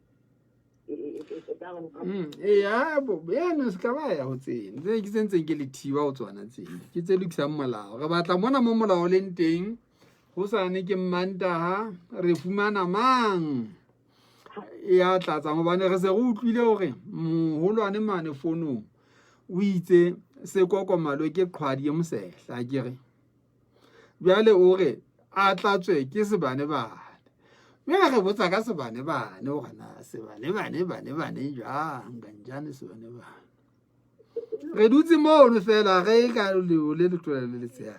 It's a down. No Scavaya, I would say. They send a guilty out one and see. It's a look some mala. About a one momola olenting. Who's a Nicky Manta, Refumana man. Ya tlatsa go bana re se go utlwile gore moholwane mane fono o itse se kokomalo ke qhwadi e mosehla kere bjale o re a tlatswe ke sebane-bane. Mme re botsa ka sebane-bane o gana sebane-bane jang kanjane sebane-bane. Re dutse mono fela ge ka le letlola le letseya.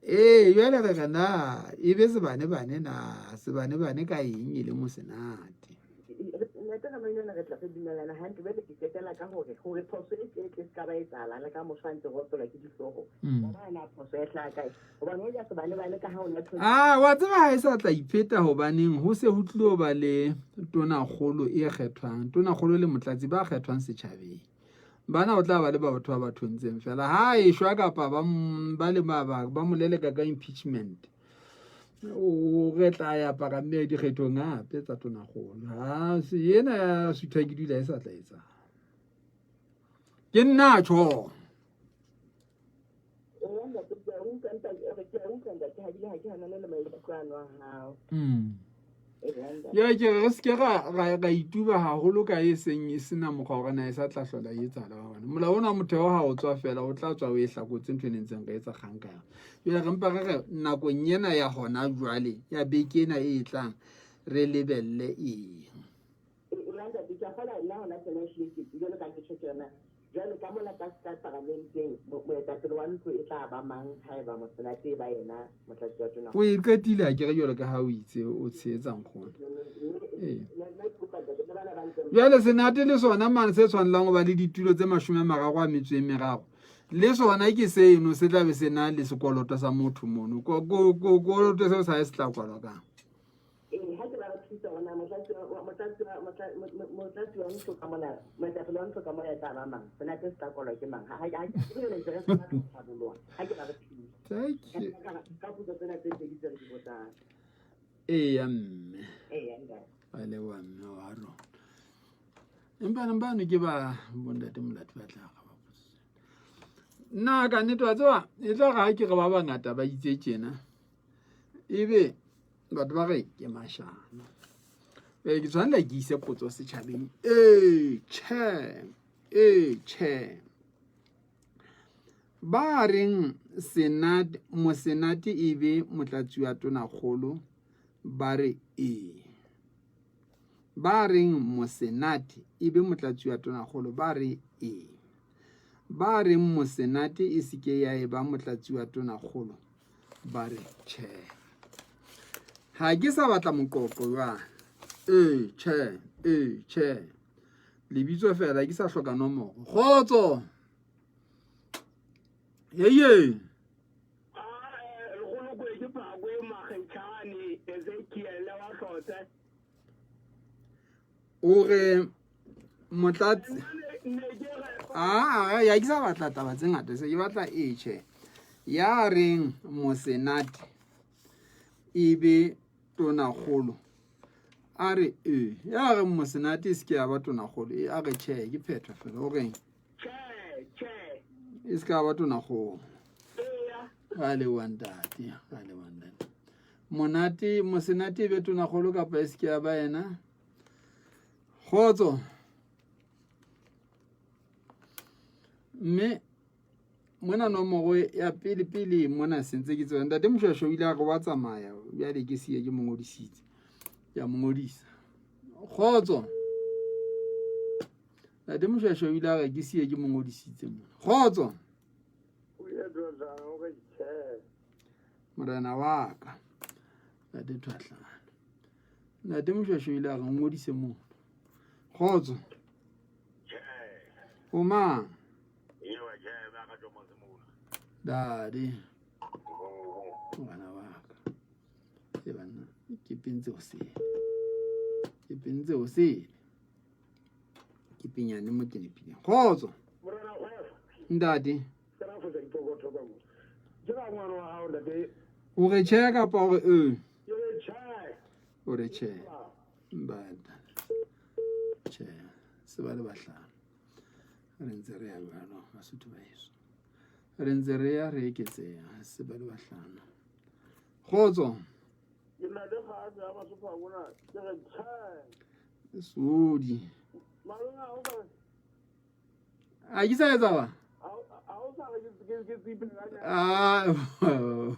Jwale re gana e be sebane-bane na sebane-bane ka eng e le mosenate. Nete ga manyana re tla dumelana hantle be ke ketela ka hore phoso e ke ska ba etsala le ka moswantse go tlola ke dihlogo ba na phoso e tla kae hobane o ja sebane-bane ka ha o na wa tseba ha e sa tla ipheta hobaneng ho se ho tlilo ba le tonakgolo e kgethwang tonakgolo le motlatsi ba kgethwang setjhabeng. Bana o tla ba le ba batho ba thontseng fela ha e shwa kapa ba le ba molele ka impeachment o re tla ya pa ka mme di kgethong gape tsa tonakgolo ha se yena ya sutha ke dula e sa tla etsa ke nna tjho ya ke re se ke ga ituba haholo ka e seng e sena mokgwa gore na e sa tla hlola e etsala ba bona mola ona motheo ha o tswa fela o tla tswa o e hlakotse ntho ne ntseng ka etsa kgang ka yona re mpa re nakong yena ya hona jwale ya beke ena e tlang re lebelle eng jwale ka mola ka parlamenteng moetapele wa ntlo e tla ba mang haeba mosenate ba yena motlatsi wa tona o e qetile a ke re jwalo ka ha o itse o tshetsang kgona jwale senate le sona mane se tshwanelang go ba le ditulo tse 30 le sona ke seno se tla be se na le sekoloto sa motho mono koloto seo sa e se tla kwalwa kang motlatsi wa ntlo ka mona moetapele wa ntlo ka mona e tla ba mang senate se tla kwalwa ke mang ha ke re ke ka putso tsena tse pedi tse re di botsang mme a le wa mme wa rona empa ke ba bondate Molati ba tla ga ba botse nna ka nnete wa tseba e tla ga ke re ba bangata ba itse tjena ebe batho ba re ke mashano ke tshwanela ke ise potso setjhabeng che ba reng mosenate e be motlatsi wa tonakgolo ba re ba reng mosenate e be motlatsi wa tonakgolo ba re ba reng mosenate e seke ya e ba motlatsi wa tonakgolo ba re che ha ke sa batla moqoqo wa che lebitso fela ke sa hloka nomoro kgotso yeye o re motlatsi ya ke sa batla taba tse ngata se ke batla che ya reng mosenate e be tonakgolo a re ya re mosenate se ke ya ba tonakgolo a re che ke phetho fela o reng e se ka ba tonakgolo ga le wandati mosenate e be tonakgolo kapa e se ke ya ba yena kgotso mme mona nomoro ya pele mona sentse ke tsena ntate Moshweshwe o ile a go wa tsamaya bjale ke siye ke mongodisitse ya mongodisa kgotso ntate Moshweshwe o ile a re ke siye ke mongodisitse mona kgotso morena wa ka ntate Thwahlana ntate Moshweshwe o ile a re ngodise mona kgotso o mang Dadi ngwana wa ka se bana ke pentse o se ke pinyane mo ke nepileng kgotso ndadi o re che kapa o re o re che mbada che se ba le bahlano re ntse re ya jwalo Basotho ba heso re ntse re ya re eketseya se ba le bahlano kgotso sodi a ke sa etsa ba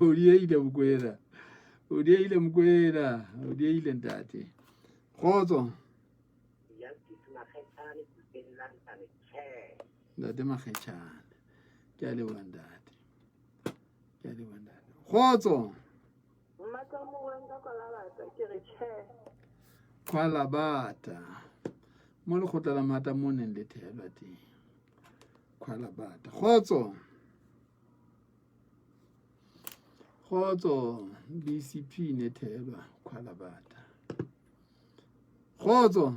o dieile Mokwena. O dieile Mokwena. O dieile ntate. Khotso. Ntate Makgetjane. Ke a leboha ntate. Ke a leboha ntate. Khotso. Khwalabata. Mo lekgotla la mata mo neng le theelwa teng. Khwalabata. Khotso. Khotso. BCP ne theelwa Khwalabata. Khotso.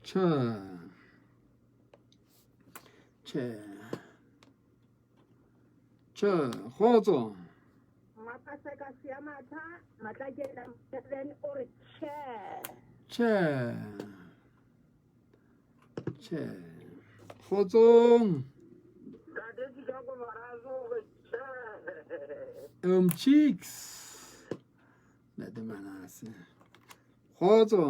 Che. Khotso. Che. Khotsong. Cheeks. Ntate Manase. Khotso.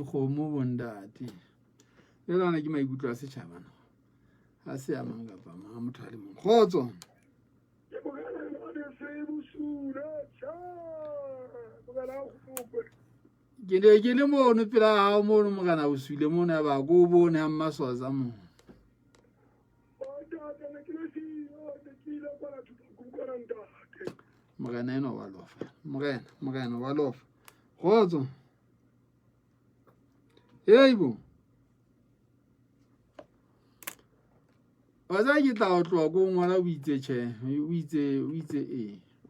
Khomo bondati. Le lana ke maikutlo a setšhaba no. Ha se a mang kapa mang a motho a le mong. Khotso. Ke le mono pela hao mono mogana o suile mono ya ba go bone ha mmaswaza mo. Mogana eno wa lofa. Mogana wa lofa. Khotso. Bo. Wa za ke tla o tloa go ngwala o itse che, o itse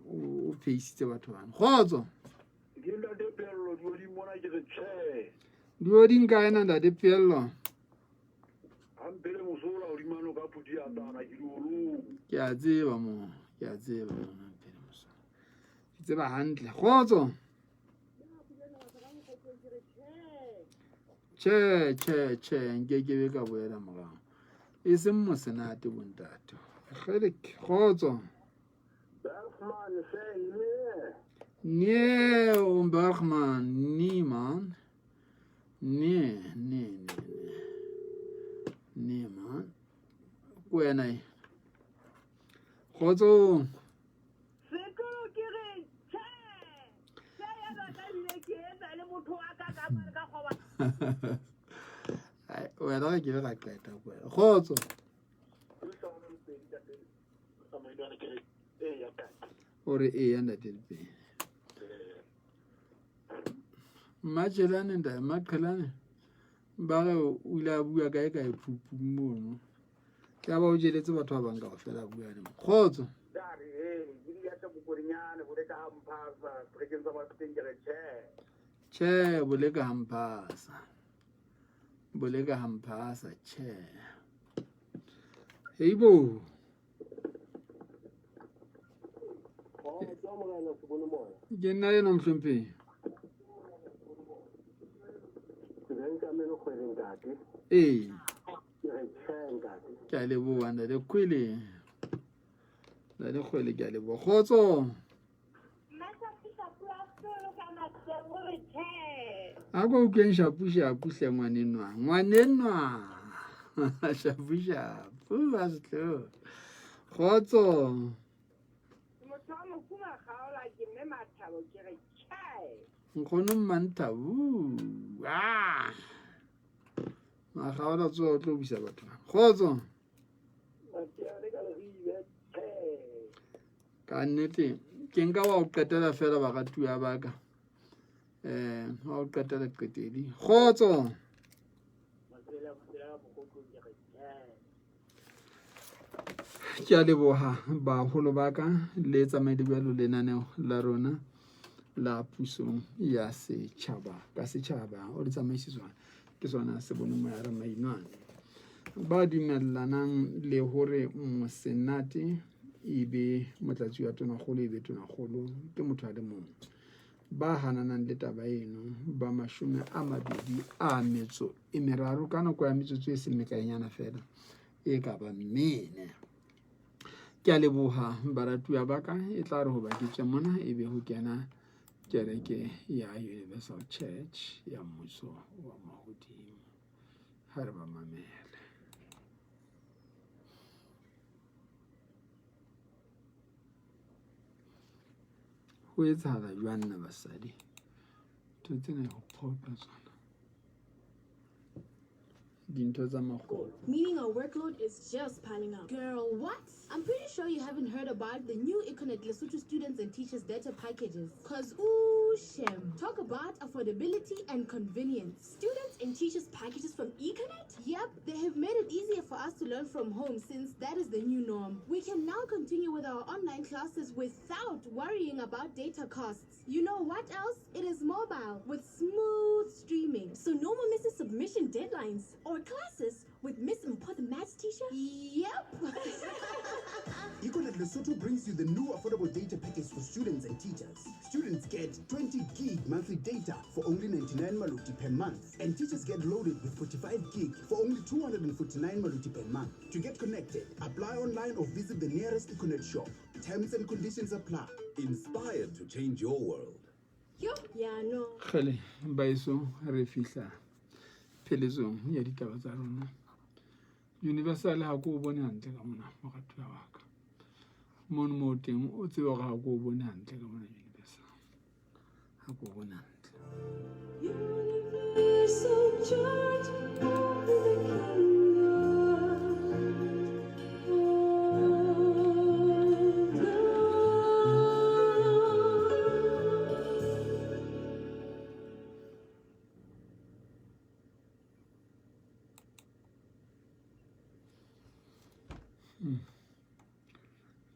o pheisitse batho bana. Khotso. Di nka ena ntate Pello. Ke a tseba mo. Ke tseba hantle. Khotso. Che, nke ke be ka boela morao. E se mo senate bontate. Khotso. Bergman, nee man. Nee man. Kwena. Khotso. Wena ke be ga qeta kwena. Khotso. Ore ya ntate le pele. Majelane nda maqhelane ba re o ile bua kae phuphu mono. Ke ba o jeletse batho ba bang ka fela bua le mo. Khotso. Che boleka hampasa che. Heibo. Ke nna eno mhlompe. Ke a leboha nna le khwele. La le khwele ke a leboha. Khotso. Ako uken shapusha ngwanenwa. Shapusha. Basotho. Khotso. Nkgono Manthabu. Magaola tso o tlo bisa batho. Khotso. Ka nnete ke nka wa o qetela fela ba ga tuya baka. Wa o qetela qetedi. Khotso. Ke a leboha baholo baka le tsamaile bjalo lenaneo la rona la Pusong ya Sechaba ka Sechaba o le tsamaisitswa ke sona se bone mo ya re mainwane ba dumellanang le hore mosenate ibe motlatsi wa tona golo ibe tona golo ke motho a le mong ba hananang le taba eno ba 20 a metso e meraro ka nako ya metsotso e se mekanyana fela e ka ba mmene. Ke a leboha baratuwa baka e tla re ho ba ke tse mona e be ho kena kereke ya Universal Church ya mmuso wa mahodimo. Ha re ba mamele. Ho etsahala jwang na basadi? Ntho tsena ho phoqa tsona. Meaning our workload is just piling up. Girl, what? I'm pretty sure you haven't heard about the new Econet Lesotho students and teachers data packages. Cause ooh, shem. Talk about affordability and convenience. Students and teachers packages from Econet? Yep, they have made it easier for us to learn from home since that is the new norm. We can now continue with our online classes without worrying about data costs. You know what else? It is mobile with smooth streaming. So no more missing submission deadlines or classes with Miss Important Maths teacher? Yep. Econet Lesotho brings you the new affordable data package for students and teachers. Students get 20 gig monthly data for only 99 maluti per month, and teachers get loaded with 45 gig for only 249 maluti per month. To get connected, apply online or visit the nearest Econet shop. Terms and conditions apply. Inspired to change your world. Yo, yeah, no. Khale baiso re fihla pheletsong ya ditaba tsa rona. Universal ha ko bone hantle ka mona mogatwa wa ka. Mon mo teng o tseba ga ko bone hantle ka mona Universal. Ha ko bone hantle. Universal Church of the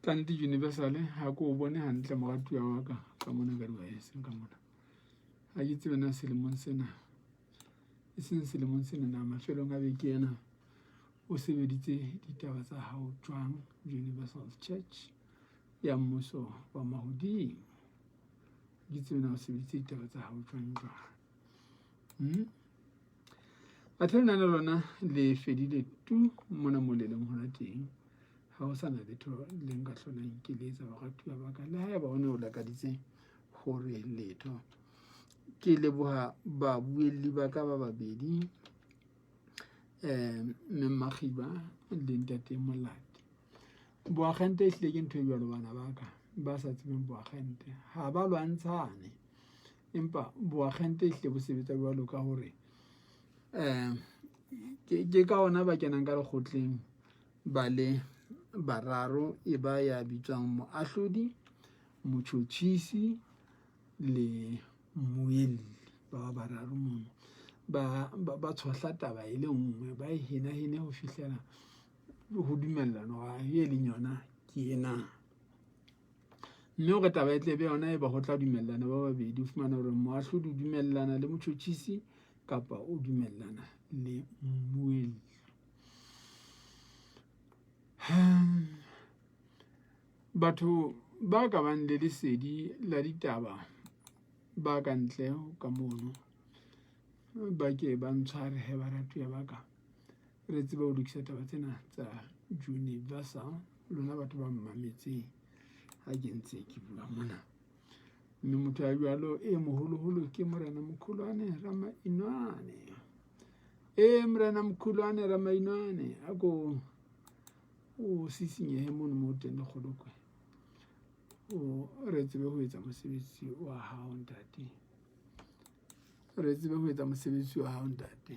Kanti Universal ha ko bone hantle mogatwa wa ka mona ka diwa eseng ka mona. Ha ke tsebe na selemong sena. Iseng selemong sena na mafelong a beke ena o sebeditse ditaba tsa hao jwang Universal Church ya mmuso wa mahodimo. Ke tsebe na o sebeditse ditaba tsa hao jwang. Atlana lona le fedile tu mona moleleng hona teng. Ha o sana letho le nka hlolang ke letsa baratwa ba ka le ha ba one o lakaditse hore letho ke leboha ba buelli ba ka ba babedi Mme Khiba le Ntate Molati. Boagente hle ke ntho e jwalo bana ba ka ba sa tsebeng boagente ha ba lwantshane empa boagente hle bo sebetsa jwalo ka hore ke ka ona ba kenang ka lekgotleng ba le bararo e ba ya bitswang moahlodi, motjhotjhisi le moelli ba bararo mono ba tshwahla taba e le nngwe ba e hena ho fihlela ho dumellano ga e le yona ke ena. Mme o re taba e tlebe yona e ba go tla dumellana ba babedi o fumana hore moahlodi o dumellana le motjhotjhisi kapa o dumellana le moelli. Batho ba ka bang le lesedi la ditaba ba ka ntle ka mono ba ke ba ntshware he baratwa ba ka re tseba ho lokisa taba tsena tsa Universal lona batho ba mmametseng ha ke ntse ke bua mona. Mme motho a jwalo e moholoholo ke Morena Mkhulwane Ramainwane. Morena Mkhulwane Ramainwane a ko o sisinyehe mono mo teng le kgolokwe. O re tsebe ho etsa mosebetsi wa hao ntate. Re tsebe ho etsa mosebetsi wa hao ntate.